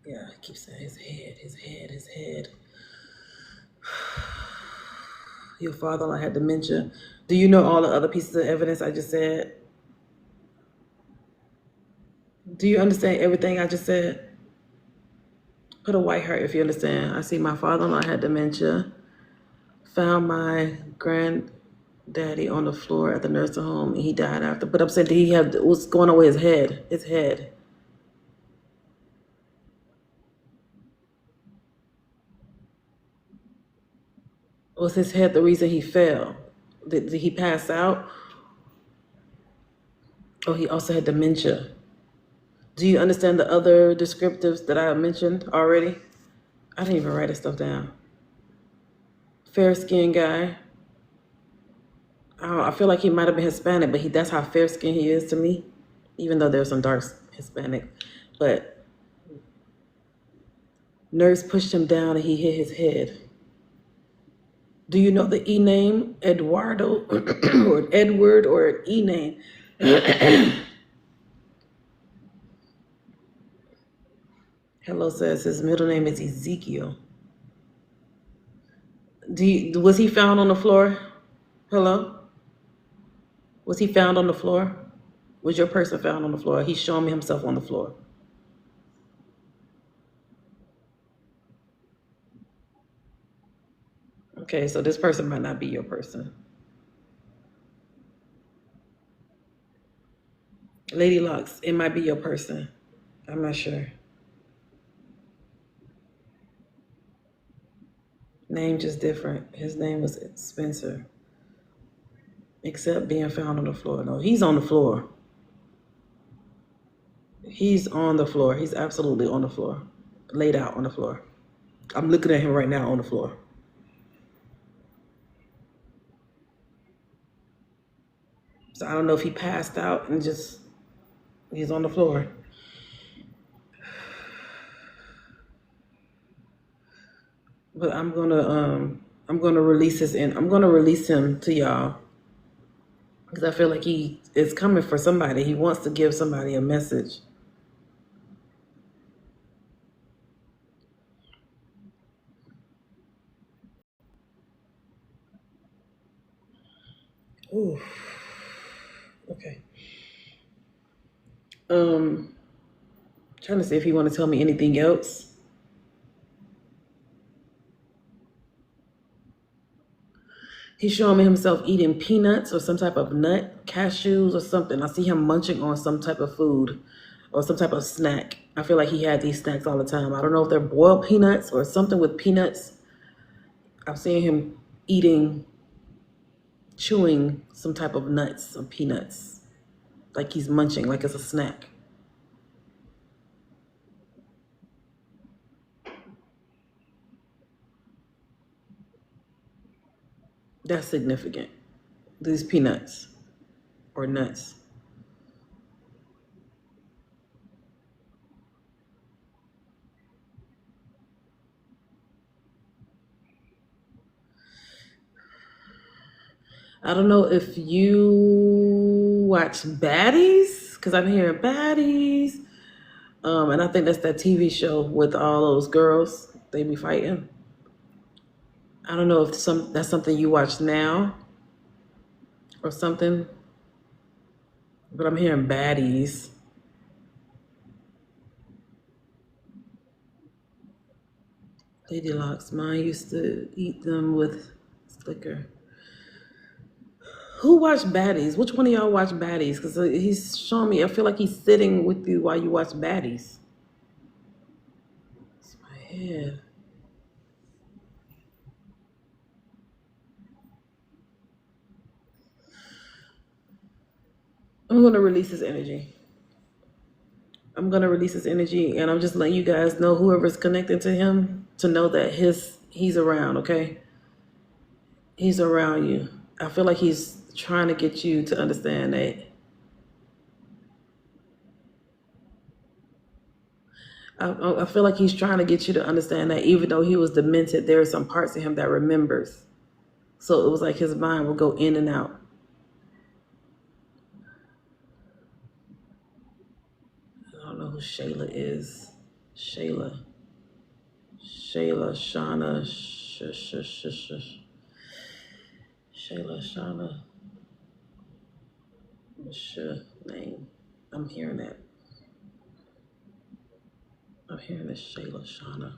Yeah, I keep saying his head. Your father-in-law had dementia. Do you know all the other pieces of evidence I just said? Do you understand everything I just said? Put a white heart if you understand. I see my father-in-law had dementia. Found my granddaddy on the floor at the nursing home, and he died after. But I'm saying, did he have what's going on with his head? His head. Was his head the reason he fell? Did he pass out? Oh, he also had dementia. Do you understand the other descriptives that I mentioned already? I didn't even write this stuff down. Fair skinned guy. I feel like he might have been Hispanic, but that's how fair skinned he is to me, even though there's some dark Hispanic. But nurse pushed him down and he hit his head. Do you know the E name? Eduardo or Edward or E name? Hello says his middle name is Ezekiel. Was he found on the floor? Hello? Was he found on the floor? Was your person found on the floor? He's showing me himself on the floor. Okay, so this person might not be your person. Lady Lux, it might be your person. I'm not sure. Name just different. His name was Spencer. Except being found on the floor. No, he's on the floor. He's on the floor. He's absolutely on the floor. Laid out on the floor. I'm looking at him right now on the floor. So I don't know if he passed out and he's on the floor. But I'm gonna release I'm gonna release him to y'all because I feel like he is coming for somebody. He wants to give somebody a message. Ooh. Okay. Trying to see if he want to tell me anything else. He's showing me himself eating peanuts or some type of nut, cashews or something. I see him munching on some type of food or some type of snack. I feel like he had these snacks all the time. I don't know if they're boiled peanuts or something with peanuts. I'm seeing him chewing some type of nuts or peanuts. Like he's munching, like it's a snack. That's significant. These peanuts or nuts. I don't know if you watch Baddies, because I'm hearing Baddies. And I think that's that TV show with all those girls. They be fighting. I don't know if that's something you watch now or something, but I'm hearing Baddies. Ladylocks. Mine used to eat them with Slicker. Who watched Baddies? Which one of y'all watch Baddies? Because he's showing me. I feel like he's sitting with you while you watch Baddies. It's my head. I'm gonna release his energy. I'm gonna release his energy, and I'm just letting you guys know, whoever's connected to him, to know that he's around. Okay, he's around you. I feel like he's trying to get you to understand that. I feel like he's trying to get you to understand that even though he was demented, there are some parts of him that remembers. So it was like his mind will go in and out. I don't know who Shayla is. Shayla, Shauna, Shayla, Shauna, name. I'm hearing that. I'm hearing this Shayla, Shauna.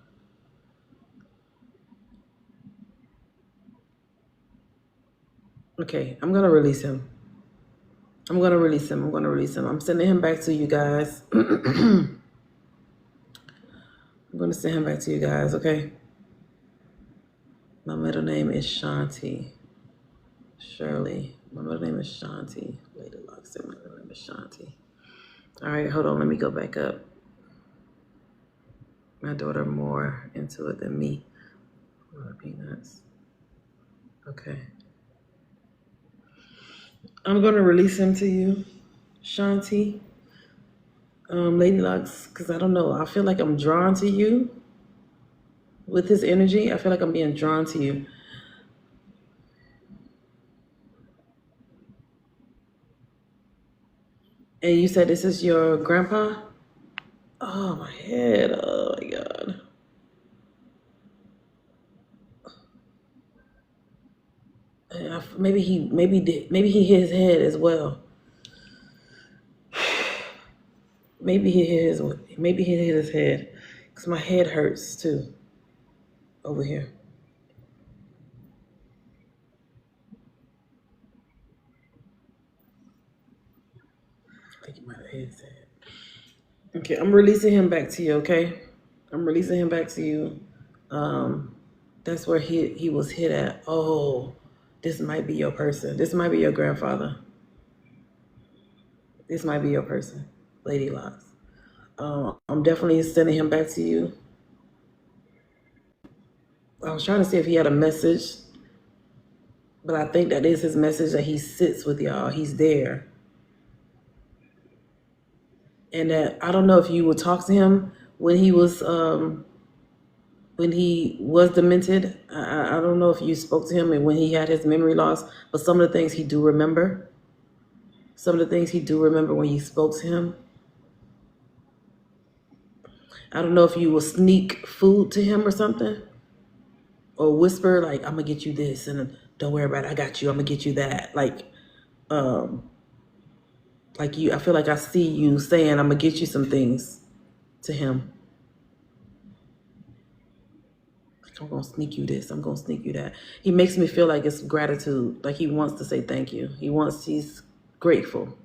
Okay, I'm gonna release him. I'm gonna release him. I'm sending him back to you guys. I'm gonna send him back to you guys, okay? My middle name is Shanti. Shirley. My middle name is Shanti. Lady Locke said my middle name is Shanti. All right, hold on. Let me go back up. My daughter more into it than me. Peanuts. Okay. I'm gonna release him to you, Shanti. Lady Locks, because I don't know. I feel like I'm drawn to you with his energy. I feel like I'm being drawn to you. And you said this is your grandpa? Oh, my head. Oh, my God. Maybe he hit his head as well. Maybe he hit his head. Because my head hurts too. Over here. I think he might have hit his head. Okay, I'm releasing him back to you, okay? I'm releasing him back to you. That's where he was hit at. Oh, this might be your person. This might be your grandfather. This might be your person, Lady Locks. I'm definitely sending him back to you. I was trying to see if he had a message, but I think that is his message, that he sits with y'all. He's there. And that I don't know if you would talk to him when he was demented. I don't know if you spoke to him and when he had his memory loss, but some of the things he do remember. Some of the things he do remember when you spoke to him. I don't know if you will sneak food to him or something, or whisper like, "I'm gonna get you this," and don't worry about it. I got you. I'm gonna get you that. Like you. I feel like I see you saying, "I'm gonna get you some things," to him. Like, I'm gonna sneak you this. I'm gonna sneak you that. He makes me feel like it's gratitude. Like he wants to say thank you. He's grateful.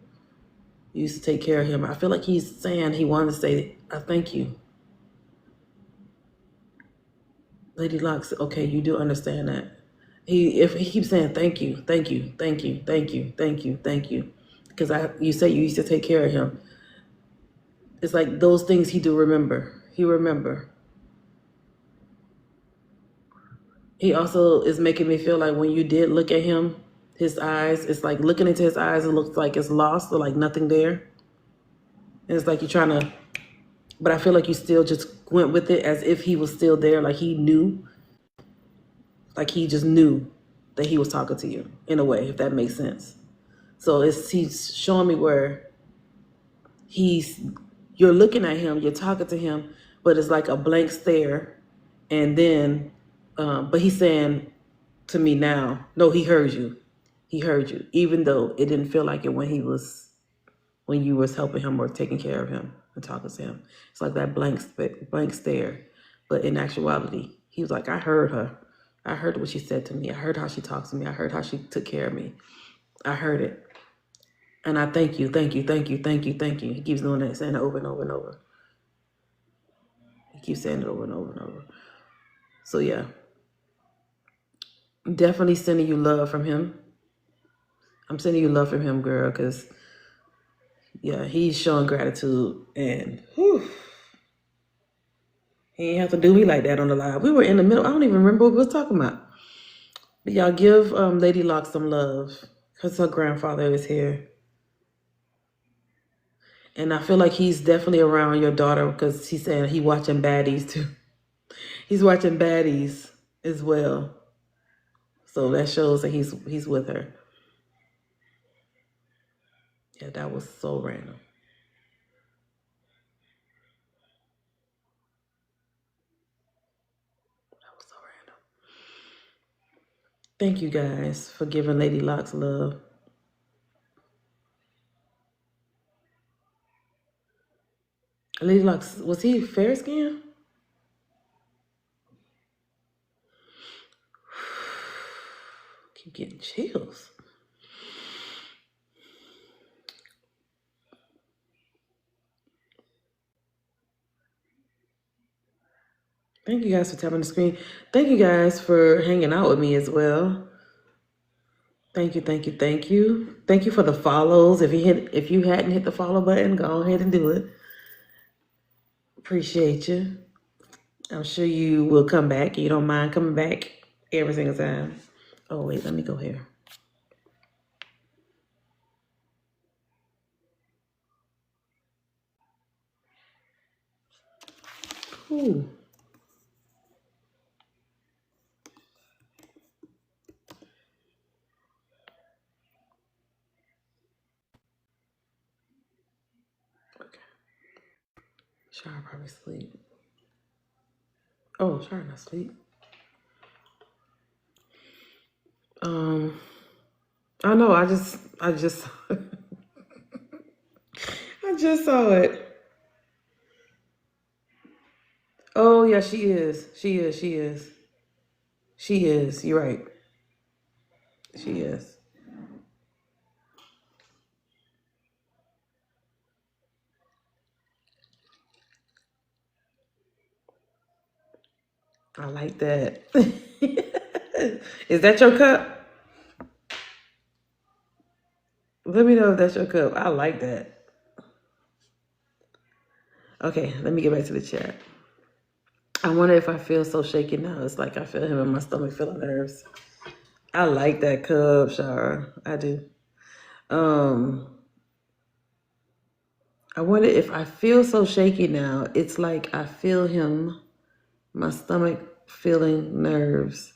You used to take care of him. I feel like he's saying he wanted to say, "I thank you." Lady Locke, okay, you do understand that. If he keeps saying thank you, thank you, thank you, thank you, thank you, thank you, because you say you used to take care of him. It's like those things he do remember. He remember. He also is making me feel like when you did look at him, His eyes, it's like looking into his eyes, it looks like it's lost or like nothing there. And it's like you're trying to, but I feel like you still just went with it as if he was still there, like he knew, like he just knew that he was talking to you in a way, if that makes sense. So he's showing me where you're looking at him, you're talking to him, but it's like a blank stare. And then, but he's saying to me now, no, he heard you. He heard you, even though it didn't feel like it when you was helping him or taking care of him and talking to him. It's like that blank stare. But in actuality, he was like, I heard her. I heard what she said to me. I heard how she talks to me. I heard how she took care of me. I heard it. And I thank you, thank you, thank you, thank you, thank you. He keeps doing that, saying it over and over and over. He keeps saying it over and over and over. So yeah, I'm definitely sending you love from him. I'm sending you love from him, girl, because yeah, he's showing gratitude, and whew, he ain't have to do me like that on the live. We were in the middle. I don't even remember what we was talking about. But y'all give Lady Locke some love because her grandfather is here. And I feel like he's definitely around your daughter because he's saying he watching baddies too. He's watching baddies as well. So that shows that he's with her. Yeah, that was so random. That was so random. Thank you guys for giving Lady Locke's love. Lady Locke, was he fair skinned? Keep getting chills. Thank you guys for tapping the screen. Thank you guys for hanging out with me as well. Thank you, thank you, thank you. Thank you for the follows. If you hadn't hit the follow button, go ahead and do it. Appreciate you. I'm sure you will come back. You don't mind coming back every single time. Oh wait, let me go here. Ooh. Okay. Shara probably sleep. Oh, Shara not sleep. I know. I just, I just saw it. Oh yeah, she is. She is. She is. She is. You're right. She is. I like that. Is that your cup? Let me know if that's your cup. I like that. Okay, let me get back to the chat. I wonder if I feel so shaky now. It's like I feel him in my stomach feeling nerves. I like that cup, Shara. I do. I wonder if I feel so shaky now. It's like I feel him, my stomach feeling nerves.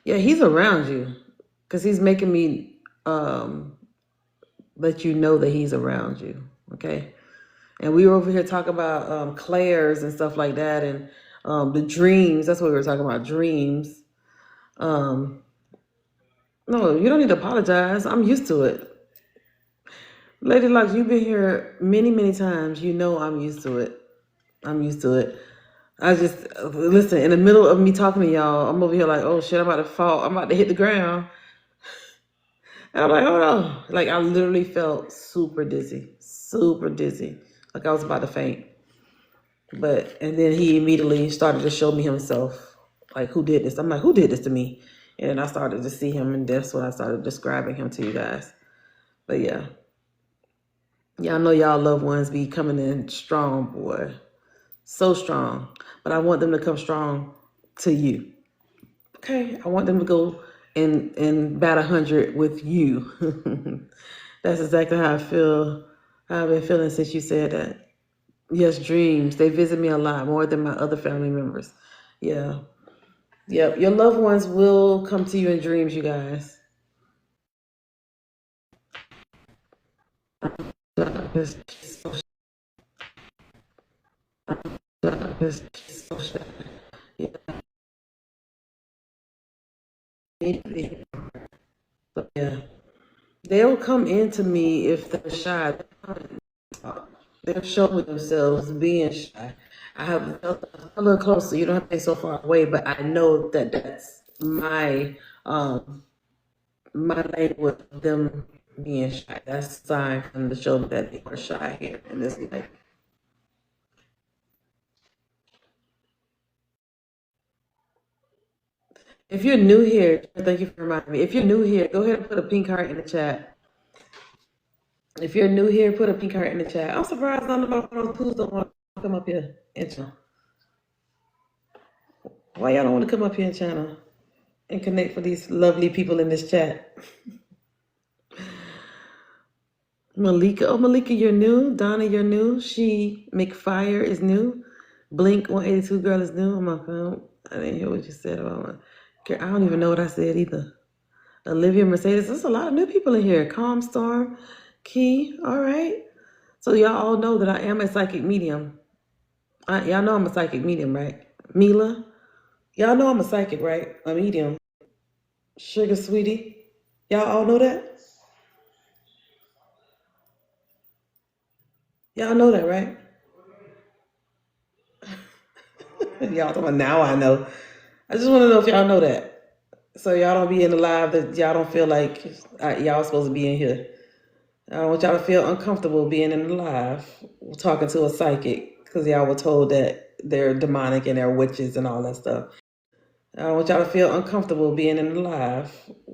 Yeah, he's around you because he's making me let you know that he's around you. Okay. And we were over here talking about clairs and stuff like that, and the dreams. That's what we were talking about, dreams. No, you don't need to apologize. I'm used to it. Lady Locke, you've been here many, many times. You know I'm used to it. I'm used to it. I just, listen, in the middle of me talking to y'all, I'm over here like, oh shit, I'm about to fall. I'm about to hit the ground. And I'm like, hold on. Like, I literally felt super dizzy. Super dizzy. Like I was about to faint. And then he immediately started to show me himself. Like, who did this? I'm like, who did this to me? And then I started to see him, and that's when I started describing him to you guys. But yeah. Y'all know y'all loved ones be coming in strong, boy. So strong. But I want them to come strong to you. Okay? I want them to go and bat 100 with you. That's exactly how I feel. How I've been feeling since you said that. Yes, dreams. They visit me a lot more than my other family members. Yeah. Yep. Your loved ones will come to you in dreams, you guys. It's so it's so yeah. They'll come into me if they're shy. They're showing themselves being shy. I have felt a little closer. You don't have to be so far away, but I know that that's my language of them being shy. That's a sign from the show that they are shy here in this life. If you're new here, thank you for reminding me. If you're new here, go ahead and put a pink heart in the chat. If you're new here, put a pink heart in the chat. I'm surprised none of my pools don't want to come up here and channel. Why y'all don't want to come up here and channel and connect with these lovely people in this chat? Malika, oh Malika, you're new. Donna, you're new. She McFire is new. Blink 182 girl is new. Oh my God, I didn't hear what you said about my. I don't even know what I said either. Olivia Mercedes, there's a lot of new people in here. Calm Storm, Key, all right. So y'all all know that I am a psychic medium. Y'all know I'm a psychic medium, right? Mila, y'all know I'm a psychic, right? A medium. Sugar Sweetie, y'all all know that? Y'all know that, right? Y'all talking about now I know. I just want to know if y'all know that. So y'all don't be in the live that y'all don't feel like y'all supposed to be in here. I don't want y'all to feel uncomfortable being in the live talking to a psychic because y'all were told that they're demonic and they're witches and all that stuff. I don't want y'all to feel uncomfortable being in the live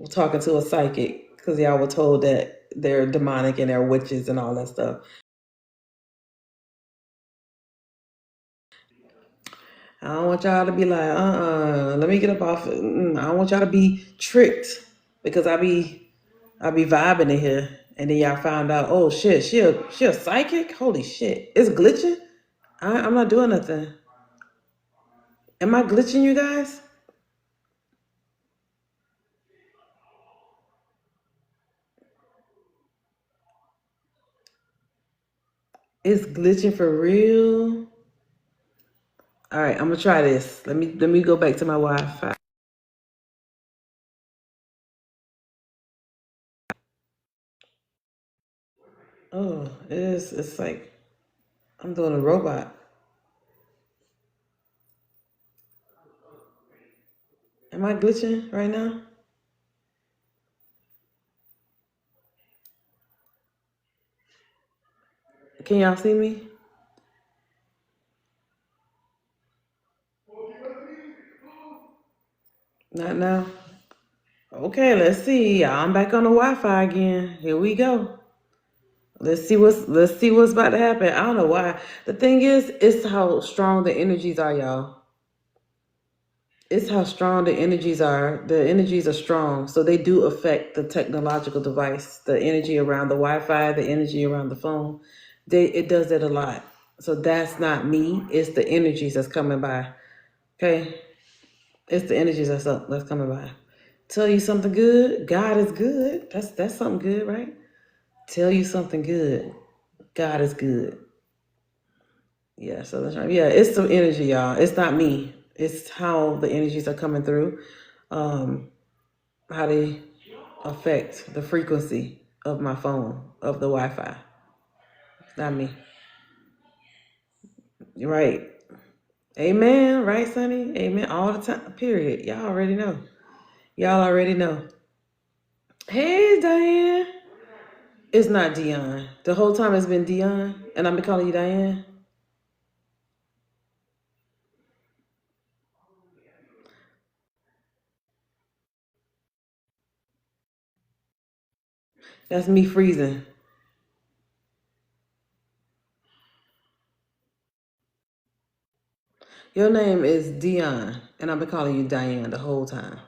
talking to a psychic because y'all were told that they're demonic and they're witches and all that stuff. I don't want y'all to be like, let me get up off it. I don't want y'all to be tricked because I be vibing in here and then y'all found out, oh shit, she a psychic? Holy shit. It's glitching? I'm not doing nothing. Am I glitching, you guys? It's glitching for real. All right, I'm gonna try this. Let me go back to my Wi-Fi. Oh, it is. It's like I'm doing a robot. Am I glitching right now? Can y'all see me? Not now. Okay, let's see. I'm back on the Wi-Fi again. Here we go. Let's see what's about to happen. I don't know why. The thing is, it's how strong the energies are, y'all. It's how strong the energies are. The energies are strong, so they do affect the technological device, the energy around the Wi-Fi, the energy around the phone. It does that a lot. So that's not me. It's the energies that's coming by. Okay, it's the energies that's coming by. Tell you something good. God is good. That's something good, right? Tell you something good. God is good. Yeah, so that's right. Yeah, it's some energy, y'all. It's not me. It's how the energies are coming through. How they affect the frequency of my phone, of the Wi-Fi. It's not me. You're right. Amen. Right, Sonny? Amen. All the time. Period. Y'all already know. Y'all already know. Hey, Diane. It's not Dion. The whole time it's been Dion, and I've been calling you Diane. That's me freezing. Your name is Dion, and I've been calling you Diane the whole time.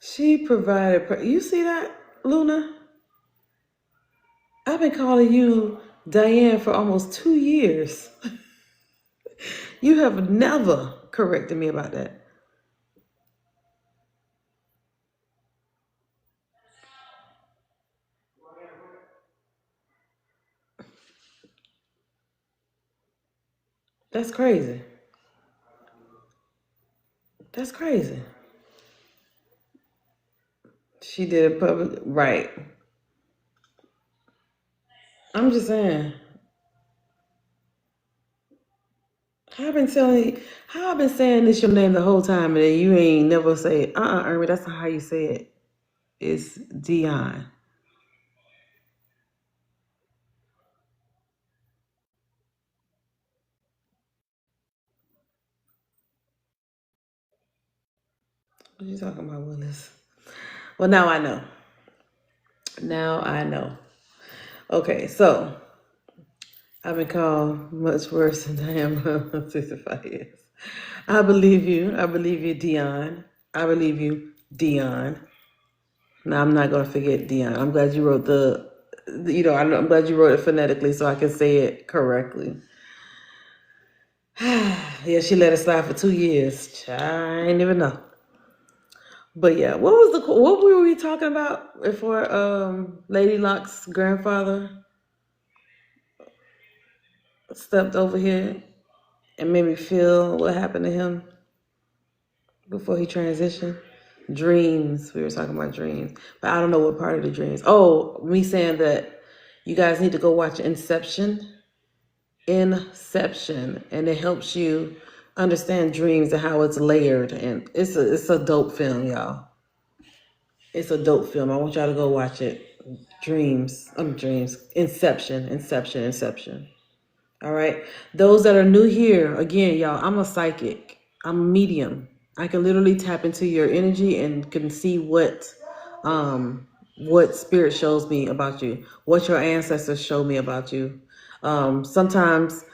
She provided. You see that, Luna? I've been calling you Diane for almost 2 years. You have never corrected me about that. That's crazy. That's crazy. She did it public, right? I'm just saying. How I've been saying this your name the whole time, and then you ain't never say, Ermi, that's not how you say it. It's Dion. What are you talking about, Willis? Well, now I know. Now I know. Okay, so I've been called much worse than I am 65 years. I believe you. I believe you, Dion. I believe you, Dion. Now I'm not gonna forget Dion. I'm glad you wrote I'm glad you wrote it phonetically so I can say it correctly. Yeah, she let it slide for 2 years. I ain't even know. But yeah, what were we talking about before Lady Locke's grandfather stepped over here and made me feel what happened to him before he transitioned? Dreams. We were talking about dreams. But I don't know what part of the dreams. Oh, me saying that you guys need to go watch Inception, and it helps you understand dreams and how it's layered, and it's a dope film, y'all. It's a dope film. I want y'all to go watch it. Dreams. Inception. All right. Those that are new here, again, y'all, I'm a psychic. I'm a medium. I can literally tap into your energy and can see what spirit shows me about you, what your ancestors show me about you. Sometimes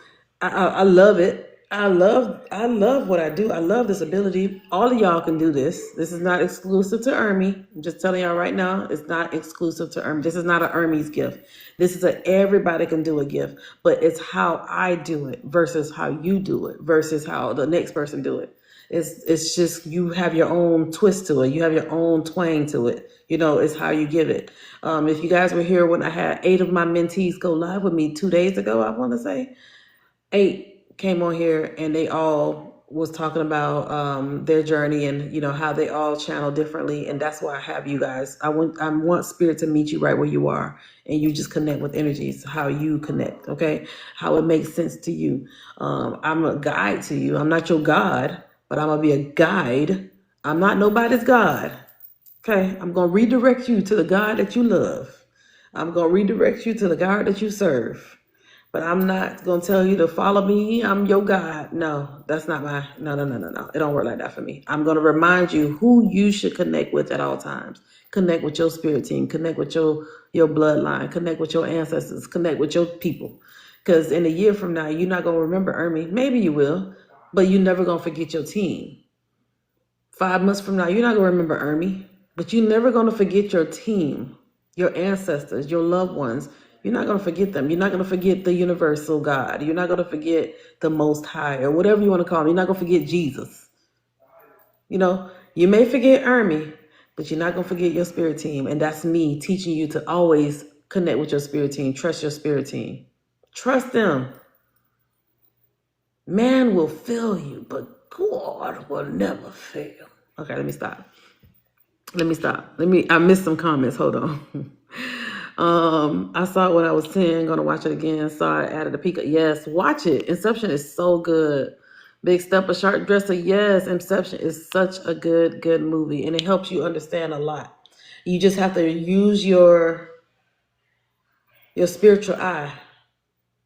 I love it. I love what I do. I love this ability. All of y'all can do this. This is not exclusive to Ermi. I'm just telling y'all right now, it's not exclusive to Ermi. This is not an Ermi's gift. This is everybody can do a gift, but it's how I do it versus how you do it versus how the next person do it. It's just you have your own twist to it. You have your own twang to it. It's how you give it. If you guys were here when I had 8 of my mentees go live with me 2 days ago, I want to say 8 came on here and they all was talking about their journey and how they all channel differently, and that's why I have you guys. I want spirit to meet you right where you are, and you just connect with energies how you connect, okay? How it makes sense to you. I'm a guide to you. I'm not your God, but I'm gonna be a guide. I'm not nobody's God. Okay, I'm going to redirect you to the God that you love. I'm going to redirect you to the God that you serve. But I'm not going to tell you to follow me. I'm your God. No, that's not no. It don't work like that for me. I'm going to remind you who you should connect with at all times. Connect with your spirit team. Connect with your bloodline. Connect with your ancestors. Connect with your people. Because in a year from now, you're not going to remember Ermi. Maybe you will, but you're never going to forget your team. 5 months from now, you're not going to remember Ermi. But you're never going to forget your team, your ancestors, your loved ones. You're not going to forget them. You're not going to forget the universal God. You're not going to forget the Most High or whatever you want to call him. You're not going to forget Jesus. You may forget Ermi, but you're not going to forget your spirit team. And that's me teaching you to always connect with your spirit team. Trust your spirit team. Trust them. Man will fail you, but God will never fail. Okay, let me stop. I missed some comments. Hold on. I saw it when I was 10. Gonna watch it again. Saw it added a peek. Yes, watch it. Inception is so good. Big Stepper, Sharp Dresser. Yes, Inception is such a good movie, and it helps you understand a lot. You just have to use your spiritual eye.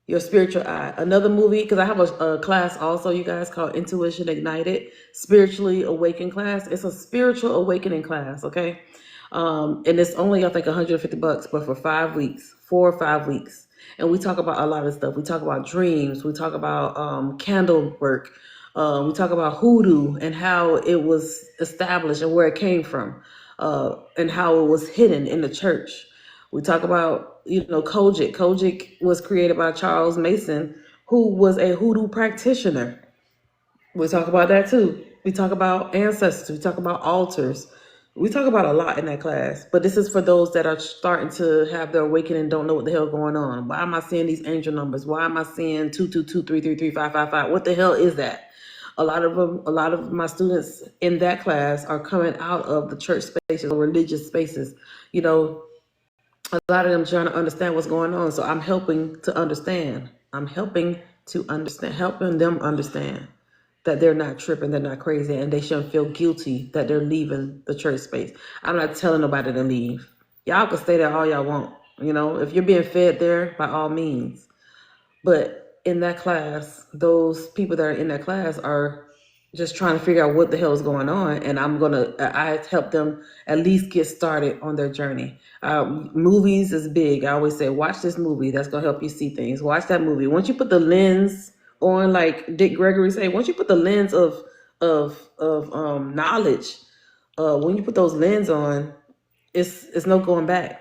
Your spiritual eye. Another movie, because I have a class also, you guys, called Intuition Ignited, Spiritually Awakened class. It's a spiritual awakening class, okay? And it's only, I think, $150, but for 5 weeks, 4 or 5 weeks. And we talk about a lot of stuff. We talk about dreams. We talk about candle work. We talk about hoodoo and how it was established and where it came from. and how it was hidden in the church. We talk about, Kojic. Kojic was created by Charles Mason, who was a hoodoo practitioner. We talk about that too. We talk about ancestors. We talk about altars. We talk about a lot in that class. But this is for those that are starting to have their awakening and don't know what the hell going on. Why am I seeing these angel numbers? Why am I seeing 222 333 555? What the hell is that? A lot of my students in that class are coming out of the church spaces or religious spaces. A lot of them trying to understand what's going on. So I'm helping to understand. Helping them understand that they're not tripping, they're not crazy, and they shouldn't feel guilty that they're leaving the church space. I'm not telling nobody to leave. Y'all can stay there all y'all want. If you're being fed there, by all means. But in that class, those people that are in that class are just trying to figure out what the hell is going on. And I help them at least get started on their journey. Movies is big. I always say, watch this movie. That's going to help you see things. Watch that movie. Once you put the lens on, like Dick Gregory say, once you put the lens of knowledge, when you put those lens on, it's no going back.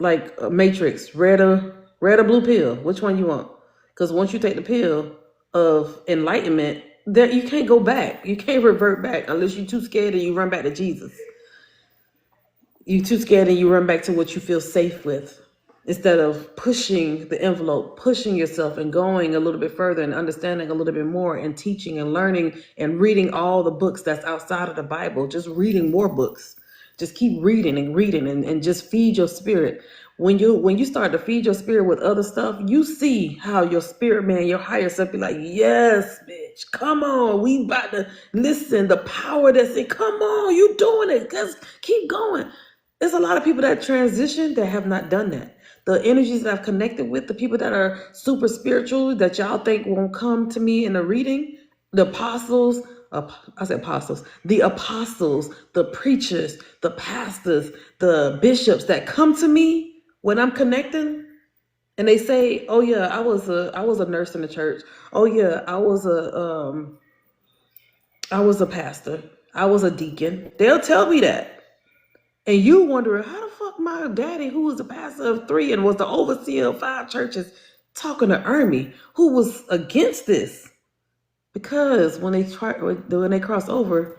Like Matrix, red or blue pill. Which one you want? Because once you take the pill of enlightenment, there you can't go back. You can't revert back unless you're too scared and you run back to Jesus. You're too scared and you run back to what you feel safe with, instead of pushing the envelope, pushing yourself and going a little bit further and understanding a little bit more and teaching and learning and reading all the books that's outside of the Bible. Just reading more books. Just keep reading and just feed your spirit. When you start to feed your spirit with other stuff, you see how your spirit man, your higher self be like, yes, bitch, come on. We about to listen. The power that's in, come on, you doing it. Just keep going. There's a lot of people that transition that have not done that. The energies that I've connected with, the people that are super spiritual that y'all think won't come to me in a reading, the apostles, the apostles, the preachers, the pastors, the bishops that come to me when I'm connecting, and they say, "Oh yeah, I was a nurse in the church. Oh yeah, I was a pastor. I was a deacon." They'll tell me that. And you wondering, how the fuck my daddy, who was the pastor of 3 and was the overseer of 5 churches, talking to Ermi, who was against this? Because when they cross over,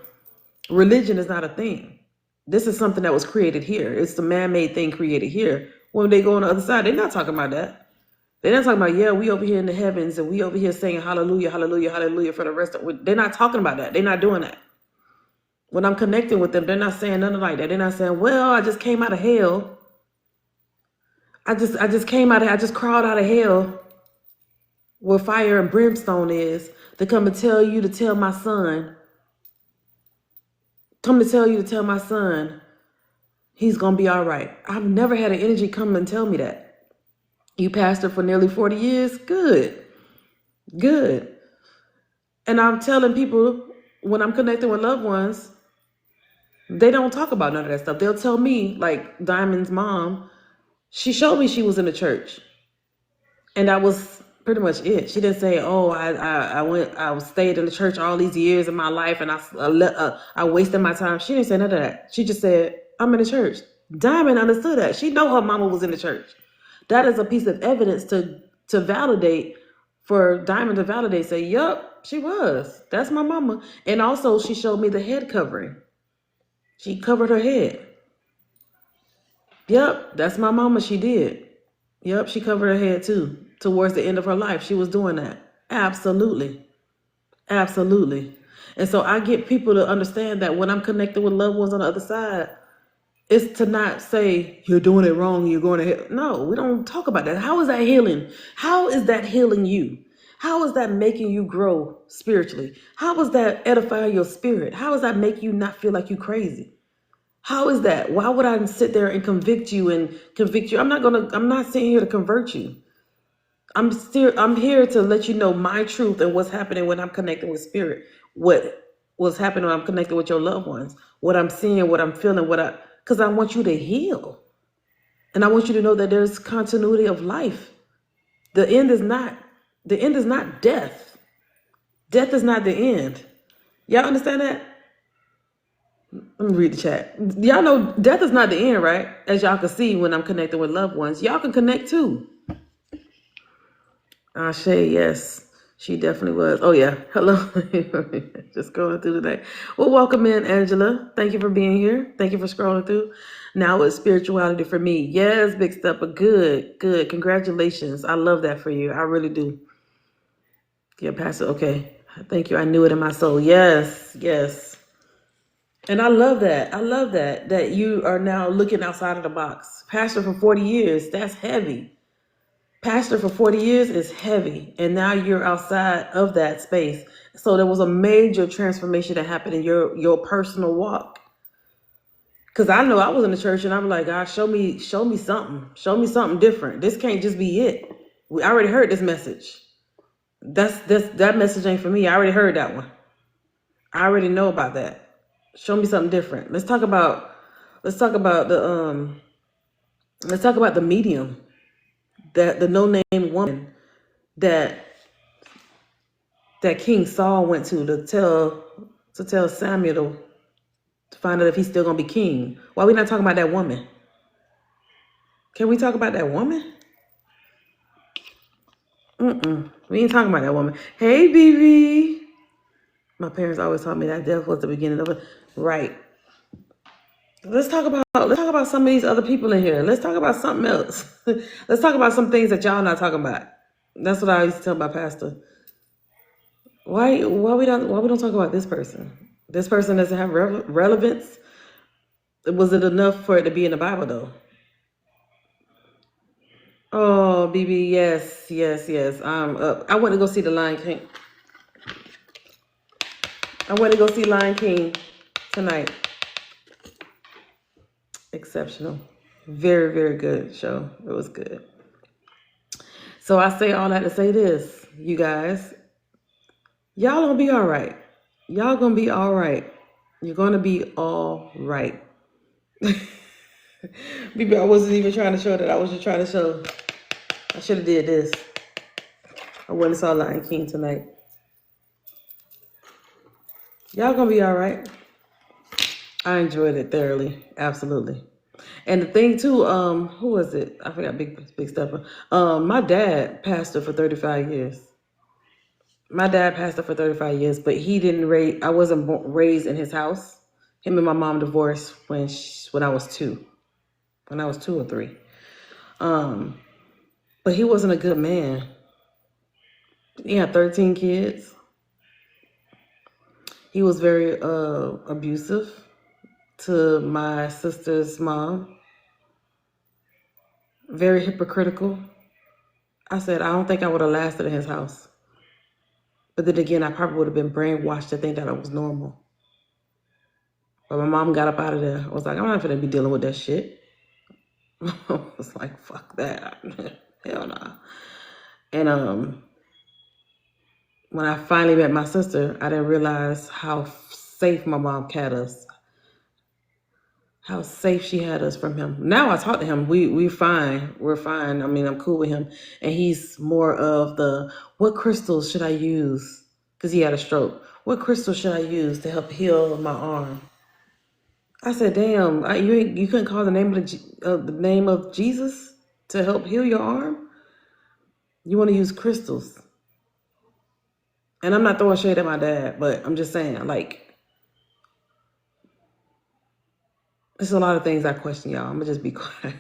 religion is not a thing. This is something that was created here. It's the man-made thing created here. When they go on the other side, they're not talking about that. They're not talking about, yeah, we over here in the heavens and we over here saying hallelujah, hallelujah, hallelujah for the rest of. They're not talking about that. They're not doing that. When I'm connecting with them, they're not saying nothing like that. They're not saying, well, I just came out of hell. I just crawled out of hell where fire and brimstone is to come and tell you to tell my son. Come to tell you to tell my son he's going to be all right. I've never had an energy come and tell me that. You pastored for nearly 40 years? Good. And I'm telling people when I'm connecting with loved ones, they don't talk about none of that stuff. They'll tell me, like Diamond's mom, she showed me she was in the church. And that was pretty much it. She didn't say, oh, I stayed in the church all these years in my life and I wasted my time. She didn't say none of that. She just said, I'm in the church. Diamond understood that. She know her mama was in the church. That is a piece of evidence to validate, for Diamond to validate, say, yup, she was. That's my mama. And also she showed me the head covering. She covered her head. Yep, that's my mama. She did. Yep, she covered her head too. Towards the end of her life, she was doing that. Absolutely. And so I get people to understand that when I'm connected with loved ones on the other side, it's to not say, you're doing it wrong, you're going to hell. No, we don't talk about that. How is that healing? How is that healing you? How is that making you grow spiritually? How is that edifying your spirit? How is that make you not feel like you crazy? How is that? Why would I sit there and convict you? I'm not sitting here to convert you. I'm here to let you know my truth and what's happening when I'm connecting with spirit. What's happening when I'm connected with your loved ones. What I'm seeing, what I'm feeling, because I want you to heal. And I want you to know that there's continuity of life. The end is not death. Death is not the end. Y'all understand that? Let me read the chat. Y'all know death is not the end, right? As y'all can see when I'm connecting with loved ones. Y'all can connect too. Shay, yes. She definitely was. Oh, yeah. Hello. Just scrolling through today. Well, welcome in, Angela. Thank you for being here. Thank you for scrolling through. Now it's spirituality for me. Yes, big step. But good. Congratulations. I love that for you. I really do. Yeah, Pastor. Okay. Thank you. I knew it in my soul. Yes. And I love that. That you are now looking outside of the box. Pastor for 40 years. That's heavy. Pastor for 40 years is heavy, and now you're outside of that space. So there was a major transformation that happened in your personal walk. Because I know I was in the church and I'm like, God, show me something different. This can't just be it. I already heard this message. That message ain't for me. I already heard that one. I already know about that. Show me something different. Let's talk about the medium, that the no-name woman that King Saul went to tell Samuel to find out if he's still gonna be king. Why we not talking about that woman? Can we talk about that woman? We ain't talking about that woman. Hey, BB. My parents always taught me that death was the beginning of it. Right. Let's talk about some of these other people in here. Let's talk about something else. Let's talk about some things that y'all not talking about. That's what I used to tell my pastor. Why we don't talk about this person? This person doesn't have relevance. Was it enough for it to be in the Bible though? Oh, BB, yes. I went to go see the Lion King. I went to go see Lion King tonight. Exceptional. Very, very good show. It was good. So I say all that to say this, you guys. Y'all gonna be all right. Y'all gonna be all right. You're gonna be all right. BB, I wasn't even trying to show that. I was just trying to show. I should have did this. I went and saw Lion King tonight. Y'all gonna be all right. I enjoyed it thoroughly, absolutely. And the thing too, who was it? I forgot. Big stepper. My dad pastored for 35 years. But he didn't raise. I wasn't raised in his house. Him and my mom divorced when I was 2. When I was 2 or 3. But he wasn't a good man. He had 13 kids. He was very abusive to my sister's mom. Very hypocritical. I said, I don't think I would have lasted in his house. But then again, I probably would have been brainwashed to think that it was normal. But my mom got up out of there. I was like, I'm not going to be dealing with that shit. I was like, fuck that. Hell nah. And when I finally met my sister, I didn't realize how safe my mom had us. How safe she had us from him. Now I talk to him. We're fine. We're fine. I mean, I'm cool with him. And he's more of the, what crystals should I use? Because he had a stroke. What crystals should I use to help heal my arm? I said, damn, you couldn't call the name of Jesus to help heal your arm? You want to use crystals. And I'm not throwing shade at my dad, but I'm just saying, like, there's a lot of things I question, y'all. I'm going to just be quiet.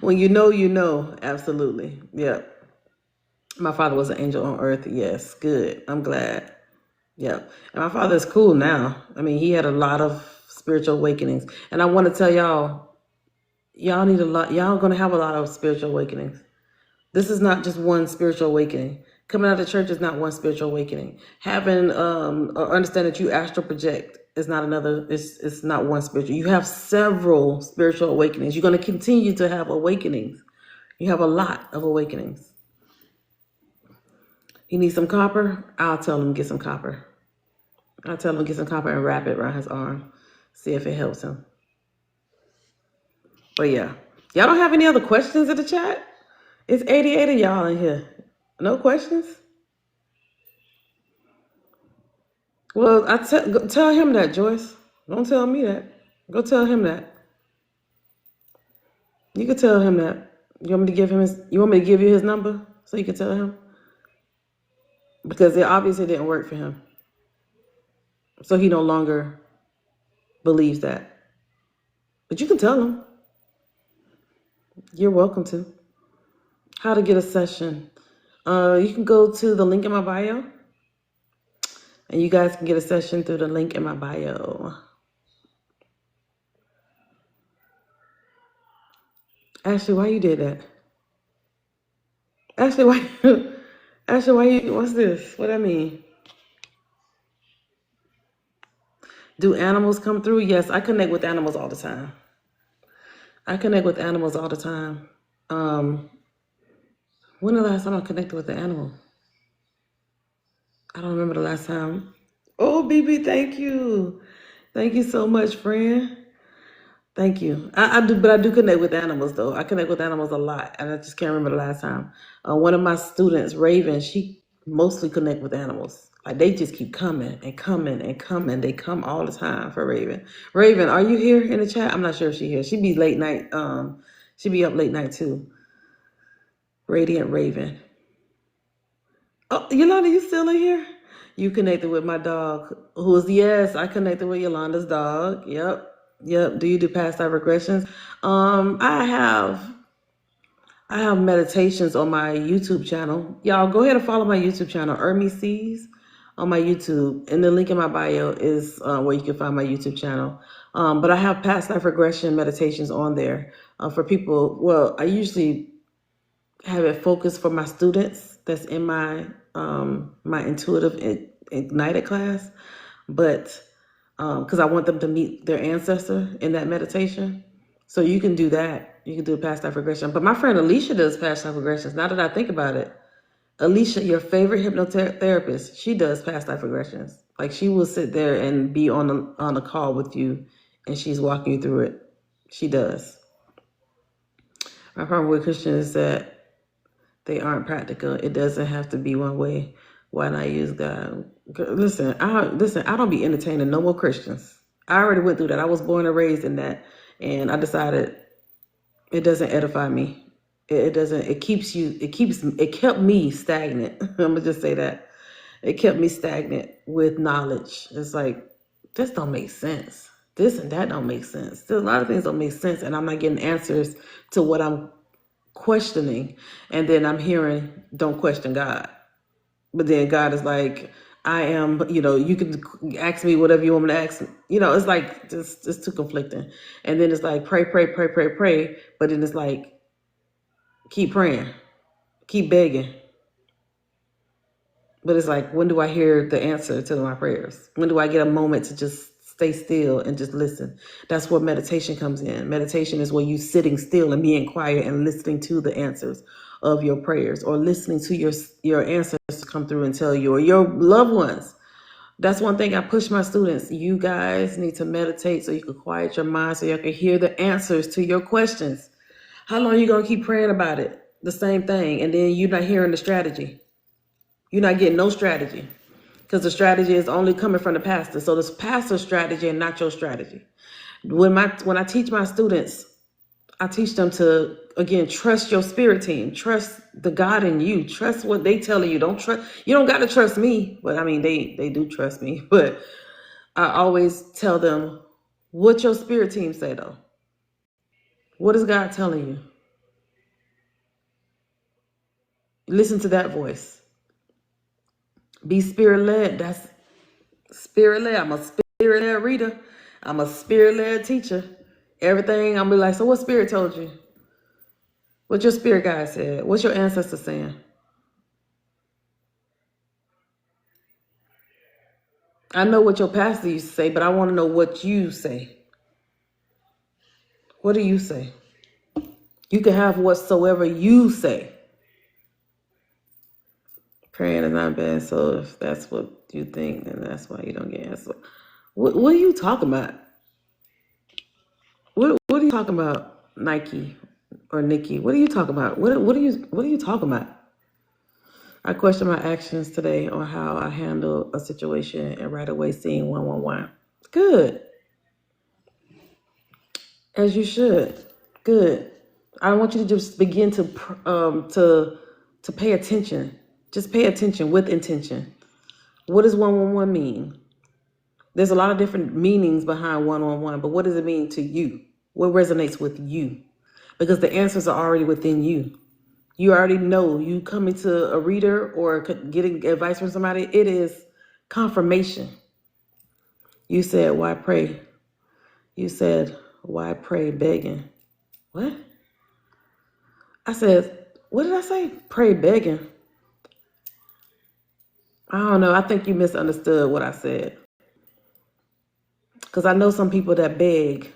When you know, absolutely. Yep. My father was an angel on earth. Yes, good. I'm glad. Yep. And my father is cool now. I mean, he had a lot of spiritual awakenings. And I want to tell y'all need a lot. Y'all going to have a lot of spiritual awakenings. This is not just one spiritual awakening. Coming out of church is not one spiritual awakening. Having understand that you astral project is not another. It's not one spiritual. You have several spiritual awakenings. You're going to continue to have awakenings. You have a lot of awakenings. He needs some copper. I'll tell him to get some copper. I'll tell him to get some copper and wrap it around his arm. See if it helps him. But yeah, y'all don't have any other questions in the chat? It's 88 of y'all in here. No questions? Well, tell him that, Joyce. Don't tell me that. Go tell him that. You can tell him that. You want me to give him his? You want me to give you his number so you can tell him? Because it obviously didn't work for him. So he no longer believes that. But you can tell him. You're welcome to. How to get a session. You can go to the link in my bio. And you guys can get a session through the link in my bio. Ashley, why you did that? Ashley, why you, what's this? What I mean? Do animals come through? Yes, I connect with animals all the time. When the last time I connected with the animal? I don't remember the last time. Oh, BB, thank you. Thank you so much, friend. Thank you. I do connect with animals though. I connect with animals a lot, and I just can't remember the last time. One of my students, Raven, she mostly connect with animals. Like they just keep coming and coming and coming. They come all the time for Raven. Raven, are you here in the chat? I'm not sure if she's here. She be late night. She be up late night too. Radiant Raven. Oh, Yolanda, you still in here? You connected with my dog. Yes, I connected with Yolanda's dog. Yep. Do you do past life regressions? I have meditations on my YouTube channel. Y'all go ahead and follow my YouTube channel, Ermi Sees, on my YouTube. And the link in my bio is where you can find my YouTube channel. But I have past life regression meditations on there for people. Well, I usually have it focused for my students that's in my my intuitive ignited class, but because I want them to meet their ancestor in that meditation. So you can do that. You can do a past life regression. But my friend Alicia does past life regressions. Now that I think about it, Alicia, your favorite hypnotherapist, she does past life regressions. Like she will sit there and be on a call with you, and she's walking you through it. She does. My problem with Christians is that they aren't practical. It doesn't have to be one way. Why not use God? Listen, I don't be entertaining no more Christians. I already went through that. I was born and raised in that, and I decided it doesn't edify me. It kept me stagnant. I'm gonna just say that. It kept me stagnant with knowledge. It's like, this don't make sense. This and that don't make sense. There's a lot of things don't make sense, and I'm not getting answers to what I'm questioning. And then I'm hearing, don't question God. But then God is like, I am, you can ask me whatever you want me to ask. It's like, it's too conflicting. And then it's like, pray. But then it's like, keep praying, keep begging. But it's like, when do I hear the answer to my prayers? When do I get a moment to just stay still and just listen? That's where meditation comes in. Meditation is where you sitting still and being quiet and listening to the answers of your prayers, or listening to your ancestors come through and tell you, or your loved ones. That's one thing I push my students. You guys need to meditate so you can quiet your mind, so you can hear the answers to your questions. How long are you going to keep praying about it? The same thing. And then you're not hearing the strategy. You're not getting no strategy, because the strategy is only coming from the pastor. So it's pastor's strategy and not your strategy. When I teach my students, I teach them to, again, trust your spirit team. Trust the God in you. Trust what they telling you. You don't got to trust me. But I mean, they do trust me. But I always tell them, what your spirit team say though? What is God telling you? Listen to that voice. Be spirit-led. That's spirit-led. I'm a spirit-led reader. I'm a spirit-led teacher. Everything, I'm be like, so what spirit told you? What your spirit guide said? What's your ancestor saying? I know what your pastor used to say, but I want to know what you say. What do you say? You can have whatsoever you say. Praying is not bad, so if that's what you think, then that's why you don't get answered. What are you talking about? What are you talking about, Nike or Nikki? What are you talking about? What are you talking about? I question my actions today on how I handle a situation and right away seeing 111. Good. As you should. Good. I want you to just begin to pay attention. Just pay attention with intention. What does 111 mean? There's a lot of different meanings behind 111, but what does it mean to you? What resonates with you? Because the answers are already within you. You already know. You coming to a reader or getting advice from somebody, it is confirmation. You said, why pray? You said, why pray begging? What? I said, what did I say? Pray begging. I don't know. I think you misunderstood what I said. Because I know some people that beg.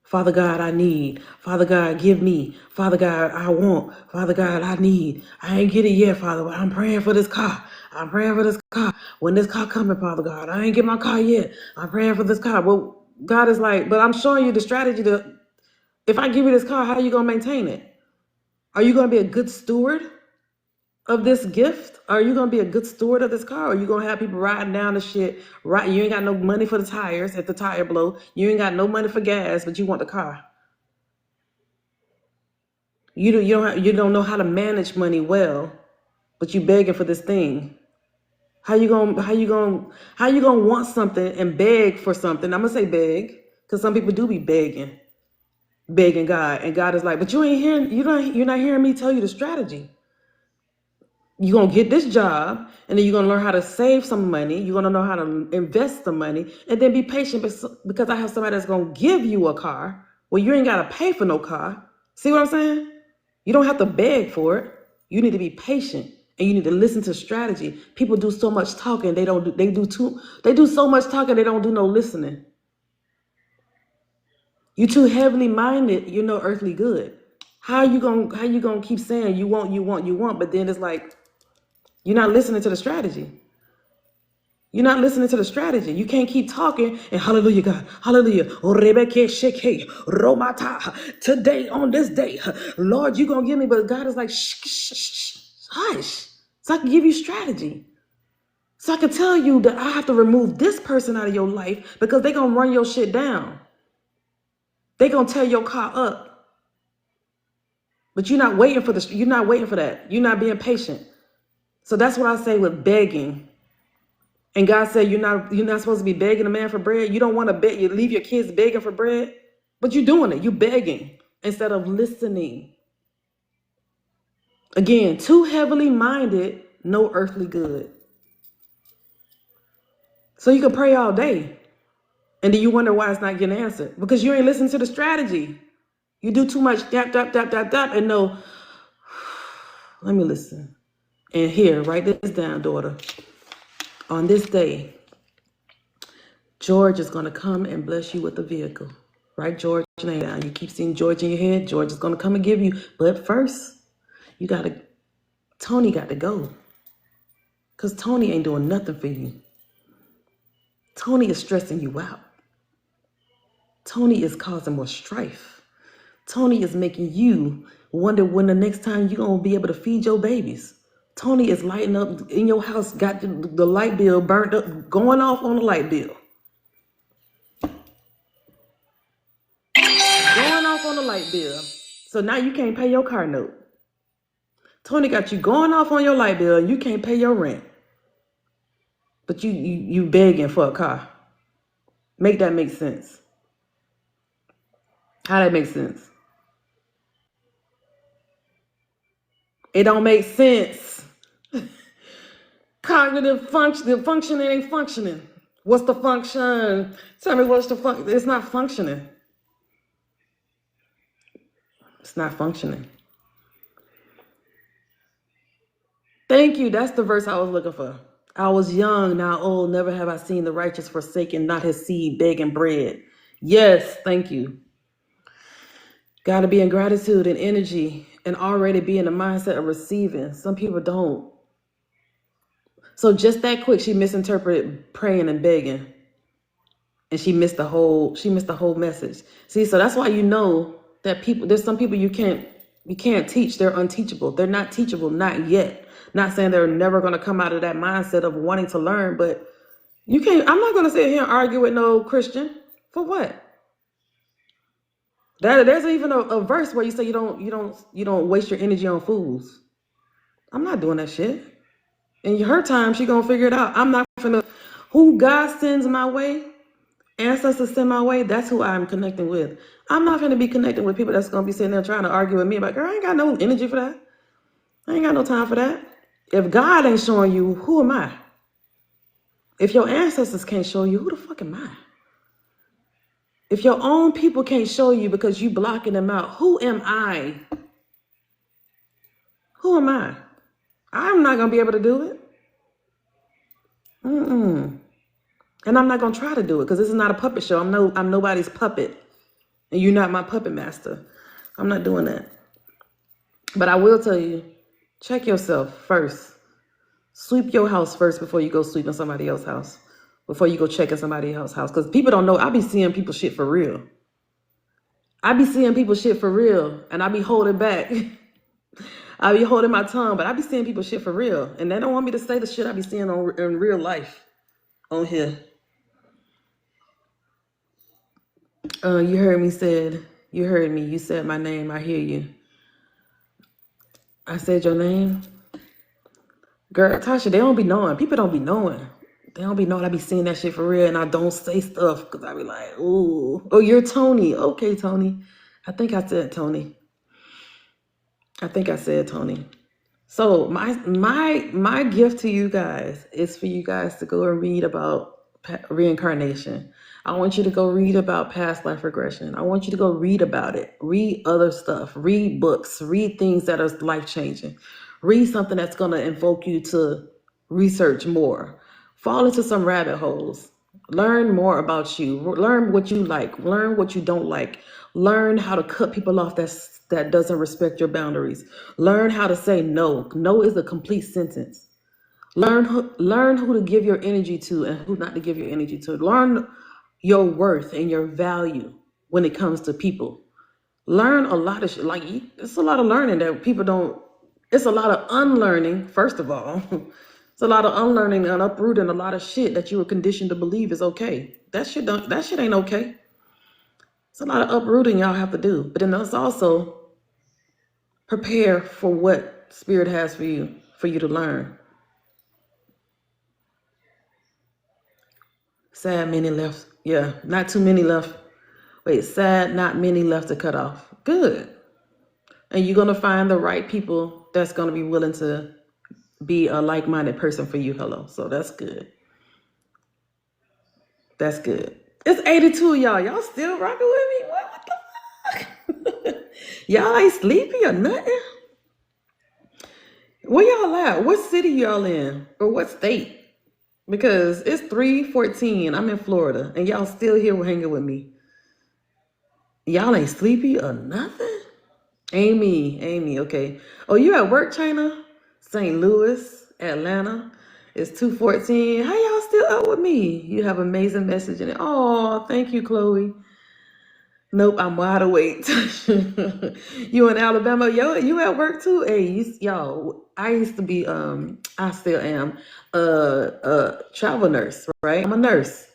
Father God, I need. Father God, give me. Father God, I want. Father God, I need. I ain't get it yet, Father, but I'm praying for this car. I'm praying for this car. When this car coming, Father God, I ain't get my car yet. I'm praying for this car. Well, God is like, but I'm showing you the strategy to, if I give you this car, how are you going to maintain it? Are you going to be a good steward of this gift? Are you going to be a good steward of this car? Or are you going to have people riding down the shit, right? You ain't got no money for the tires if the tire blow. You ain't got no money for gas, but you want the car. You don't know how to manage money well, but you begging for this thing. How you gonna want something and beg for something? I'm gonna say beg, because some people do be begging God, and God is like, but you're not hearing me tell you the strategy. You're going to get this job, and then you're going to learn how to save some money. You're going to know how to invest some money, and then be patient because I have somebody that's going to give you a car. Well, you ain't got to pay for no car. See what I'm saying? You don't have to beg for it. You need to be patient, and you need to listen to strategy. People do so much talking. They do so much talking. They don't do no listening. You too heavily minded. You're no earthly good. How you gonna keep saying you want, but then it's like, you're not listening to the strategy. You're not listening to the strategy. You can't keep talking and hallelujah, God, hallelujah. Today, on this day, Lord, you're going to give me, but God is like, shh, hush. So I can give you strategy. So I can tell you that I have to remove this person out of your life because they're going to run your shit down. They're going to tear your car up. But you're not waiting for that. You're not being patient. So that's what I say with begging. And God said, you're not supposed to be begging a man for bread. You don't want to beg. You leave your kids begging for bread, but you're doing it. You're begging instead of listening. Again, too heavily minded, no earthly good. So you can pray all day, and then you wonder why it's not getting answered because you ain't listening to the strategy. You do too much dap, and no, let me listen. And here, write this down, daughter. On this day, George is going to come and bless you with a vehicle. Write George's name down. You keep seeing George in your head. George is going to come and give you. But first, Tony got to go. Because Tony ain't doing nothing for you. Tony is stressing you out. Tony is causing more strife. Tony is making you wonder when the next time you're going to be able to feed your babies. Tony is lighting up in your house, got the light bill burnt up, going off on the light bill. Going off on the light bill. So now you can't pay your car note. Tony got you going off on your light bill and you can't pay your rent. But you begging for a car. Make that make sense. How that make sense? It don't make sense. Cognitive functioning ain't functioning. What's the function? Tell me what's the function. It's not functioning. It's not functioning. Thank you. That's the verse I was looking for. I was young, now old. Never have I seen the righteous forsaken, not his seed begging bread. Yes, thank you. Got to be in gratitude and energy and already be in the mindset of receiving. Some people don't. So just that quick, she misinterpreted praying and begging. And she missed the whole message. See, so that's why you know that there's some people you can't teach. They're unteachable. They're not teachable, not yet. Not saying they're never going to come out of that mindset of wanting to learn, but I'm not going to sit here and argue with no Christian. For what? There's even a verse where you say you don't waste your energy on fools. I'm not doing that shit. In her time, she gonna figure it out. I'm not gonna. Who God sends my way, ancestors send my way. That's who I'm connecting with. I'm not gonna be connecting with people that's gonna be sitting there trying to argue with me about. Girl, I ain't got no energy for that. I ain't got no time for that. If God ain't showing you, who am I? If your ancestors can't show you, who the fuck am I? If your own people can't show you because you blocking them out, who am I? Who am I? I'm not gonna be able to do it. And I'm not gonna try to do it because this is not a puppet show. I'm nobody's puppet, and you're not my puppet master. I'm not doing that. But I will tell you, check yourself first. Sweep your house first before you go sweep in somebody else's house. Before you go check in somebody else's house. Because people don't know, I be seeing people shit for real. I be seeing people shit for real. And I be holding back. I be holding my tongue. But I be seeing people shit for real. And they don't want me to say the shit I be seeing in real life. On here. You heard me. You said my name. I hear you. I said your name. Girl, Tasha, they don't be knowing. People don't be knowing. They don't be knowing I be seeing that shit for real, and I don't say stuff because I be like, ooh. Oh, you're Tony. Okay, Tony. I think I said Tony. So my gift to you guys is for you guys to go and read about reincarnation. I want you to go read about past life regression. I want you to go read about it. Read other stuff. Read books. Read things that are life-changing. Read something that's going to invoke you to research more. Fall into some rabbit holes. Learn more about you. Learn what you like. Learn what you don't like. Learn how to cut people off that doesn't respect your boundaries. Learn how to say no. No is a complete sentence. Learn who to give your energy to and who not to give your energy to. Learn your worth and your value when it comes to people. Learn a lot of shit. Like, it's a lot of learning that people don't. It's a lot of unlearning, first of all. It's a lot of unlearning and uprooting a lot of shit that you were conditioned to believe is okay. That shit ain't okay. It's a lot of uprooting y'all have to do. But then let's also prepare for what Spirit has for you to learn. Sad, many left. Yeah, not too many left. Wait, sad, not many left to cut off. Good. And you're going to find the right people that's going to be willing to be a like-minded person for you. Hello. So that's good. That's good. It's 82, y'all. Y'all still rocking with me? What the fuck? Y'all ain't sleepy or nothing? Where y'all at? What city y'all in? Or what state? Because it's 3:14. I'm in Florida. And y'all still here hanging with me. Y'all ain't sleepy or nothing? Amy, okay. Oh, you at work, China? St. Louis, Atlanta. It's 2:14. How y'all still up with me? You have amazing message in it. Oh, thank you, Chloe. Nope, I'm wide awake. You in Alabama? Yo, you at work too? Hey, y'all, I used to be, I still am, a travel nurse, right? I'm a nurse.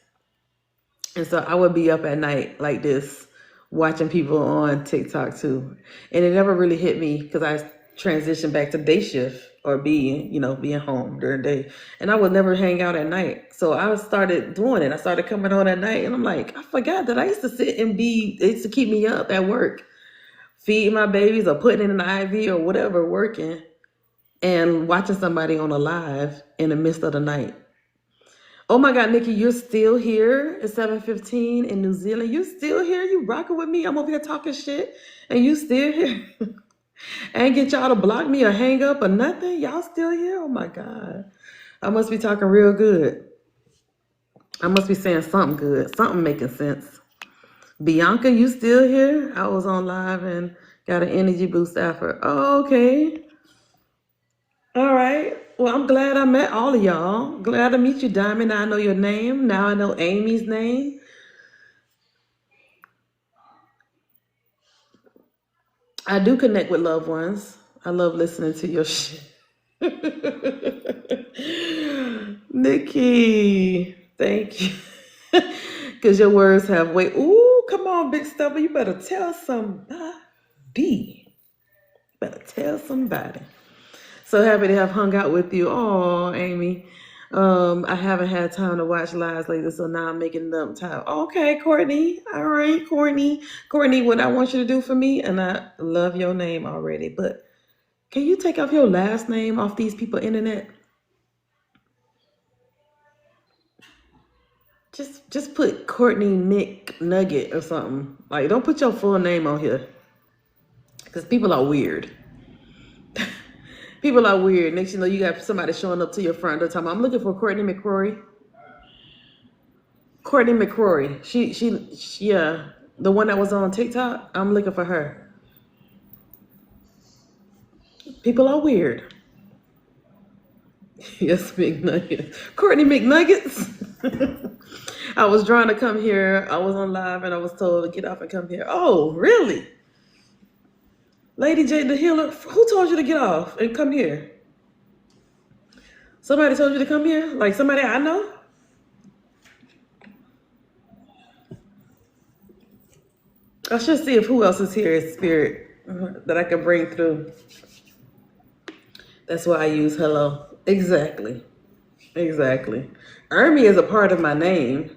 And so I would be up at night like this, watching people on TikTok too. And it never really hit me because I transitioned back to day shift or being home during the day. And I would never hang out at night. So I started doing it. I started coming on at night and I'm like, I forgot that I used to sit and it used to keep me up at work, feeding my babies or putting in an IV or whatever, working and watching somebody on a live in the midst of the night. Oh my God, Nikki, you're still here at 7:15 in New Zealand. You still here? You rocking with me? I'm over here talking shit and you still here? I ain't get y'all to block me or hang up or nothing. Y'all still here? Oh my God. I must be talking real good. I must be saying something good. Something making sense. Bianca, you still here? I was on live and got an energy boost after. Oh, okay. All right. Well, I'm glad I met all of y'all. Glad to meet you, Diamond. Now I know your name. Now I know Amy's name. I do connect with loved ones. I love listening to your shit. Nikki, thank you. Because your words have weight. Ooh, come on, big stubber. You better tell somebody. Better tell somebody. So happy to have hung out with you. Oh, Amy. I haven't had time to watch lives lately, so now I'm making up time. Okay, Courtney. All right, Courtney. Courtney, what I want you to do for me, and I love your name already, but can you take off your last name off these people internet? Just put Courtney McNugget or something. Like, don't put your full name on here, because people are weird. People are weird. Next you know, you got somebody showing up to your front door talking, I'm looking for Courtney McCrory. Courtney McCrory. She, yeah, the one that was on TikTok. I'm looking for her. People are weird. Yes, McNuggets. Courtney McNuggets. I was trying to come here. I was on live and I was told to get off and come here. Oh, really? Lady J the Healer, who told you to get off and come here? Somebody told you to come here? Like somebody I know? I should see if who else is here in spirit that I can bring through. That's why I use hello. Exactly. Exactly. Ermi is a part of my name,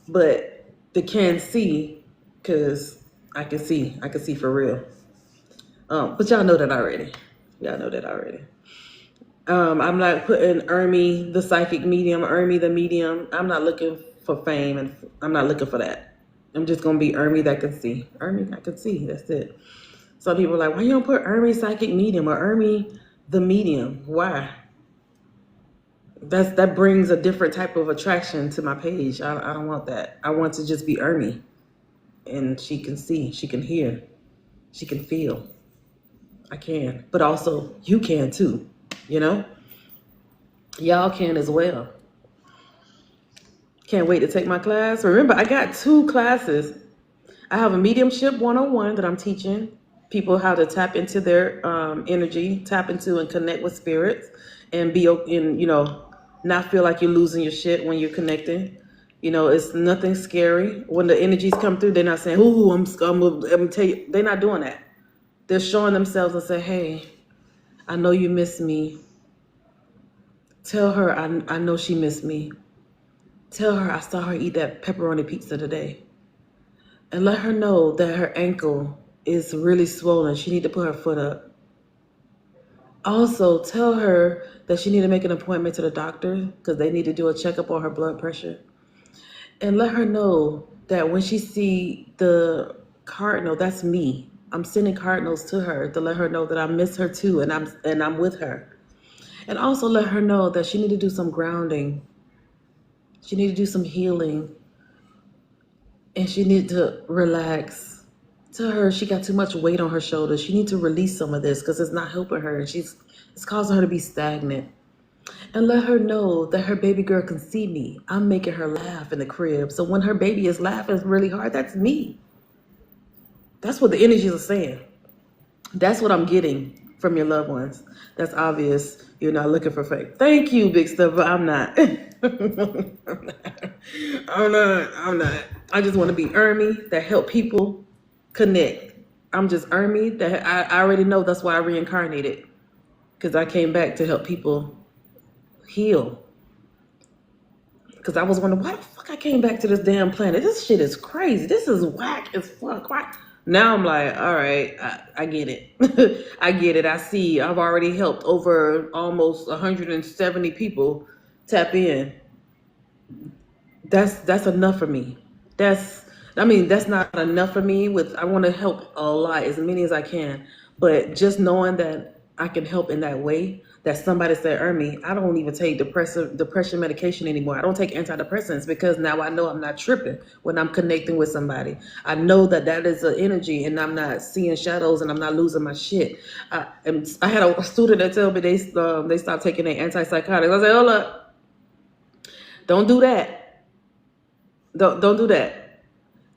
but the can see, because I can see for real. But y'all know that already. Y'all know that already. I'm not putting Ermi the psychic medium, Ermi the medium. I'm not looking for fame, and I'm not looking for that. I'm just gonna be Ermi that can see. Ermi that can see. That's it. Some people are like, why you don't put Ermi psychic medium or Ermi the medium? Why? That brings a different type of attraction to my page. I don't want that. I want to just be Ermi, and she can see, she can hear, she can feel. I can, but also you can too. You know, y'all can as well. Can't wait to take my class. Remember, I got 2 classes. I have a Mediumship 101 that I'm teaching people how to tap into their energy, tap into and connect with spirits, and be in, you know, not feel like you're losing your shit when you're connecting. You know, it's nothing scary. When the energies come through, they're not saying, "Ooh, I'm gonna tell you." They're not doing that. They're showing themselves and say, "Hey, I know you miss me. Tell her I know she missed me. Tell her I saw her eat that pepperoni pizza today. And let her know that her ankle is really swollen. She need to put her foot up. Also, tell her that she need to make an appointment to the doctor because they need to do a checkup on her blood pressure. And let her know that when she see the cardinal, that's me. I'm sending cardinals to her to let her know that I miss her too, and I'm with her. And also let her know that she need to do some grounding. She need to do some healing. And she need to relax. Tell her she got too much weight on her shoulders. She need to release some of this because it's not helping her. And it's causing her to be stagnant. And let her know that her baby girl can see me. I'm making her laugh in the crib. So when her baby is laughing really hard, that's me. That's what the energies are saying. That's what I'm getting from your loved ones. That's obvious. You're not looking for fake. Thank you, big stuff, but I'm not. I'm not. I just want to be Ermi that help people connect. I'm just Ermi that I already know. That's why I reincarnated, because I came back to help people heal. Because I was wondering why the fuck I came back to this damn planet. This shit is crazy. This is whack as fuck. Whack. Now I'm like, all right, I get it. I get it. I see. I've already helped over almost 170 people tap in. That's enough for me. That's not enough for me. I want to help a lot, as many as I can. But just knowing that I can help in that way, that somebody said, Ermi, I don't even take depression medication anymore. I don't take antidepressants because now I know I'm not tripping when I'm connecting with somebody. I know that is an energy and I'm not seeing shadows and I'm not losing my shit. I had a student that told me they stopped taking their antipsychotics. I said, hold up. Don't do that. Don't do that.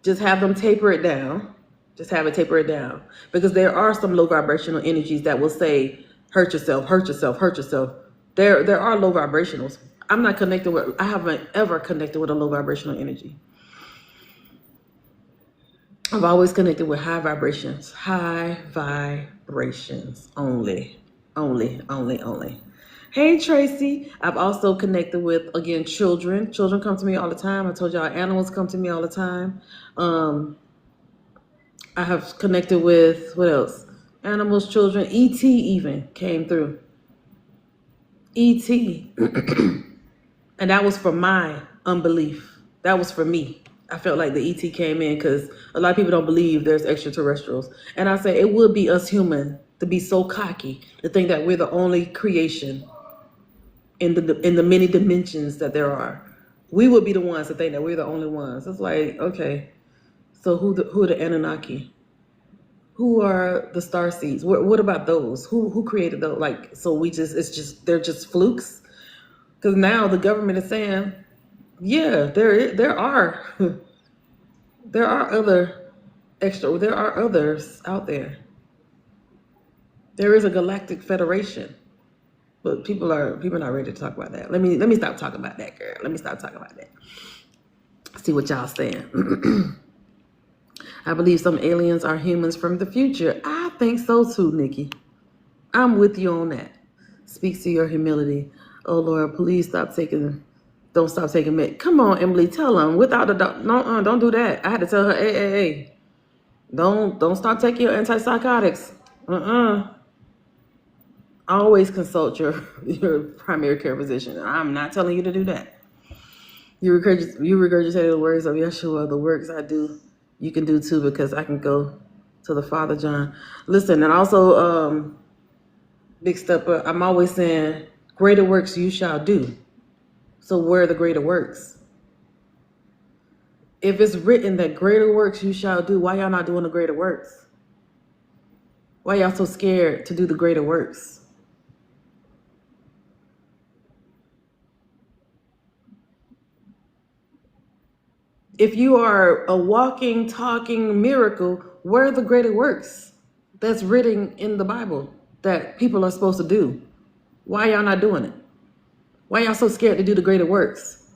Just have them taper it down. Just have it taper it down. Because there are some low vibrational energies that will say, hurt yourself, hurt yourself, hurt yourself. There are low vibrationals. I haven't ever connected with a low vibrational energy. I've always connected with high vibrations. High vibrations only. Only, only, only. Hey Tracy. I've also connected with, again, children. Children come to me all the time. I told y'all animals come to me all the time. I have connected with, what else? Animals, children, ET even came through. ET. And that was for my unbelief. That was for me. I felt like the ET came in because a lot of people don't believe there's extraterrestrials. And I say it would be us human to be so cocky to think that we're the only creation in the many dimensions that there are. We would be the ones to think that we're the only ones. It's like, okay, so who are the Anunnaki? Who are the star seeds? What about those? Who created those? Like, so they're just flukes. Because now the government is saying, yeah, there are there are others out there. There is a galactic federation, but people are not ready to talk about that. Let me stop talking about that, girl. Let me stop talking about that. See what y'all saying. I believe some aliens are humans from the future. I think so too, Nikki. I'm with you on that. Speaks to your humility. Oh Lord, please don't stop taking med. Come on, Emily, tell them without the no, don't do that. I had to tell her, hey, don't stop taking your antipsychotics. Always consult your primary care physician. I'm not telling you to do that. You regurgitated the words of Yeshua, the works I do, you can do too, because I can go to the Father John. Listen, and also, big stepper, I'm always saying, greater works you shall do. So where are the greater works? If it's written that greater works you shall do, why y'all not doing the greater works? Why y'all so scared to do the greater works? If you are a walking, talking miracle, where are the greater works that's written in the Bible that people are supposed to do? Why y'all not doing it? Why y'all so scared to do the greater works?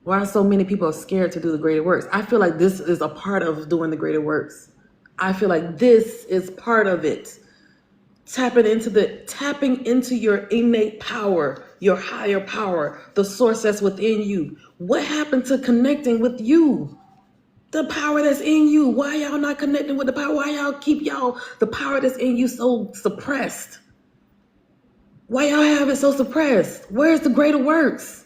Why so many people are scared to do the greater works? I feel like this is a part of doing the greater works. I feel like this is part of it. Tapping into your innate power, your higher power, the source that's within you. What happened to connecting with you? The power that's in you. Why y'all not connecting with the power? Why y'all keep the power that's in you so suppressed? Why y'all have it so suppressed? Where's the greater works?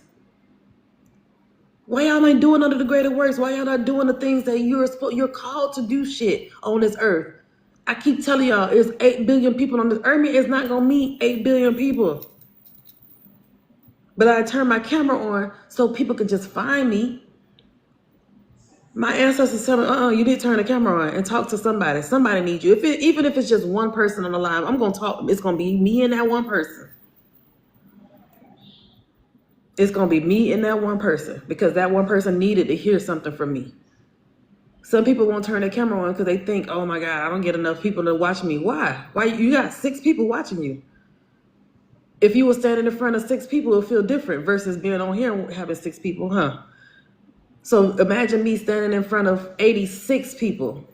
Why y'all ain't doing under the greater works? Why y'all not doing the things that you're called to do shit on this earth? I keep telling y'all, there's 8 billion people on this. Ermi is not going to meet 8 billion people. But I turn my camera on so people can just find me. My ancestors tell me, you need to turn the camera on and talk to somebody. Somebody needs you. Even if it's just one person on the line, I'm going to talk. It's going to be me and that one person. It's going to be me and that one person because that one person needed to hear something from me. Some people won't turn their camera on because they think, oh my God, I don't get enough people to watch me. Why? Why? You got 6 people watching you. If you were standing in front of 6 people, it would feel different versus being on here and having 6 people, huh? So imagine me standing in front of 86 people.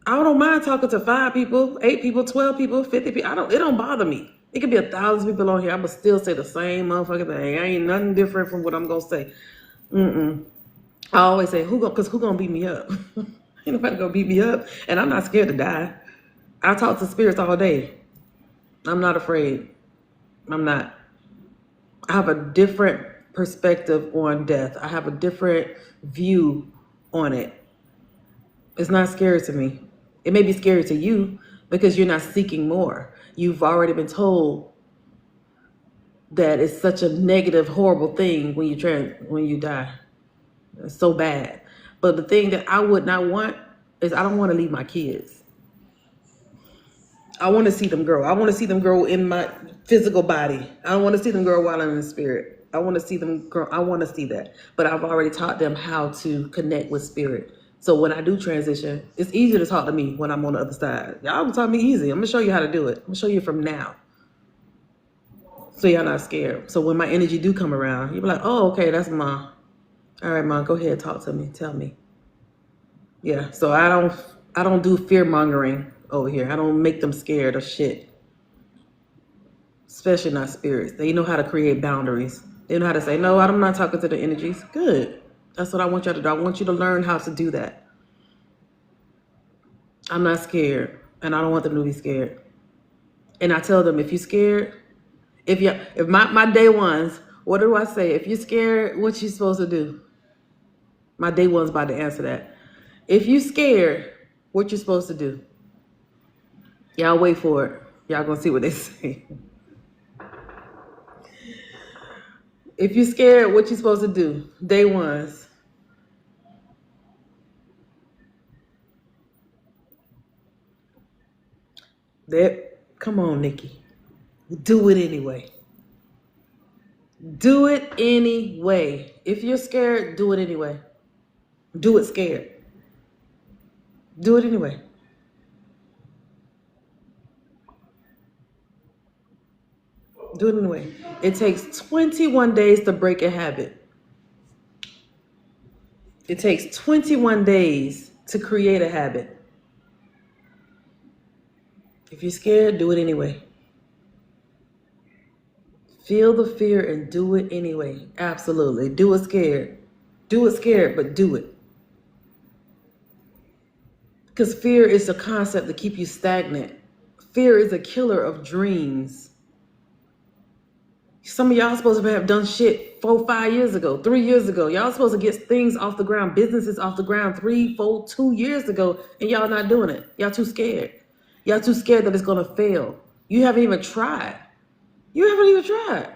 I don't mind talking to 5 people, 8 people, 12 people, 50 people. It don't bother me. It could be 1,000 people on here. I'm going to still say the same motherfucking thing. I ain't nothing different from what I'm going to say. I always say, who gonna beat me up? Ain't nobody gonna beat me up. And I'm not scared to die. I talk to spirits all day. I'm not afraid. I'm not. I have a different perspective on death. I have a different view on it. It's not scary to me. It may be scary to you because you're not seeking more. You've already been told that it's such a negative, horrible thing when you die. It's so bad. But the thing that I would not want is I don't want to leave my kids. I want to see them grow. I want to see them grow in my physical body. I don't want to see them grow while I'm in spirit. I want to see them grow. I want to see that. But I've already taught them how to connect with spirit. So when I do transition, it's easier to talk to me when I'm on the other side. Y'all can talk to me easy. I'm going to show you how to do it. I'm going to show you from now. So y'all not scared. So when my energy do come around, you'll be like, oh, okay, that's Ma. All right, Mom, go ahead, talk to me. Tell me. Yeah, so I don't do fear mongering over here. I don't make them scared of shit. Especially not spirits. They know how to create boundaries. They know how to say, no, I'm not talking to the energies. Good. That's what I want y'all to do. I want you to learn how to do that. I'm not scared, and I don't want them to be scared. And I tell them, if you're scared, if my day ones, what do I say? If you're scared, what you supposed to do? My day one's about to answer that. If you scared, what you supposed to do? Y'all wait for it. Y'all gonna see what they say. If you scared, what you supposed to do? Day ones. Come on, Nikki. Do it anyway. Do it anyway. If you're scared, do it anyway. Do it scared. Do it anyway. Do it anyway. It takes 21 days to break a habit. It takes 21 days to create a habit. If you're scared, do it anyway. Feel the fear and do it anyway. Absolutely. Do it scared. Do it scared, but do it. Because fear is a concept to keep you stagnant. Fear is a killer of dreams. Some of y'all supposed to have done shit 4, 5 years ago, 3 years ago. Y'all supposed to get things off the ground, businesses off the ground 3, 4, 2 years ago, and y'all not doing it. Y'all too scared. Y'all too scared that it's gonna fail. You haven't even tried. You haven't even tried.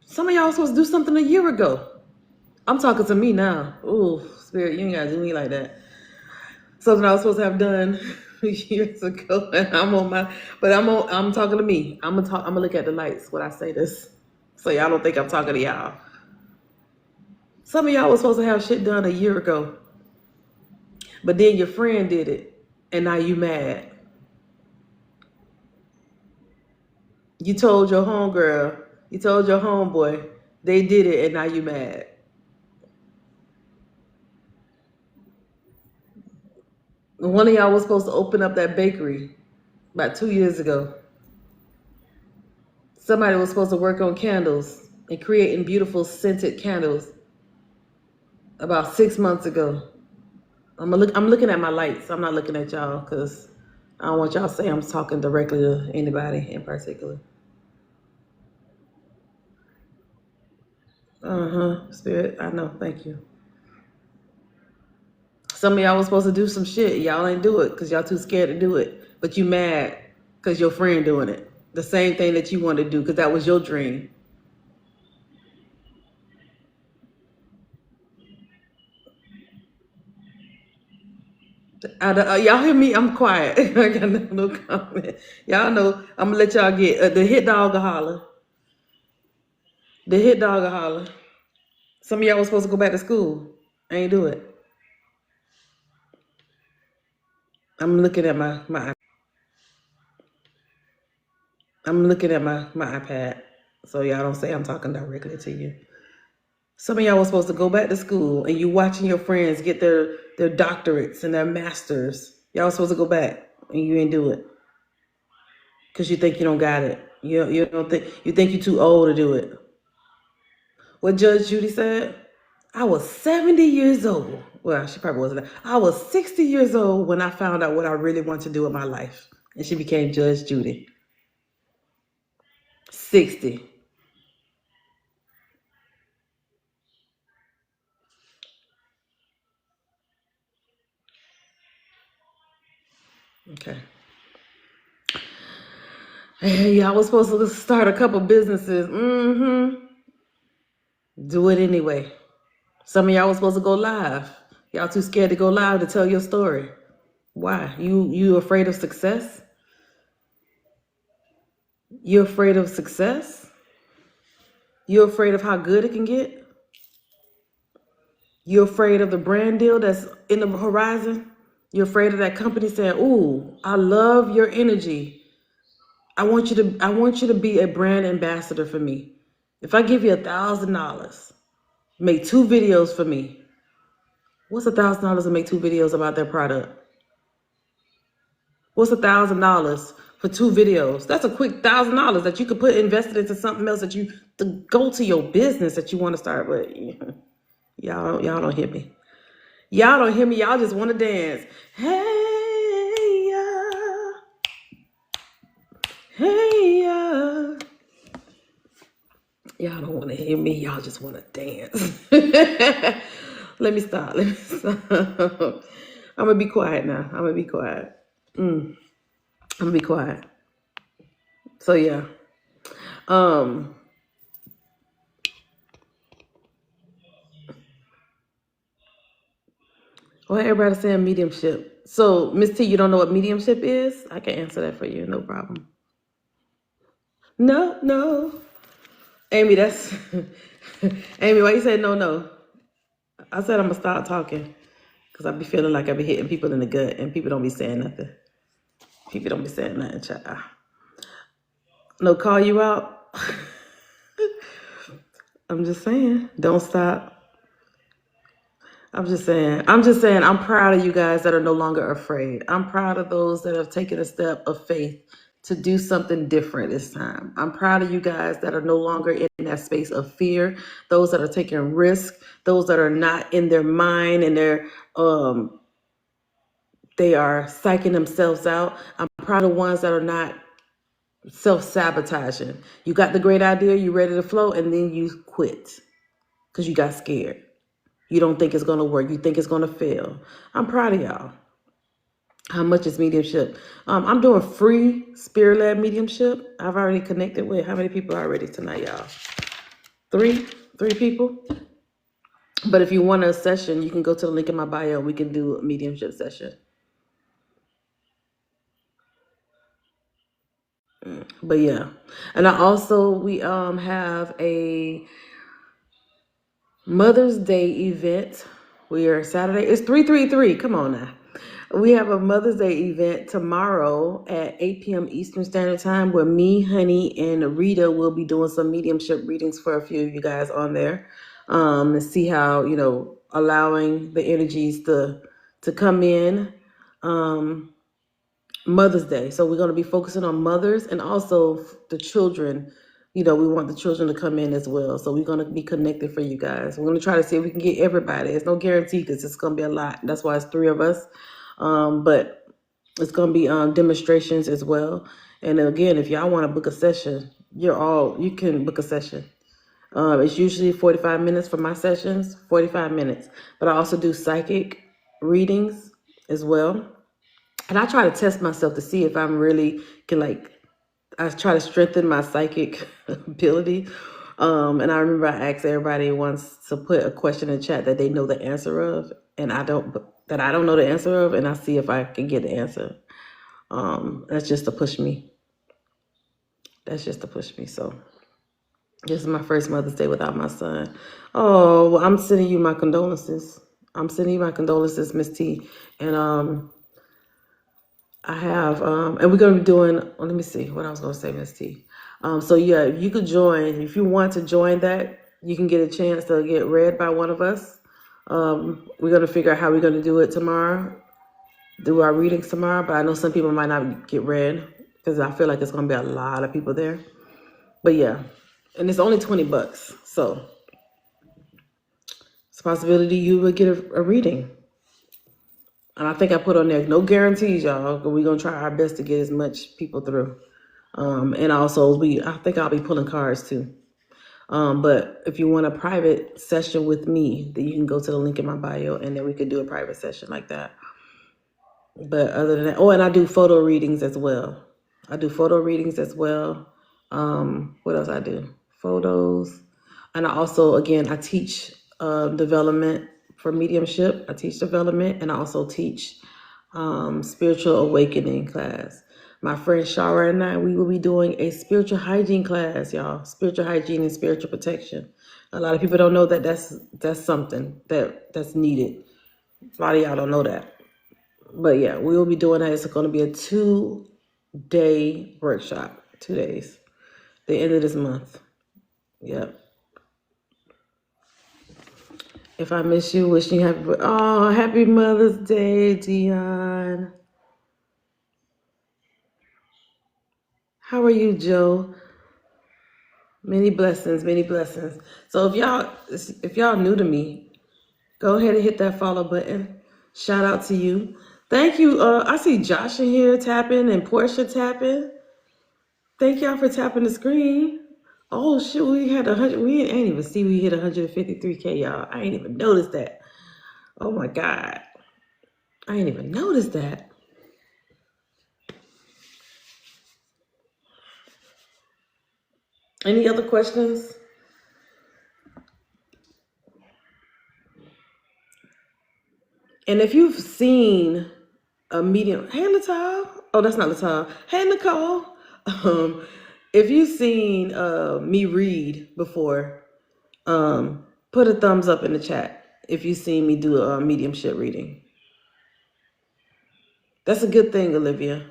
Some of y'all supposed to do something a year ago. I'm talking to me now. Ooh, Spirit, you ain't gotta do me like that. Something I was supposed to have done years ago, and I'm talking to me. I'm gonna look at the lights when I say this, so y'all don't think I'm talking to y'all. Some of y'all was supposed to have shit done a year ago, but then your friend did it, and now you mad. You told your homegirl, you told your homeboy, they did it, and now you mad. One of y'all was supposed to open up that bakery about 2 years ago. Somebody was supposed to work on candles and creating beautiful scented candles about 6 months ago. I'm looking at my lights. I'm not looking at y'all because I don't want y'all to say I'm talking directly to anybody in particular. Spirit, I know. Thank you. Some of y'all was supposed to do some shit. Y'all ain't do it because y'all too scared to do it. But you mad because your friend doing it. The same thing that you wanted to do because that was your dream. Y'all hear me? I'm quiet. I got no comment. Y'all know I'm gonna let y'all get the hit dog a holler. The hit dog a holler. Some of y'all was supposed to go back to school. I ain't do it. I'm looking at my I'm looking at my iPad, so y'all don't say I'm talking directly to you. Some of y'all was supposed to go back to school, and you watching your friends get their doctorates and their masters. Y'all was supposed to go back, and you ain't do it because you think you don't got it. You think you're too old to do it. What Judge Judy said? I was 70 years old. Well, she probably wasn't. I was 60 years old when I found out what I really want to do with my life, and she became Judge Judy. 60. Okay. Hey, y'all was supposed to start a couple businesses. Do it anyway. Some of y'all was supposed to go live. Y'all too scared to go live to tell your story. Why? You afraid of success? You afraid of success? You afraid of how good it can get? You afraid of the brand deal that's in the horizon? You're afraid of that company saying, "Ooh, I love your energy. I want you to be a brand ambassador for me. If I give you $1,000, make 2 videos for me. What's $1,000 to make 2 videos about their product? What's $1,000 for 2 videos? That's a quick $1,000 that you could put invested into something else that you to go to your business that you want to start with. Y'all don't hear me. Y'all don't hear me. Y'all just want to dance. Hey, hey, y'all don't want to hear me. Y'all just want to dance. Let me stop. I'm gonna be quiet now. I'm gonna be quiet. I'm gonna be quiet. So yeah. Well, everybody's saying mediumship. So, Miss T, you don't know what mediumship is? I can answer that for you, no problem. No. Amy, that's Amy, why you say no? I said I'm gonna stop talking. Cause I be feeling like I be hitting people in the gut and people don't be saying nothing. People don't be saying nothing, child. No, call you out. I'm just saying, don't stop. I'm just saying, I'm proud of you guys that are no longer afraid. I'm proud of those that have taken a step of faith to do something different this time. I'm proud of you guys that are no longer in that space of fear, those that are taking risk, those that are not in their mind and they are psyching themselves out. I'm proud of ones that are not self-sabotaging. You got the great idea, you ready to flow, and then you quit because you got scared. You don't think it's going to work. You think it's going to fail. I'm proud of y'all. How much is mediumship? I'm doing free spirit-led mediumship. I've already connected with how many people already tonight, y'all? 3 people. But if you want a session, you can go to the link in my bio. We can do a mediumship session. But yeah, and we have a Mother's Day event. We are Saturday. It's 333. Come on now. We have a Mother's Day event tomorrow at 8 p.m. Eastern Standard Time where me, Honey, and Rita will be doing some mediumship readings for a few of you guys on there. To see how, allowing the energies to come in. Mother's Day. So we're going to be focusing on mothers and also the children. We want the children to come in as well. So we're going to be connected for you guys. We're going to try to see if we can get everybody. It's no guarantee because it's going to be a lot. That's why it's 3 of us. But it's going to be demonstrations as well. And again, if y'all want to book a session, you can book a session. It's usually 45 minutes for my sessions, 45 minutes. But I also do psychic readings as well. And I try to test myself to see if I'm really I try to strengthen my psychic ability. And I remember I asked everybody once to put a question in chat that they know the answer of, and I don't know the answer of, and I see if I can get the answer. That's just to push me. So this is my first Mother's Day without my son. Oh, well, I'm sending you my condolences. Miss T. And I have, and we're going to be doing, let me see what I was going to say, Miss T. So yeah, if you could join, if you want to join that, you can get a chance to get read by one of us. We're going to figure out how we're going to do it tomorrow, do our readings tomorrow, but I know some people might not get read because I feel like it's going to be a lot of people there. But yeah, and it's only $20. So it's a possibility you would get a reading. And I think I put on there, no guarantees, y'all, but we're going to try our best to get as much people through. And also, I think I'll be pulling cards too. But if you want a private session with me, then you can go to the link in my bio, and then we could do a private session like that. But other than that, and I do photo readings as well. What else I do? Photos. And I also, again, I teach development for mediumship. I teach development, and I also teach spiritual awakening class. My friend Shara and I, we will be doing a spiritual hygiene class, y'all. Spiritual hygiene and spiritual protection. A lot of people don't know that that's something that's needed. A lot of y'all don't know that. But yeah, we will be doing that. It's going to be a 2-day workshop. 2 days. The end of this month. Yep. If I miss you, wishing you happy Mother's Day, Dion. How are you, Joe? Many blessings, many blessings. So if y'all new to me, go ahead and hit that follow button. Shout out to you. Thank you. I see Josh in here tapping and Portia tapping. Thank y'all for tapping the screen. Oh shit, we had 100. We ain't even see we hit 153K, y'all. I ain't even noticed that. Oh my God, I ain't even noticed that. Any other questions? And if you've seen a medium, hey Latal. Oh, that's not Latal. Hey Nicole. If you've seen me read before, put a thumbs up in the chat if you've seen me do a mediumship reading. That's a good thing, Olivia.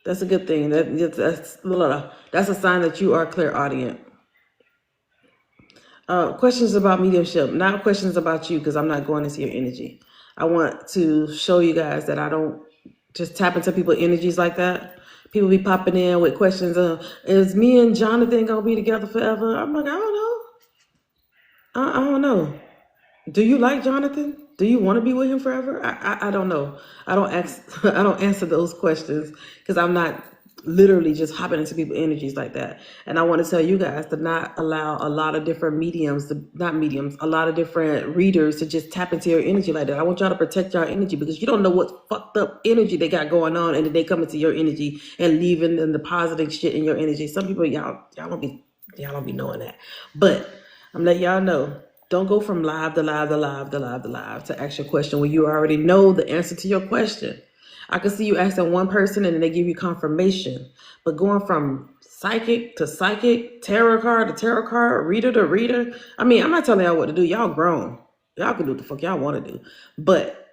That's a good thing. That's a sign that you are clairaudient. Questions about mediumship, not questions about you, because I'm not going into your energy. I want to show you guys that I don't just tap into people's energies like that. People be popping in with questions of, is me and Jonathan gonna be together forever? I'm like, I don't know. I don't know. Do you like Jonathan? Do you want to be with him forever? I don't know. I don't answer those questions because I'm not literally just hopping into people's energies like that. And I want to tell you guys to not allow a lot of different a lot of different readers to just tap into your energy like that. I want y'all to protect your energy because you don't know what fucked up energy they got going on, and then they come into your energy and leaving and depositing shit in your energy. Some people y'all don't be knowing that, but I'm letting y'all know. Don't go from live to live to live to live to live to ask your question when you already know the answer to your question. I can see you asking one person and then they give you confirmation. But going from psychic to psychic, tarot card to tarot card, reader to reader. I mean, I'm not telling y'all what to do. Y'all grown. Y'all can do what the fuck y'all want to do. But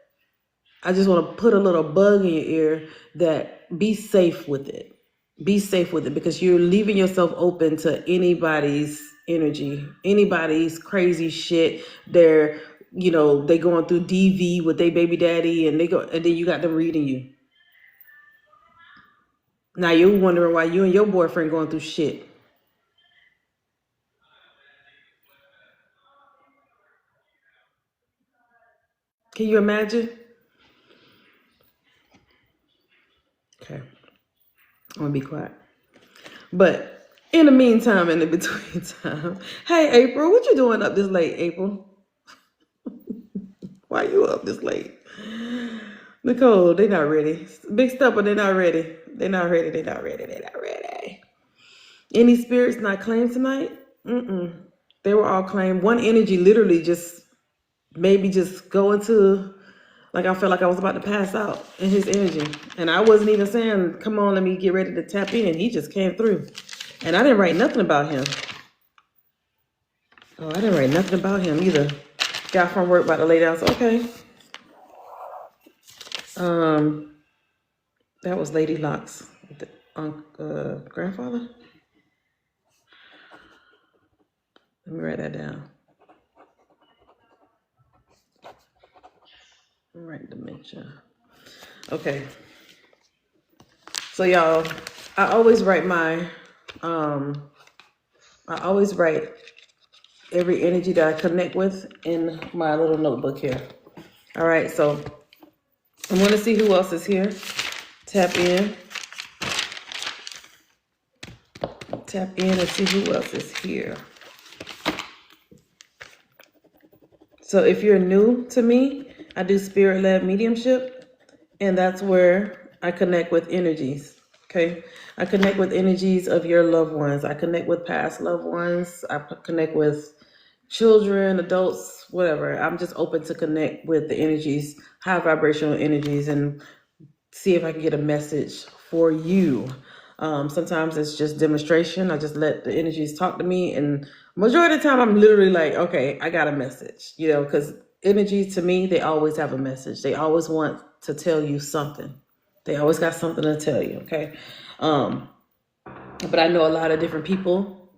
I just want to put a little bug in your ear that be safe with it. Be safe with it because you're leaving yourself open to anybody's energy, anybody's crazy shit. They're, they going through DV with their baby daddy and then you got them reading you. Now you're wondering why you and your boyfriend going through shit. Can you imagine? Okay. I'm gonna be quiet. But in the meantime, in the between time, hey April, what you doing up this late, April? Why you up this late? Nicole, they not ready. Big Stepper, they not ready. They not ready. They not ready. They not ready. Any spirits not claimed tonight? They were all claimed. One energy literally just made me just go into, like I felt like I was about to pass out in his energy. And I wasn't even saying, come on, let me get ready to tap in. He just came through. And I didn't write nothing about him. Oh, I didn't write nothing about him either. Got from work, about to lay down. So, okay. That was Lady Locke's grandfather. Let me write that down. Right dementia. Okay. So y'all, I always write every energy that I connect with in my little notebook here. All right, so I'm gonna see who else is here. Tap in and see who else is here. So if you're new to me, I do spirit-led mediumship, and that's where I connect with energies, okay? I connect with energies of your loved ones. I connect with past loved ones. I connect with children, adults, whatever. I'm just open to connect with the energies, high vibrational energies, and see if I can get a message for you. Sometimes it's just demonstration. I just let the energies talk to me, and majority of the time I'm literally like, okay, I got a message, because energies to me, they always have a message. They always want to tell you something. They always got something to tell you, okay? But I know a lot of different people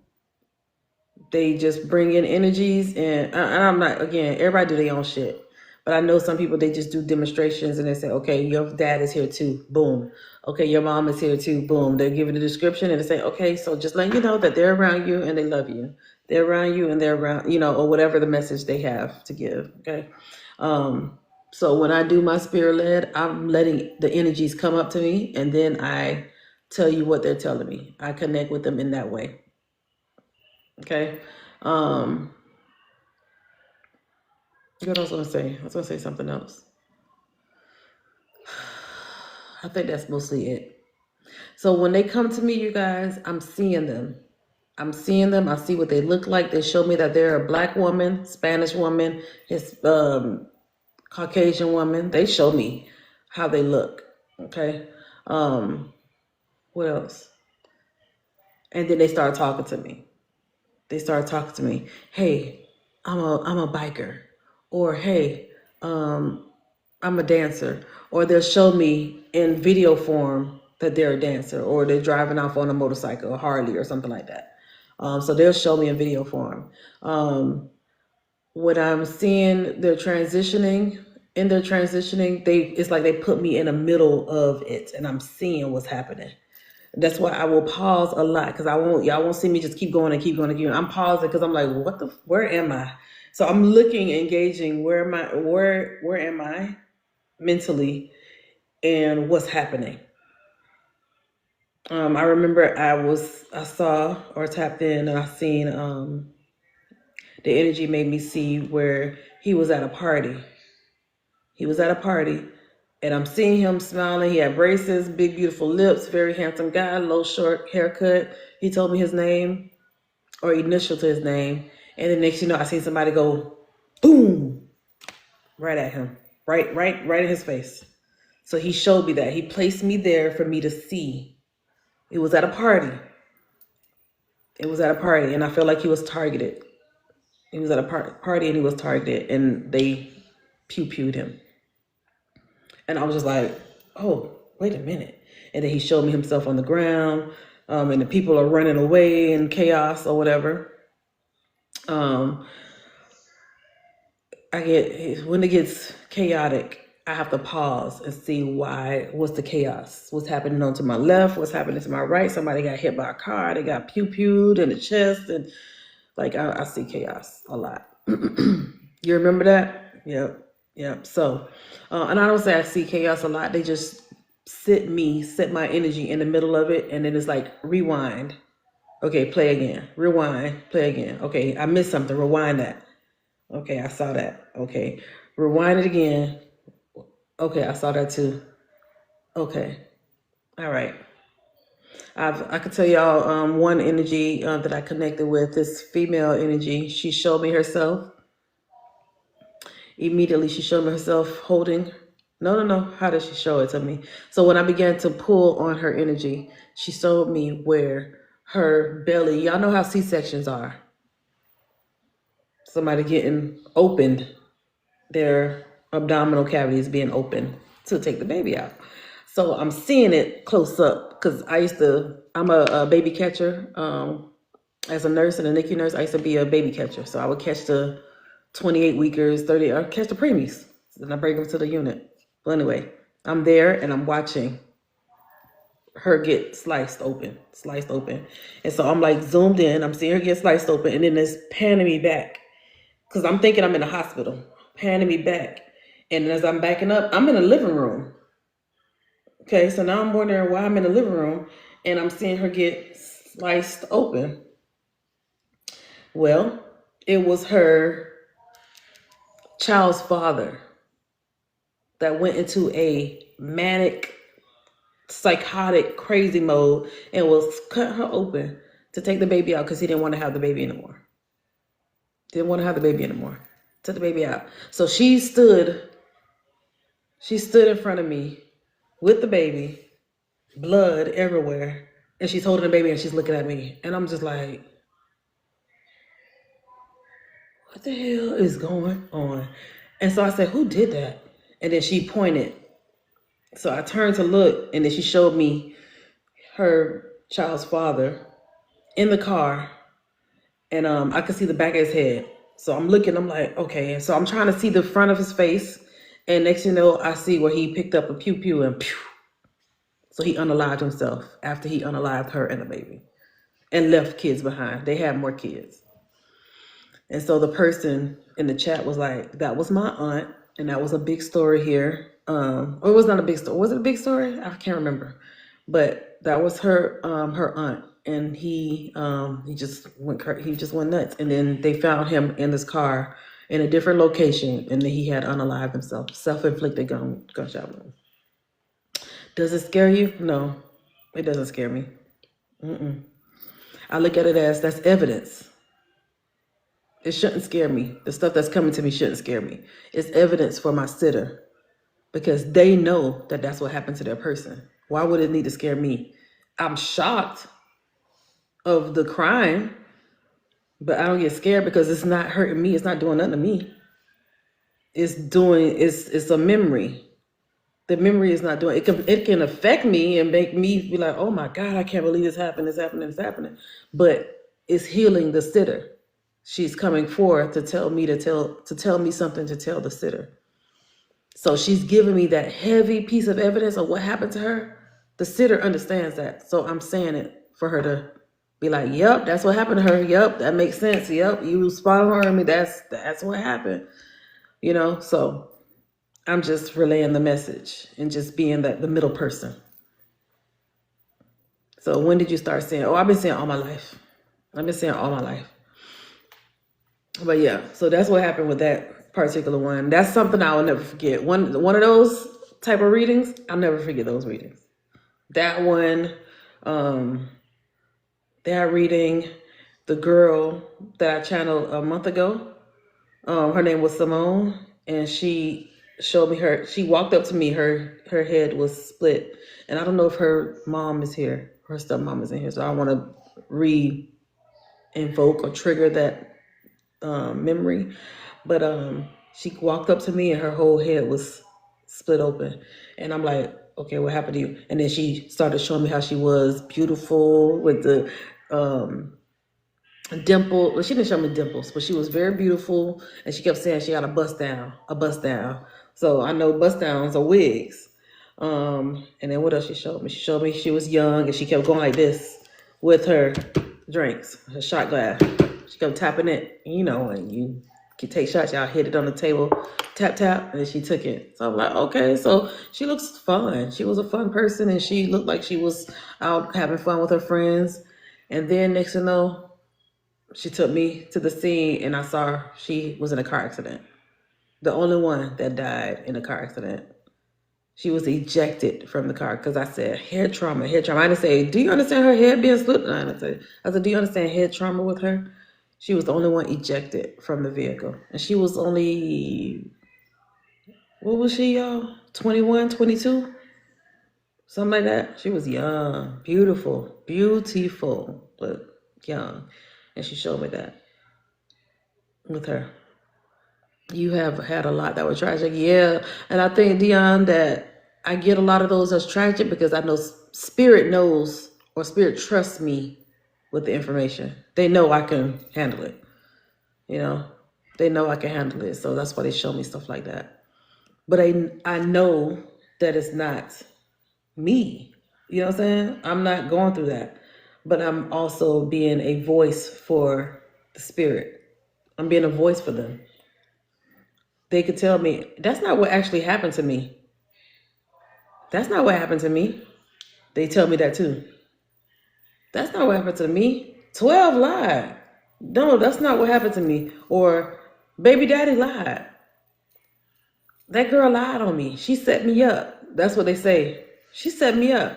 they just bring in energies, and I'm not, again, everybody do their own shit. But I know some people, they just do demonstrations and they say, okay, your dad is here too, boom. Okay, your mom is here too, boom. They give it a description and they say, okay, so just letting you know that they're around you and they love you. They're around you and they're around, or whatever the message they have to give, okay? So when I do my spirit led, I'm letting the energies come up to me, and then I tell you what they're telling me. I connect with them in that way. Okay. What else was I gonna say? I was gonna say something else. I think that's mostly it. So when they come to me, you guys, I'm seeing them. I see what they look like. They show me that they're a Black woman, Spanish woman, Caucasian woman. They show me how they look. Okay. What else? And then they start talking to me. Hey, I'm a biker, or hey, I'm a dancer, or they'll show me in video form that they're a dancer, or they're driving off on a motorcycle, a Harley, or something like that. So they'll show me in video form. When I'm seeing they're transitioning, it's like they put me in the middle of it, and I'm seeing what's happening. That's why I will pause a lot, because y'all won't see me just keep going and keep going and keep going. I'm pausing because I'm like, where am I? So I'm looking, engaging, where am I mentally, and what's happening. I remember I saw or tapped in, and I seen the energy made me see where he was at a party. And I'm seeing him smiling. He had braces, big, beautiful lips, very handsome guy, low, short haircut. He told me his name, or initial to his name. And then next, I see somebody go, boom, right at him, right in his face. So he showed me that. He placed me there for me to see. It was at a party. And I felt like he was targeted. He was at a party and he was targeted, and they pew-pewed him. And I was just like, oh, wait a minute. And then he showed me himself on the ground, and the people are running away in chaos or whatever. When it gets chaotic, I have to pause and see what's the chaos? What's happening on to my left? What's happening to my right? Somebody got hit by a car. They got pew-pewed in the chest. And like, I see chaos a lot. You remember that? Yep. So, and I don't say I see chaos a lot. They just set my energy in the middle of it. And then it's like, rewind. Okay, play again. Rewind, play again. Okay, I missed something. Rewind that. Okay, I saw that. Okay, rewind it again. Okay, I saw that too. Okay, all right. I could tell y'all one energy that I connected with, this female energy. She showed me herself. Immediately, she showed me herself holding. No. How did she show it to me? So when I began to pull on her energy, she showed me where her belly. Y'all know how C-sections are. Somebody getting opened, their abdominal cavity is being opened to take the baby out. So I'm seeing it close up, because I'm a baby catcher. As a nurse and a NICU nurse, I used to be a baby catcher. So I would catch the 28 weekers, 30, I catch the preemies, and I bring them to the unit. But anyway, I'm there and I'm watching her get sliced open. And so I'm like zoomed in, I'm seeing her get sliced open, and then it's panning me back, because I'm thinking I'm in a hospital, panning me back. And as I'm backing up, I'm in a living room. Okay, so now I'm wondering why I'm in the living room and I'm seeing her get sliced open. Well, it was her child's father that went into a manic, psychotic, crazy mode and was cut her open to take the baby out, because he didn't want to have the baby anymore. Took the baby out. So she stood in front of me with the baby, blood everywhere, and she's holding the baby and she's looking at me. And I'm just like, what the hell is going on? And so I said, who did that? And then she pointed. So I turned to look, and then she showed me her child's father in the car, and I could see the back of his head. So I'm looking, I'm like, okay. And so I'm trying to see the front of his face, and next thing you know, I see where he picked up a pew pew and pew. So he unalived himself after he unalived her and the baby, and left kids behind. They had more kids. And so the person in the chat was like, that was my aunt, and that was a big story here. Or it was not a big story. Was it a big story? I can't remember. But that was her aunt. And he just went nuts. And then they found him in this car in a different location, and then he had unalived himself, self-inflicted gunshot wound. Does it scare you? No, it doesn't scare me. I look at it as that's evidence. It shouldn't scare me. The stuff that's coming to me shouldn't scare me. It's evidence for my sitter, because they know that that's what happened to their person. Why would it need to scare me? I'm shocked of the crime, but I don't get scared because it's not hurting me. It's not doing nothing to me. It's a memory. The memory is not doing it. It can affect me and make me be like, oh my God, I can't believe this happened. It's happening. But it's healing the sitter. She's coming forth to tell me something to tell the sitter. So she's giving me that heavy piece of evidence of what happened to her. The sitter understands that. So I'm saying it for her to be like, yep, that's what happened to her. Yep, that makes sense. Yep, you spot on her. I mean, that's what happened. So I'm just relaying the message and just being the middle person. So when did you start saying, oh, I've been saying all my life. But yeah, so that's what happened with that particular one. That's something I will never forget. One of those type of readings, I'll never forget those readings. That one, that reading, the girl that I channeled a month ago, her name was Simone, and she showed me she walked up to me, her head was split. And I don't know if her mom is here, her stepmom is in here, so I want to re-invoke or trigger that memory. But she walked up to me and her whole head was split open, and I'm like, okay, what happened to you? And then she started showing me how she was beautiful with the dimple. Well, she didn't show me dimples, but she was very beautiful, and she kept saying she got a bust down. So I know bust downs are wigs. And then what else she showed me? She showed me she was young, and she kept going like this with her drinks, her shot glass. She kept tapping it, and you can take shots. Y'all hit it on the table, tap, tap, and then she took it. So I'm like, okay, so she looks fun. She was a fun person, and she looked like she was out having fun with her friends. And then next thing you know, she took me to the scene, and I saw she was in a car accident. The only one that died in a car accident. She was ejected from the car because I said head trauma. I didn't say, do you understand her head being split? No, I said, do you understand head trauma with her? She was the only one ejected from the vehicle. And she was only, what was she, y'all? 21, 22? Something like that. She was young, beautiful, but young. And she showed me that with her. You have had a lot that were tragic. Yeah. And I think, Dion, that I get a lot of those as tragic because I know spirit knows, or spirit trusts me with the information. They know I can handle it. They know I can handle it. So that's why they show me stuff like that. But I know that it's not me. You know what I'm saying? I'm not going through that. But I'm also being a voice for the spirit. I'm being a voice for them. They could tell me, that's not what actually happened to me. That's not what happened to me. They tell me that too. That's not what happened to me. 12 lied. No, that's not what happened to me. Or baby daddy lied. That girl lied on me. She set me up. That's what they say. She set me up.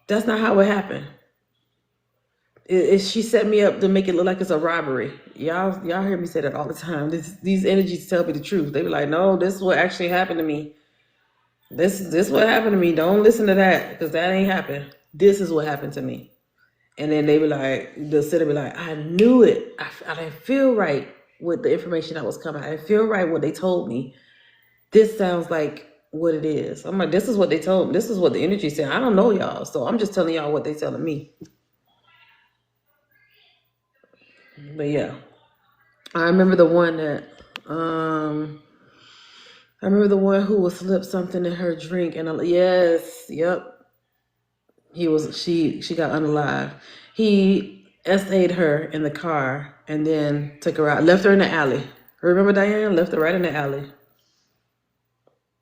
That's not how it happened. She set me up to make it look like it's a robbery. Y'all hear me say that all the time. These energies tell me the truth. They be like, no, this is what actually happened to me. This what happened to me. Don't listen to that because that ain't happened. This is what happened to me. And then they be like, the sitter be like, I knew it. I didn't feel right with the information that was coming. I didn't feel right what they told me. This sounds like what it is. I'm like, this is what they told me. This is what the energy said. I don't know y'all. So I'm just telling y'all what they telling me. But yeah, I remember the one that I remember the one who would slip something in her drink, and yes, yep, she got unalive. He SA'd her in the car and then took her out, left her in the alley. Remember Diane? Left her right in the alley.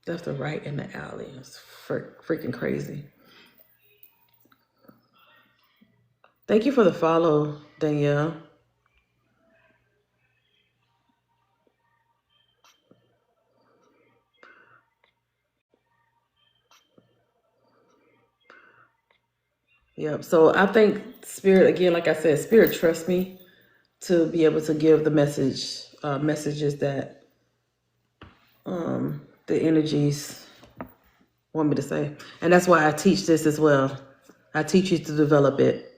Left her right in the alley. It's freaking crazy. Thank you for the follow, Danielle. Yep. So I think Spirit, again, like I said, Spirit trusts me to be able to give the messages that the energies want me to say. And that's why I teach this as well. I teach you to develop it.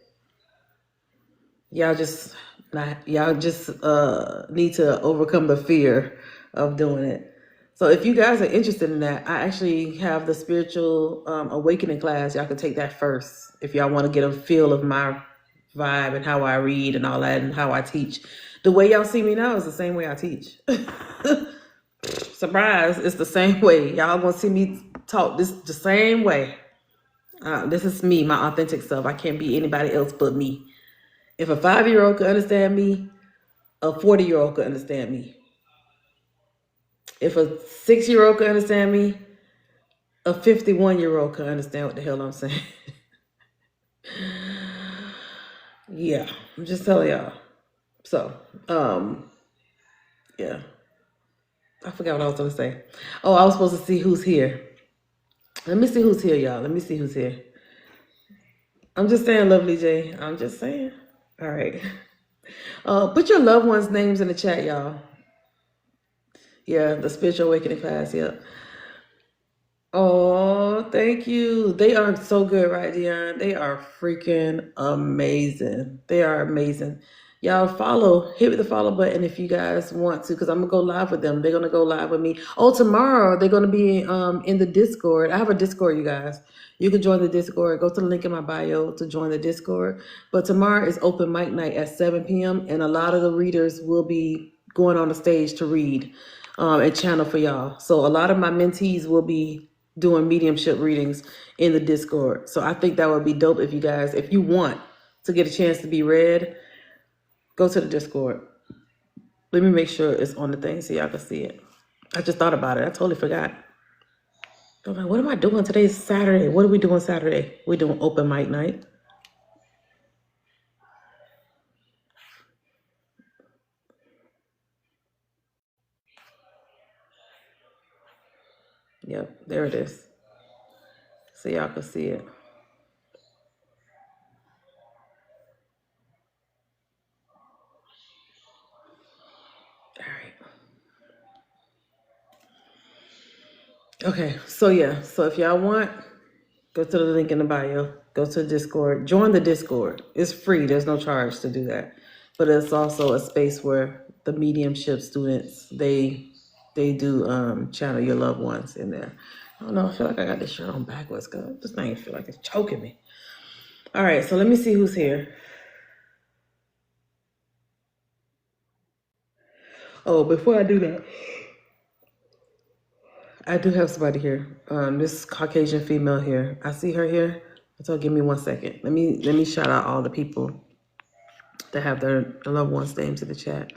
Y'all just need to overcome the fear of doing it. So if you guys are interested in that, I actually have the spiritual awakening class. Y'all can take that first if y'all want to get a feel of my vibe and how I read and all that and how I teach. The way y'all see me now is the same way I teach. Surprise, it's the same way. Y'all gonna see me talk this the same way. This is me, my authentic self. I can't be anybody else but me. If a 5-year-old could understand me, a 40-year-old could understand me. If a 6-year-old could understand me, a 51-year-old could understand what the hell I'm saying. Yeah, I'm just telling y'all. So, yeah. I forgot what I was going to say. Oh, I was supposed to see who's here. Let me see who's here, y'all. Let me see who's here. I'm just saying, Lovely J. I'm just saying. All right. Put your loved ones' names in the chat, y'all. Yeah, the spiritual awakening class. Yeah. Oh, thank you. They are so good, right, Dion? They are freaking amazing. They are amazing. Y'all hit the follow button if you guys want to, because I'm gonna go live with them. They're gonna go live with me. Oh, tomorrow they're gonna be in the Discord. I have a Discord, you guys. You can join the Discord. Go to the link in my bio to join the Discord. But tomorrow is open mic night at 7 p.m. and a lot of the readers will be going on the stage to read and channel for y'all. So a lot of my mentees will be doing mediumship readings in the Discord. So I think that would be dope if you want to get a chance to be read, go to the Discord. Let me make sure it's on the thing so y'all can see it. I just thought about it. I totally forgot. I'm like, what am I doing? Today's Saturday. What are we doing Saturday? We're doing open mic night. Yep, there it is. So y'all can see it. All right. Okay, so yeah. So if y'all want, go to the link in the bio. Go to the Discord. Join the Discord. It's free. There's no charge to do that. But it's also a space where the mediumship students, they do channel your loved ones in there. I don't know. I feel like I got this shirt on backwards because this thing feel like it's choking me. All right. So let me see who's here. Oh, before I do that, I do have somebody here. This Caucasian female here. I see her here. So give me 1 second. Let me shout out all the people that have their loved ones' names in the chat.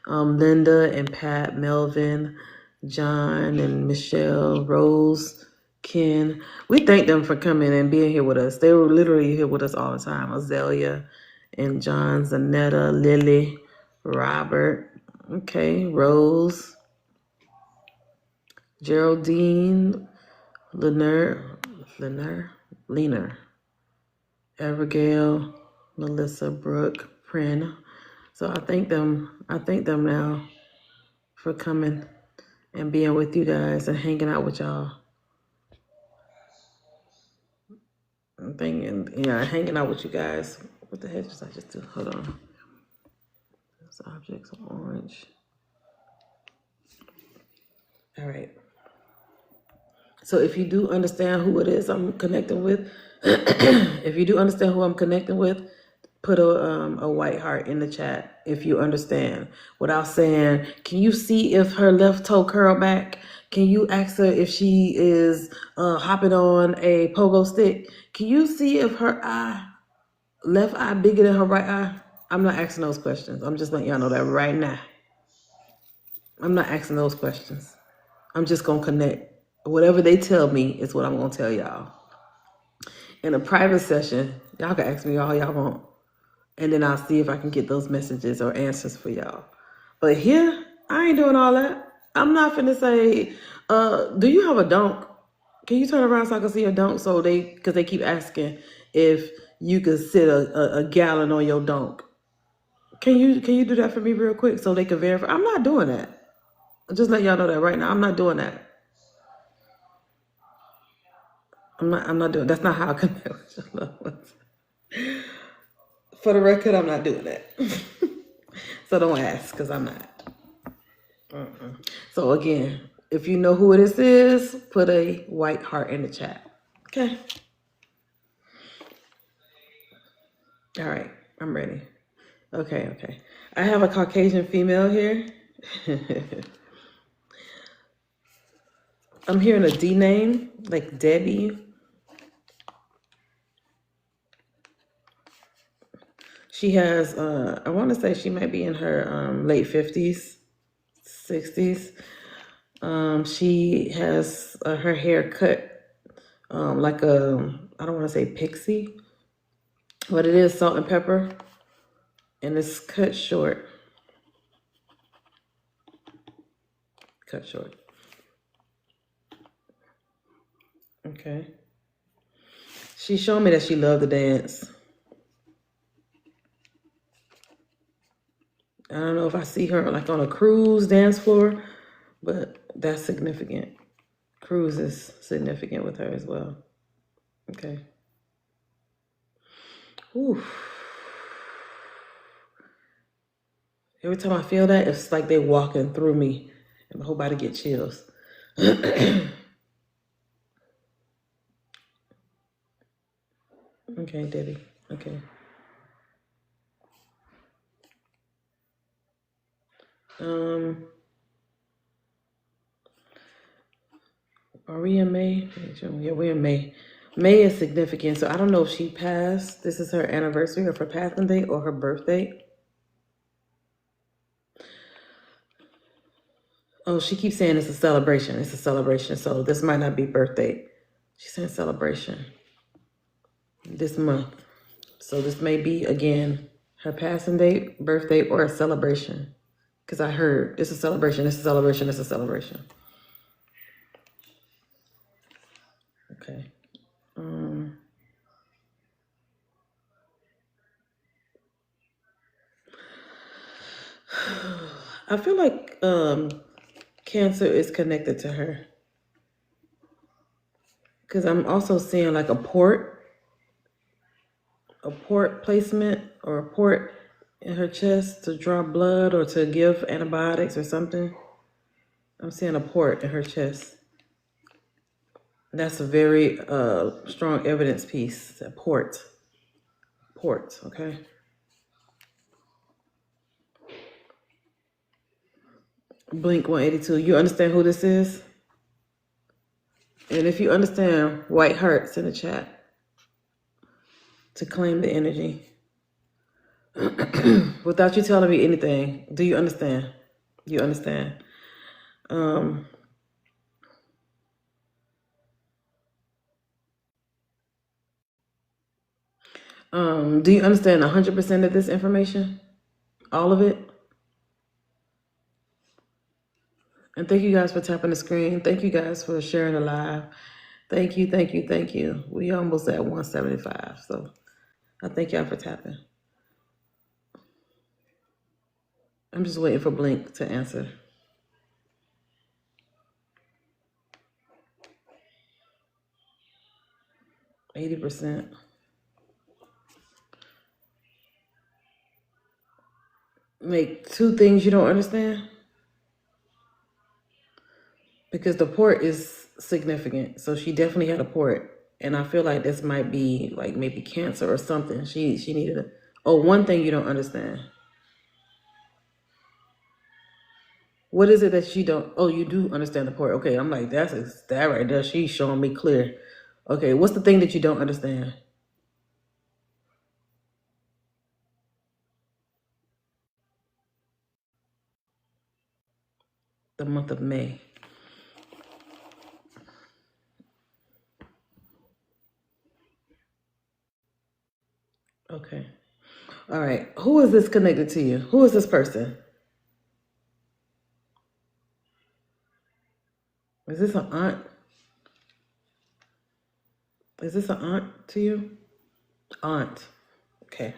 Linda and Pat, Melvin, John and Michelle, Rose, Ken. We thank them for coming and being here with us. They were literally here with us all the time. Azalea and John, Zanetta, Lily, Robert, okay, Rose, Geraldine, Leonard, Abigail, Melissa, Brooke, Prin. So I thank them now for coming and being with you guys and hanging out with y'all. I'm thinking, hanging out with you guys. What the heck did I just do? Hold on. Those objects are orange. All right. So if you do understand who it is I'm connecting with, if you do understand who I'm connecting with, put a white heart in the chat if you understand, without saying, can you see if her left toe curl back? Can you ask her if she is hopping on a pogo stick? Can you see if her left eye bigger than her right eye? I'm not asking those questions. I'm just letting y'all know that right now. I'm not asking those questions. I'm just going to connect. Whatever they tell me is what I'm going to tell y'all. In a private session, y'all can ask me all y'all want. And then I'll see if I can get those messages or answers for y'all. But here, I ain't doing all that. I'm not finna say, do you have a dunk? Can you turn around so I can see your dunk? So because they keep asking if you could sit a gallon on your dunk. Can you do that for me real quick so they can verify? I'm not doing that. I'll just let y'all know that right now. I'm not doing that. I'm not doing. That's not how I connect with your loved ones. For the record, I'm not doing that. So don't ask, because I'm not. So again, if you know who this is, put a white heart in the chat. Okay. All right, I'm ready. Okay. I have a Caucasian female here. I'm hearing a D name, like Debbie. She has, I want to say she might be in her late 50s, 60s. She has her hair cut like I don't want to say pixie, but it is salt and pepper, and it's cut short. Cut short. Okay. She showed me that she loved to dance. I don't know if I see her like on a cruise dance floor, but that's significant. Cruise is significant with her as well. Okay. Ooh. Every time I feel that, it's like they're walking through me and my whole body get chills. Okay, Debbie. Okay. Are we in May? Yeah, we're in May. May is significant, so I don't know if she passed. This is her anniversary of her passing date or her birthday. Oh, she keeps saying it's a celebration. It's a celebration, so this might not be birthday. She's saying celebration this month. So this may be, again, her passing date, birthday, or a celebration. Because I heard it's a celebration, it's a celebration, it's a celebration. Okay. I feel like Cancer is connected to her. Because I'm also seeing like a port placement or a port in her chest to draw blood or to give antibiotics or something. I'm seeing a port in her chest. That's a very strong evidence piece. A port, okay? Blink 182. You understand who this is? And if you understand, white hearts in the chat to claim the energy. Without you telling me anything, do you understand? You understand? Do you understand 100% of this information? All of it? And thank you guys for tapping the screen. Thank you guys for sharing the live. Thank you. We almost at 175, so I thank y'all for tapping. I'm just waiting for Blink to answer. %. Make two things you don't understand? Because the port is significant. So she definitely had a port. And I feel like this might be like maybe cancer or something. She needed Oh, one thing you don't understand. What is it that you don't? Oh, you do understand the part. Okay, I'm like, that right there. She's showing me clear. Okay, what's the thing that you don't understand? The month of May. Okay. All right. Who is this connected to you? Who is this person? Is this an aunt? Is this an aunt to you? Aunt. Okay.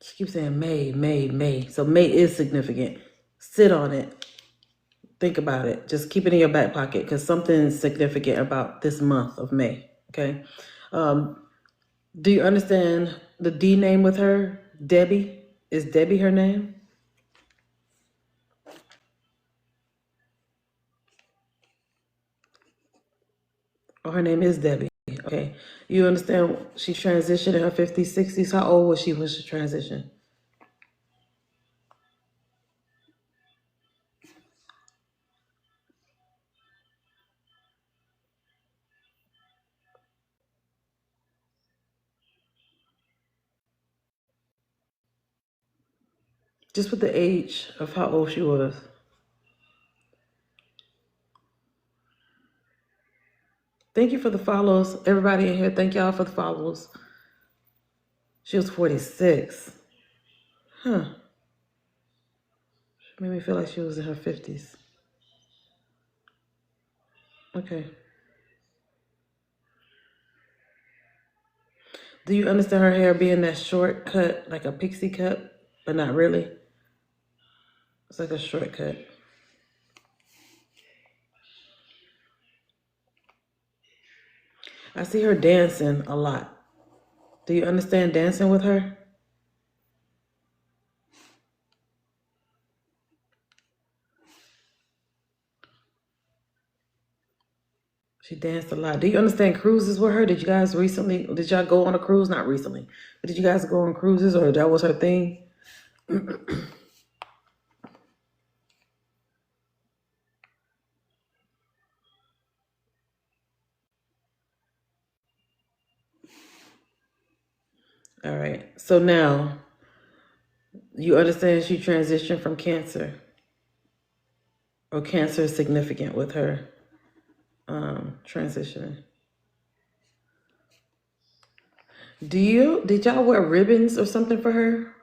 She keeps saying May, May, May. So May is significant. Sit on it. Think about it. Just keep it in your back pocket because something's significant about this month of May. Okay. Do you understand the D name with her? Debbie? Is Debbie her name? Oh, her name is Debbie. Okay. You understand she transitioned in her 50s, 60s. How old was she when she transitioned? Just with the age of how old she was. Thank you for the follows. Everybody in here, thank y'all for the follows. She was 46. Huh. Made me feel like she was in her 50s. Okay. Do you understand her hair being that short cut, like a pixie cut, but not really? It's like a shortcut. I see her dancing a lot. Do you understand dancing with her? She danced a lot. Do you understand cruises with her? Did y'all go on a cruise? Not recently. But did you guys go on cruises or that was her thing? All right. So now you understand she transitioned from cancer. Or cancer is significant with her transitioning. Did y'all wear ribbons or something for her?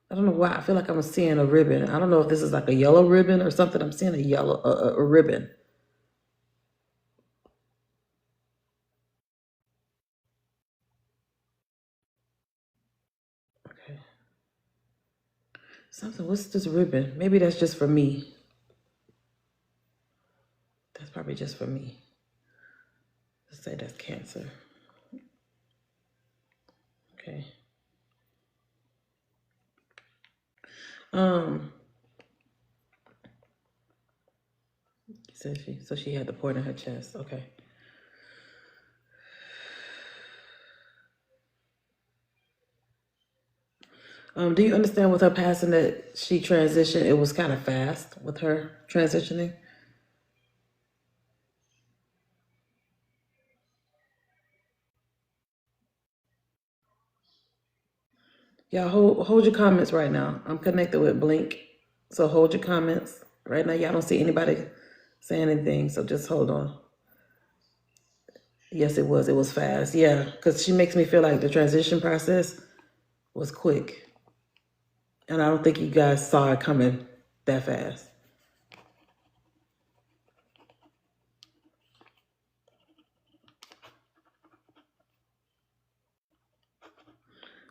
I don't know why. I feel like I'm seeing a ribbon. I don't know if this is like a yellow ribbon or something. I'm seeing a ribbon. Okay. Something. What's this ribbon? Maybe that's just for me. That's probably just for me. Let's say that's cancer. Okay. So she had the point in her chest. Okay. Do you understand with her passing that she transitioned? It was kind of fast with her transitioning. Y'all hold your comments right now. I'm connected with Blink, so hold your comments right now. Y'all don't see anybody saying anything, so just hold on. Yes, it was. It was fast. Yeah, because she makes me feel like the transition process was quick, and I don't think you guys saw it coming that fast.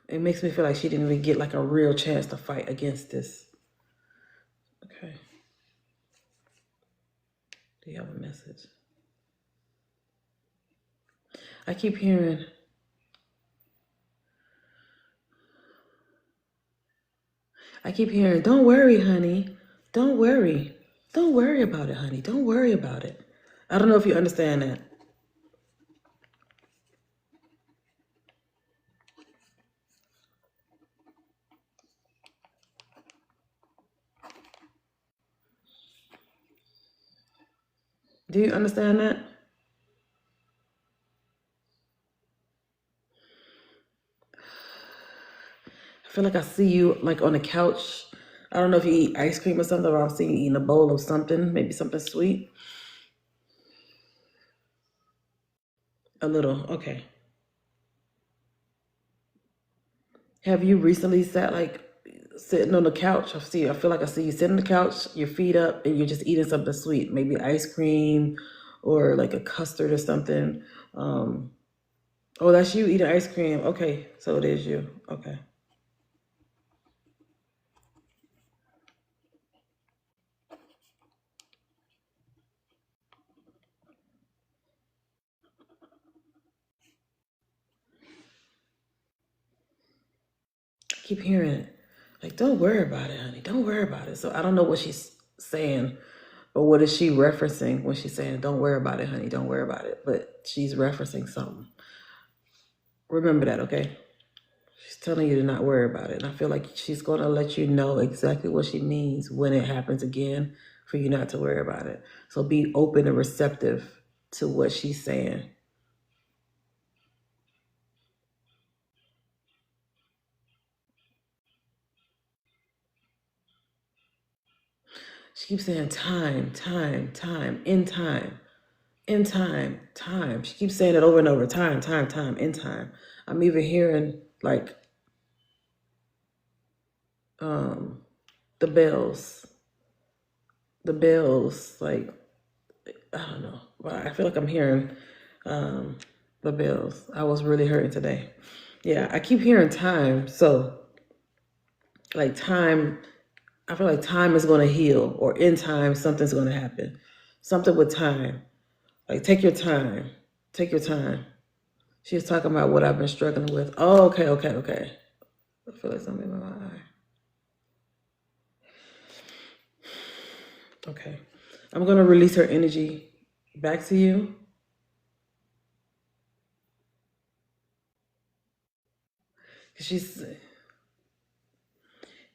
It makes me feel like she didn't even get like a real chance to fight against this. Okay. Do you have a message? I keep hearing. Don't worry, honey. Don't worry. Don't worry about it, honey. Don't worry about it. I don't know if you understand that. Do you understand that? I feel like I see you like on the couch. I don't know if you eat ice cream or something, or I'm seeing you eating a bowl of something, maybe something sweet. A little, okay. Have you recently sat like sitting on the couch? I feel like I see you sitting on the couch, your feet up, and you're just eating something sweet, maybe ice cream or like a custard or something. Um, oh, that's you eating ice cream. Okay, so it is you. Okay. I keep hearing it. Like, don't worry about it, honey. Don't worry about it. So I don't know what she's saying, or what is she referencing when she's saying, don't worry about it, honey. Don't worry about it. But she's referencing something. Remember that, okay? She's telling you to not worry about it. And I feel like she's going to let you know exactly what she means when it happens again for you not to worry about it. So be open and receptive to what she's saying. She keeps saying time, time, time, in time, in time, time. She keeps saying it over and over, time, time, time, in time. I'm even hearing like um, the bells, like I don't know, but I feel like I'm hearing um, the bells. I was really hurting today. Yeah, I keep hearing time. So, like time, I feel like time is going to heal, or in time, something's going to happen. Something with time. Like, take your time. Take your time. She was talking about what I've been struggling with. Oh, okay, okay, okay. I feel like something in my eye. Okay. I'm going to release her energy back to you. She's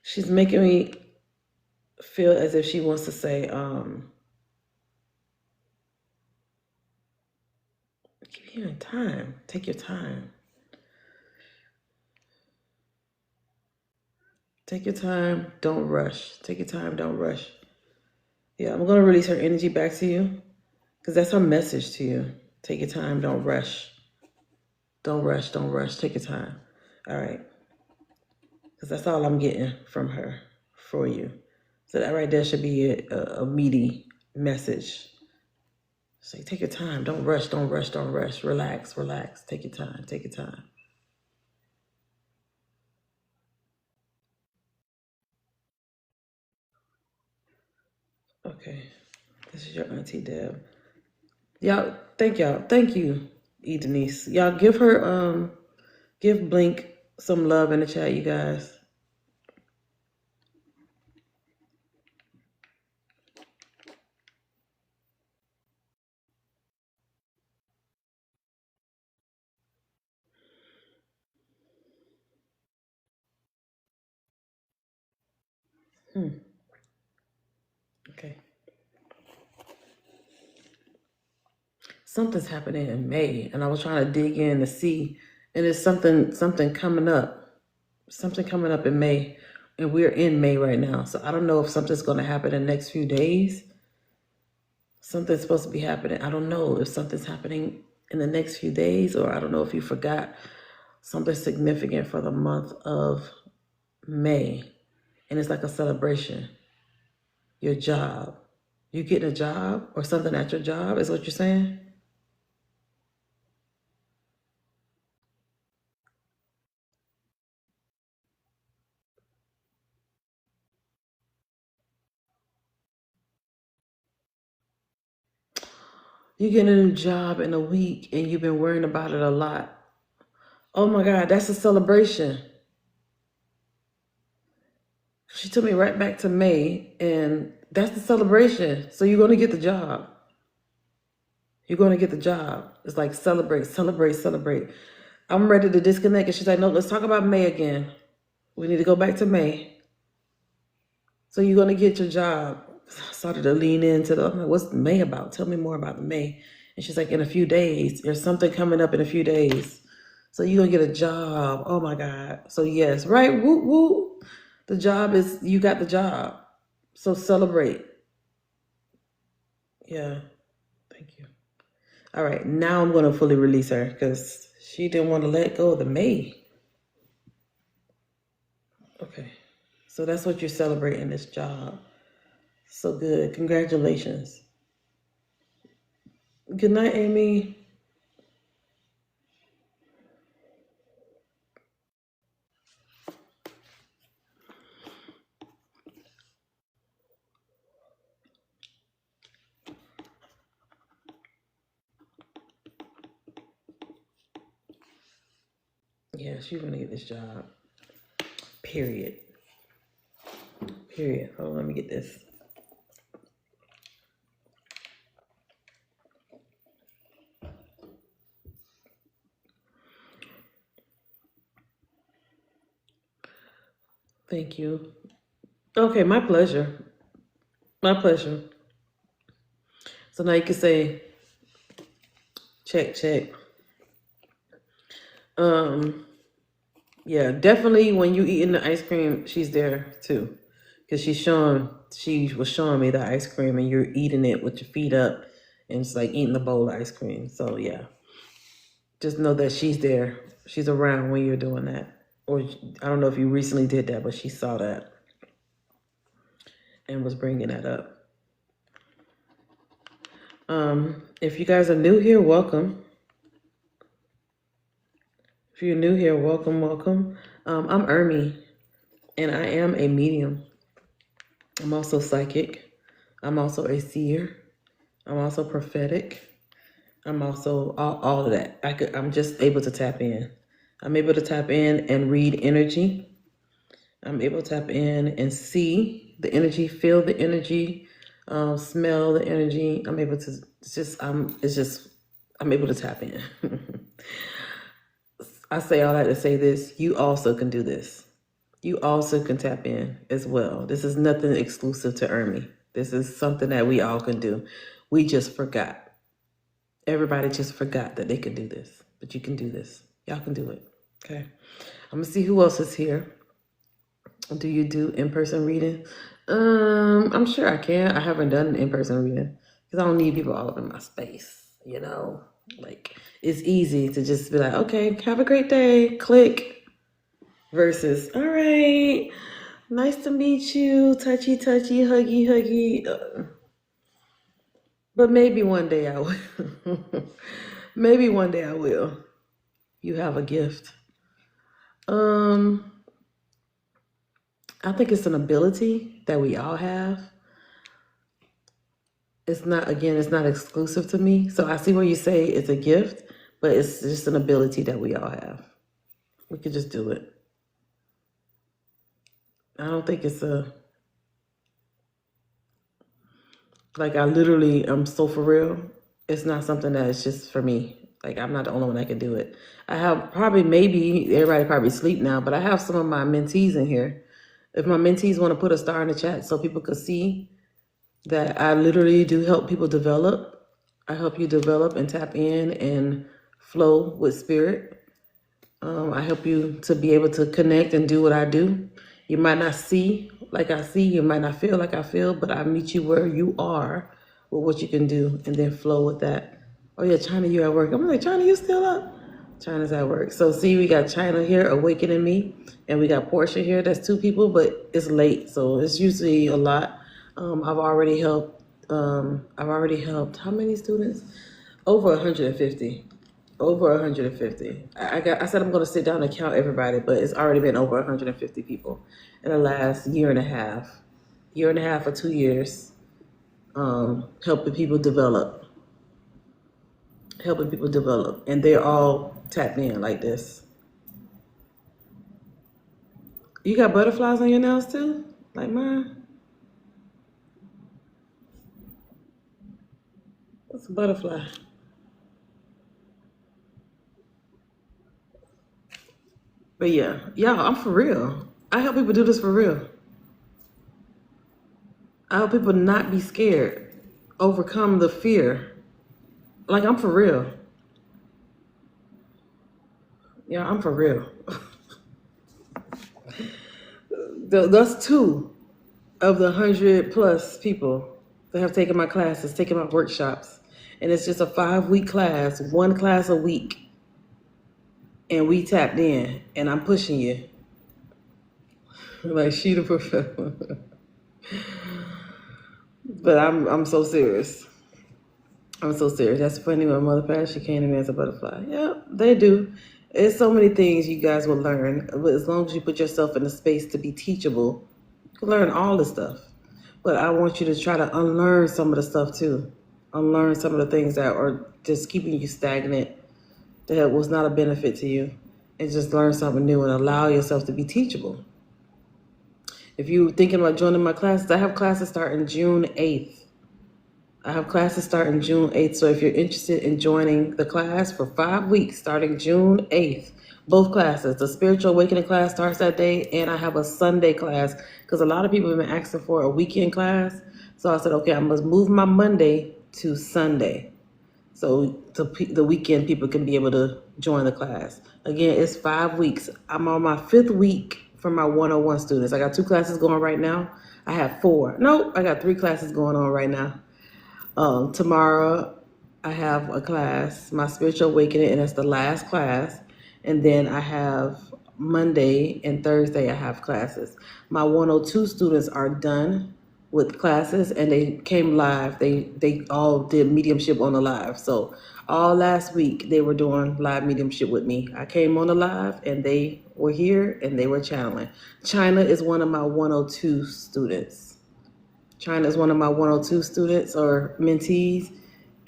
she's making me feel as if she wants to say, keep hearing time. Take your time. Take your time. Don't rush. Take your time. Don't rush. Yeah, I'm going to release her energy back to you because that's her message to you. Take your time. Don't rush. Don't rush. Don't rush. Take your time. All right. Because that's all I'm getting from her for you. So that right there should be a meaty message. Say, take your time. Don't rush. Don't rush. Don't rush. Relax. Relax. Take your time. Take your time. Okay. This is your Auntie Deb. Y'all, thank you, E Denise. Y'all give Blink some love in the chat, you guys. Okay. Something's happening in May, and I was trying to dig in to see, and there's something coming up. Something coming up in May, and we're in May right now. So I don't know if something's gonna happen in the next few days. Something's supposed to be happening. I don't know if something's happening in the next few days, or I don't know if you forgot something significant for the month of May. And it's like a celebration. Your job. You getting a job or something at your job is what you're saying? You getting a new job in a week and you've been worrying about it a lot. Oh my God, that's a celebration. She took me right back to May, and that's the celebration. So you're gonna get the job. You're gonna get the job. It's like celebrate, celebrate, celebrate. I'm ready to disconnect. And she's like, no, let's talk about May again. We need to go back to May. So you're gonna get your job. I started to lean into I'm like, what's May about? Tell me more about the May. And she's like, in a few days, there's something coming up in a few days. So you're gonna get a job. Oh my God. So yes, right? Woo woo. The job is, you got the job. So celebrate. Yeah. Thank you. All right. Now I'm gonna fully release her because she didn't want to let go of the May. Okay. So that's what you're celebrating, this job. So good. Congratulations. Good night, Amy. Yeah, she's gonna get this job. Period. Period. Hold on, let me get this. Thank you. Okay, my pleasure. My pleasure. So now you can say, check, check. Yeah, definitely when you eating the ice cream, she's there too. Because she was showing me the ice cream and you're eating it with your feet up and it's like eating the bowl of ice cream. So yeah, just know that she's there. She's around when you're doing that. Or I don't know if you recently did that, but she saw that and was bringing that up. If you guys are new here, welcome. If you're new here, welcome, welcome. I'm Ermi, and I am a medium. I'm also psychic. I'm also a seer. I'm also prophetic. I'm also all of that. I'm just able to tap in. I'm able to tap in and read energy. I'm able to tap in and see the energy, feel the energy, smell the energy. I'm able to I'm able to tap in. I say all that to say this, you also can do this. You also can tap in as well. This is nothing exclusive to Ermi. This is something that we all can do. We just forgot. Everybody just forgot that they could do this, but you can do this. Y'all can do it, okay? I'm gonna see who else is here. Do you do in-person reading? I'm sure I can. I haven't done an in-person reading because I don't need people all up in my space, you know? Like, it's easy to just be like, okay, have a great day, click, versus, all right, nice to meet you, touchy, touchy, huggy, huggy. But maybe one day I will. Maybe one day I will. You have a gift. I think it's an ability that we all have. It's not exclusive to me. So I see where you say it's a gift, but it's just an ability that we all have. We could just do it. I don't think it's like I'm so for real. It's not something that is just for me. Like I'm not the only one that can do it. I have everybody probably sleep now, but I have some of my mentees in here. If my mentees want to put a star in the chat so people could see that I literally do help people develop. I help you develop and tap in and flow with spirit. I help you to be able to connect and do what I do. You might not see like I see, you might not feel like I feel, but I meet you where you are with what you can do and then flow with that. Oh yeah, China, you at work. I'm like, China, you still up? China's at work. So see, we got China here awakening me, and we got Portia here. That's 2 people, but it's late, so it's usually a lot. I've already helped. How many students? Over 150. Over 150. I said I'm going to sit down and count everybody, but it's already been over 150 people in the last year and a half or 2 years, helping people develop, and they're all tapped in like this. You got butterflies on your nails too? Like, man, what's a butterfly? But yeah, y'all, I'm for real. I help people do this for real. I help people not be scared, overcome the fear. Like, I'm for real. Yeah, I'm for real. That's two of the 100+ people that have taken my classes, taken my workshops. And it's just a 5-week class, one class a week. And we tapped in, and I'm pushing you. Like, she the professor. But I'm so serious. I'm so serious. That's funny. When mother passed, she came to me as a butterfly. Yeah, they do. It's so many things you guys will learn. But as long as you put yourself in a space to be teachable, you can learn all this stuff. But I want you to try to unlearn some of the stuff too. Unlearn some of the things that are just keeping you stagnant, that was not a benefit to you. And just learn something new and allow yourself to be teachable. If you're thinking about joining my classes, I have classes starting June 8th. I have classes starting June 8th. So if you're interested in joining the class for 5 weeks, starting June 8th, both classes, the spiritual awakening class starts that day, and I have a Sunday class because a lot of people have been asking for a weekend class. So I said, okay, I must move my Monday to Sunday. So the weekend people can be able to join the class. Again, it's 5 weeks. I'm on my 5th week for my 101 students. I got 2 classes going right now. I have 4. Nope, I got 3 classes going on right now. Tomorrow I have a class, my spiritual awakening, and it's the last class. And then I have Monday and Thursday I have classes. My 102 students are done with classes and they came live. They all did mediumship on the live. So all last week they were doing live mediumship with me. I came on the live and they were here and they were channeling. China is one of my 102 students. China is one of my 102 students or mentees,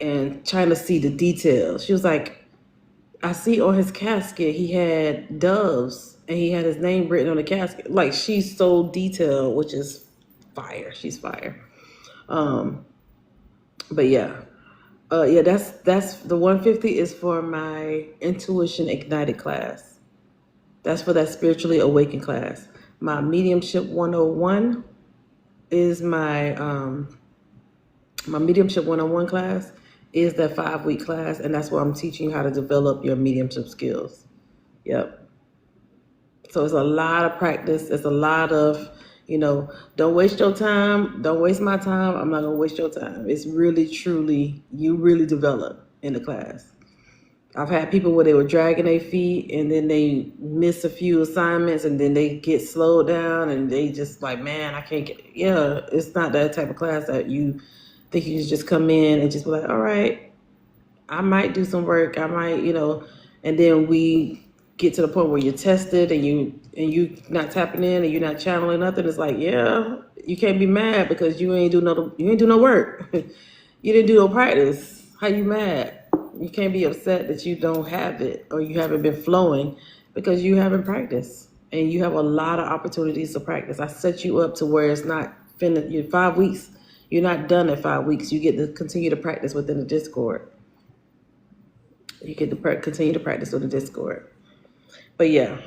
and China see the details. She was like, I see on his casket he had doves and he had his name written on the casket. Like, she's so detailed, which is fire. She's fire. But yeah. Yeah, that's the 150 is for my intuition ignited class. That's for that spiritually awakened class. My mediumship 101 is my mediumship 101 class is that 5-week class, and that's where I'm teaching you how to develop your mediumship skills. Yep. So it's a lot of practice. It's a lot of, don't waste your time. Don't waste my time. I'm not gonna waste your time. It's really, truly, you really develop in the class. I've had people where they were dragging their feet and then they miss a few assignments and then they get slowed down and they just like, man, I can't get, yeah, it's not that type of class that you think you can just come in and just be like, all right, I might do some work. I might, and then we get to the point where you're tested and you not tapping in and you're not channeling nothing. It's like, yeah, you can't be mad because you ain't do no work. You didn't do no practice. How you mad? You can't be upset that you don't have it or you haven't been flowing because you haven't practiced. And you have a lot of opportunities to practice. I set you up to where it's not finished. You're 5 weeks. You're not done at 5 weeks. You get to continue to practice within the Discord. You get to continue to practice with the Discord. But yeah,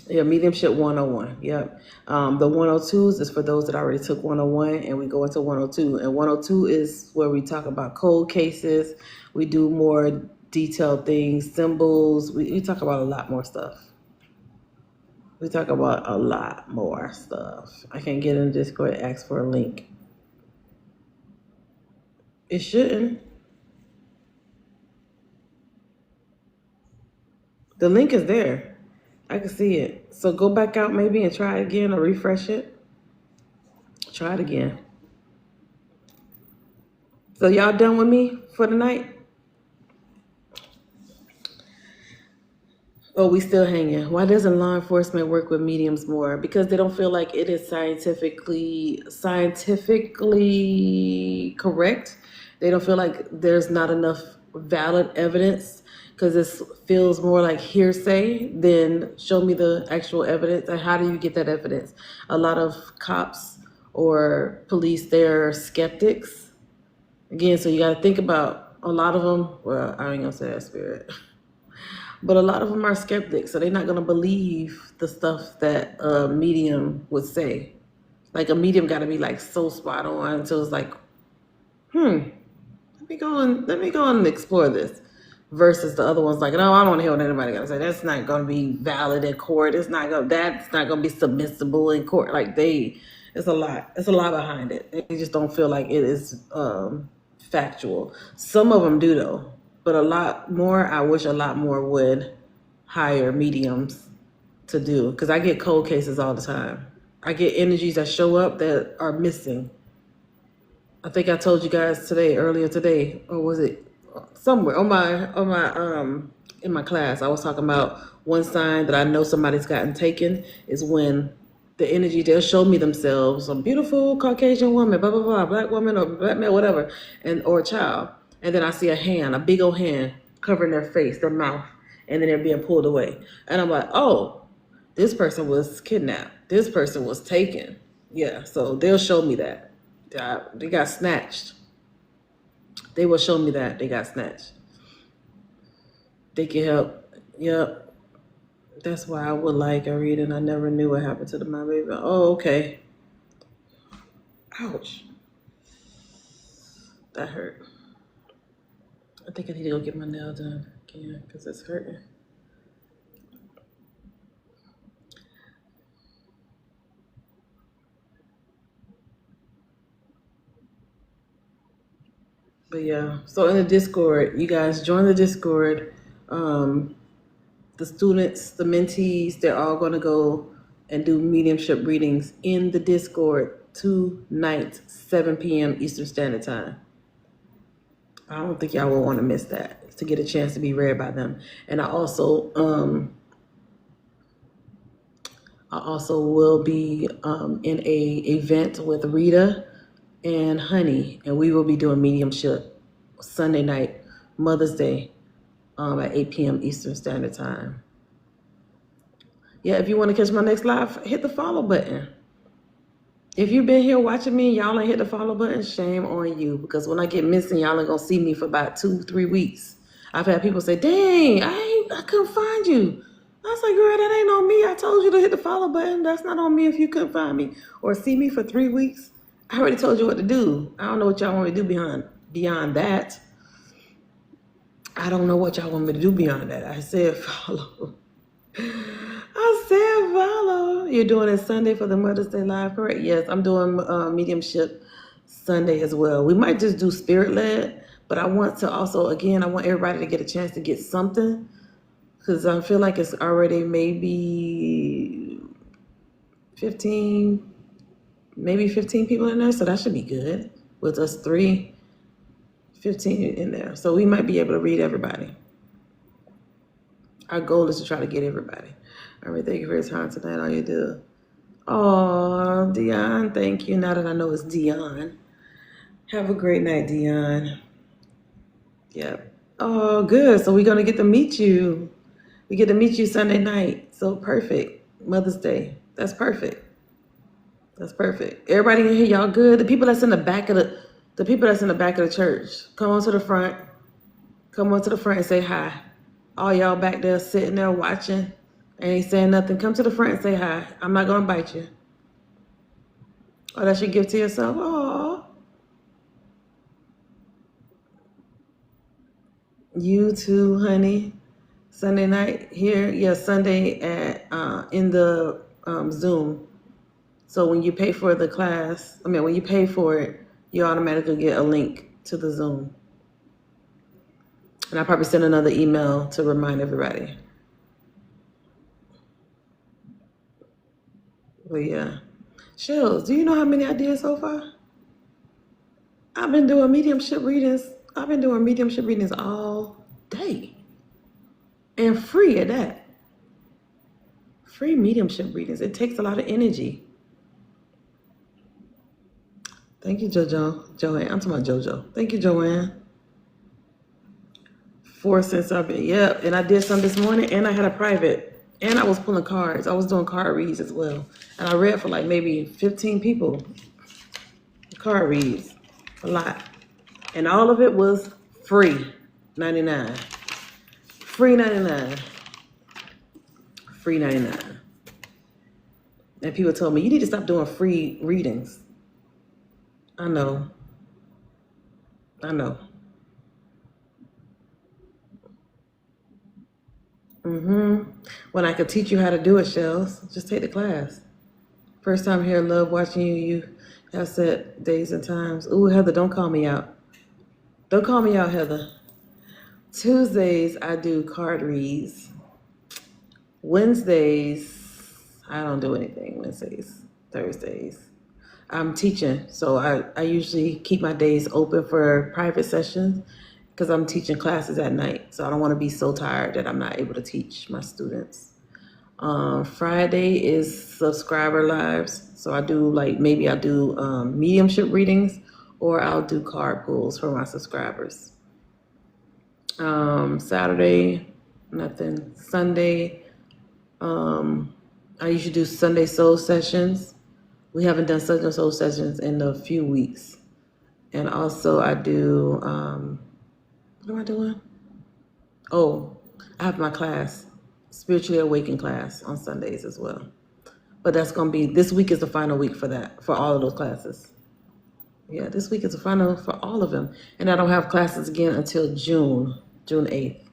mediumship 101. Yep. The 102s is for those that already took 101 and we go into 102. And 102 is where we talk about cold cases. We do more detailed things, symbols. We talk about a lot more stuff. We talk about a lot more stuff. I can get in Discord and ask for a link. It shouldn't. The link is there. I can see it. So go back out maybe and try it again or refresh it. Try it again. So y'all done with me for the night? Oh, we still hanging. Why doesn't law enforcement work with mediums more? Because they don't feel like it is scientifically correct. They don't feel like there's not enough valid evidence. because this feels more like hearsay than show me the actual evidence. And how do you get that evidence? A lot of cops or police, they're skeptics. Again, so you got to think about a lot of them. Well, I ain't gonna say that, spirit. But a lot of them are skeptics, so they're not gonna believe the stuff that a medium would say. Like a medium got to be like so spot on, so it's like, let me go and explore this. Versus the other ones like, no, I don't want to hear what anybody got to say. That's not going to be valid in court. That's not going to be submissible in court. Like it's a lot. It's a lot behind it. They just don't feel like it is factual. Some of them do though, but I wish a lot more would hire mediums to do, because I get cold cases all the time. I get energies that show up that are missing. I think I told you guys earlier today, or was it somewhere on my in my class, I was talking about one sign that I know somebody's gotten taken is when the energy, they'll show me themselves, a beautiful Caucasian woman, blah blah blah, black woman or black man, whatever, or a child, and then I see a big old hand covering their face, their mouth, and then they're being pulled away, and I'm like, oh, this person was kidnapped. This person was taken. Yeah, so they'll show me that. They got snatched. They will show me that they got snatched. They can help. Yep. That's why I would like a reading. I never knew what happened to my baby. Oh, okay. Ouch. That hurt. I think I need to go get my nail done again because it's hurting. But yeah, so in the Discord, you guys join the Discord. The students, the mentees, they're all going to go and do mediumship readings in the Discord tonight, 7 p.m. Eastern Standard Time. I don't think y'all will want to miss that, to get a chance to be read by them. And I also will be in a event with Rita and Honey, and we will be doing mediumship Sunday night, Mother's Day, at 8 p.m. Eastern Standard Time. Yeah, if you want to catch my next live, hit the follow button. If you've been here watching me and y'all ain't hit the follow button, shame on you, because when I get missing, y'all ain't gonna see me for about 2-3 weeks. I've had people say, dang, I couldn't find you. I was like, girl, that ain't on me. I told you to hit the follow button. That's not on me if you couldn't find me or see me for 3 weeks. I already told you what to do. I don't know what y'all want me to do beyond that. I don't know what y'all want me to do beyond that. I said follow. You're doing it Sunday for the Mother's Day Live, correct? Yes, I'm doing mediumship Sunday as well. We might just do spirit led, but I want to also, again, I want everybody to get a chance to get something, because I feel like it's already maybe 15 people in there, so that should be good. With us 15 in there. So we might be able to read everybody. Our goal is to try to get everybody. All right, thank you for your time tonight, all you do. Oh, Dion, thank you. Now that I know it's Dion. Have a great night, Dion. Yep. Oh, good. So we're going to get to meet you. We get to meet you Sunday night. So perfect. Mother's Day. That's perfect. That's perfect. Everybody in here, y'all good? The people that's in the back of the church, come on to the front. Come on to the front and say hi. All y'all back there sitting there watching, ain't saying nothing. Come to the front and say hi. I'm not gonna bite you. Oh, that's your gift to yourself. Oh, you too, honey. Sunday night here, yeah. Sunday at in the Zoom. So when you pay for the class, when you pay for it, you automatically get a link to the Zoom. And I'll probably send another email to remind everybody. But yeah. Shells, do you know how many I did so far? I've been doing mediumship readings all day. And free at that. Free mediumship readings. It takes a lot of energy. Thank you, Joanne. I'm talking about JoJo. Thank you, Joanne. since I've been, yep. And I did some this morning, and I had a private, and I was pulling cards. I was doing card reads as well. And I read for like maybe 15 people. Card reads, a lot. And all of it was free, 99. Free 99. Free 99. And people told me, you need to stop doing free readings. I know. I know. When I could teach you how to do it, Shells, just take the class. First time here, love watching you. You have set days and times. Ooh, Heather, don't call me out. Don't call me out, Heather. Tuesdays, I do card reads. Wednesdays, I don't do anything. Wednesdays, Thursdays. I'm teaching, so I usually keep my days open for private sessions because I'm teaching classes at night. So I don't want to be so tired that I'm not able to teach my students. Friday is subscriber lives. So I do maybe I'll do mediumship readings, or I'll do card pulls for my subscribers. Saturday, nothing. Sunday, I usually do Sunday soul sessions. We haven't done Sunday soul sessions in a few weeks. And also I do, what am I doing? Oh, I have my class, Spiritually Awakened class on Sundays as well. But that's going to be, this week is the final week for that, for all of those classes. Yeah, this week is the final for all of them. And I don't have classes again until June 8th.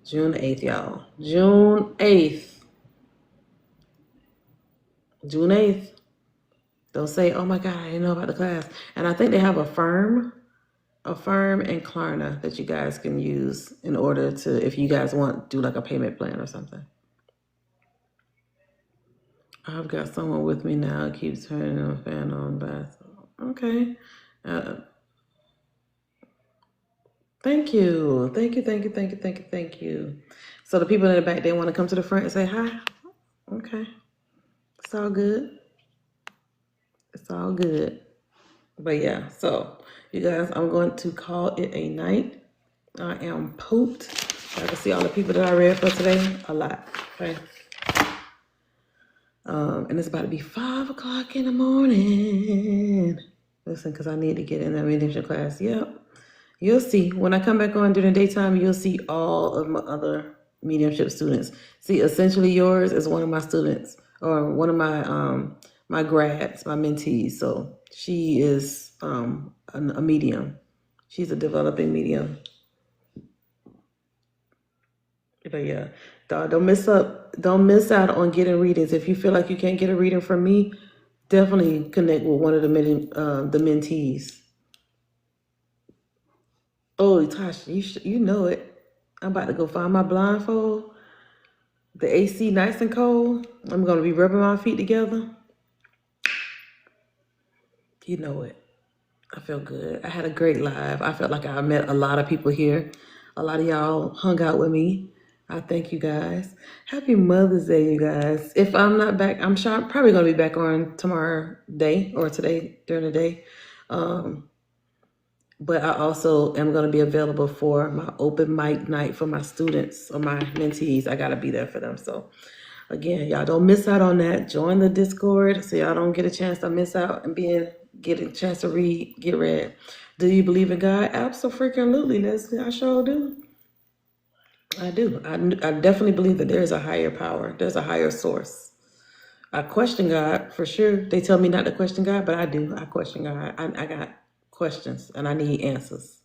June 8th, y'all. June 8th. June 8th. They'll say, oh my God, I didn't know about the class. And I think they have a firm and Klarna that you guys can use in order to, if you guys want, do like a payment plan or something. I've got someone with me now. Keeps turning a fan on bath. Okay. Thank you. Thank you, thank you, thank you, thank you, thank you. So the people in the back, they want to come to the front and say hi. Okay. It's all good. It's all good. But yeah, so you guys, I'm going to call it a night. I am pooped. I can see all the people that I read for today. A lot. Okay. And it's about to be 5 o'clock in the morning. Listen, because I need to get in that mediumship class. Yep. You'll see. When I come back on during the daytime, you'll see all of my other mediumship students. See, Essentially Yours is one of my students, or one of my grads, my mentees. So she is a medium. She's a developing medium. But yeah, don't miss out on getting readings. If you feel like you can't get a reading from me, definitely connect with one of the mentees. Oh, Tasha, you know it. I'm about to go find my blindfold. The AC nice and cold. I'm going to be rubbing my feet together. You know it. I feel good. I had a great live. I felt like I met a lot of people here. A lot of y'all hung out with me. I thank you guys. Happy Mother's Day, you guys. If I'm not back, I'm sure I'm probably going to be back on tomorrow day or today during the day. But I also am going to be available for my open mic night for my students or my mentees. I got to be there for them. So again, y'all don't miss out on that. Join the Discord so y'all don't get a chance to miss out and get a chance to get read. Do you believe in God? Absolutely, Leslie. I sure do. I do. I definitely believe that there is a higher power. There's a higher source. I question God for sure. They tell me not to question God, but I do. I question God. I got questions and I need answers.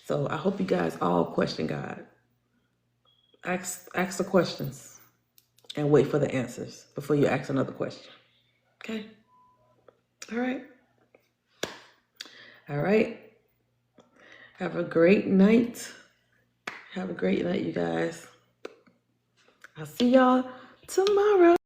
So I hope you guys all question God. Ask the questions and wait for the answers before you ask another question. Okay? All right. All right. Have a great night. Have a great night, you guys. I'll see y'all tomorrow.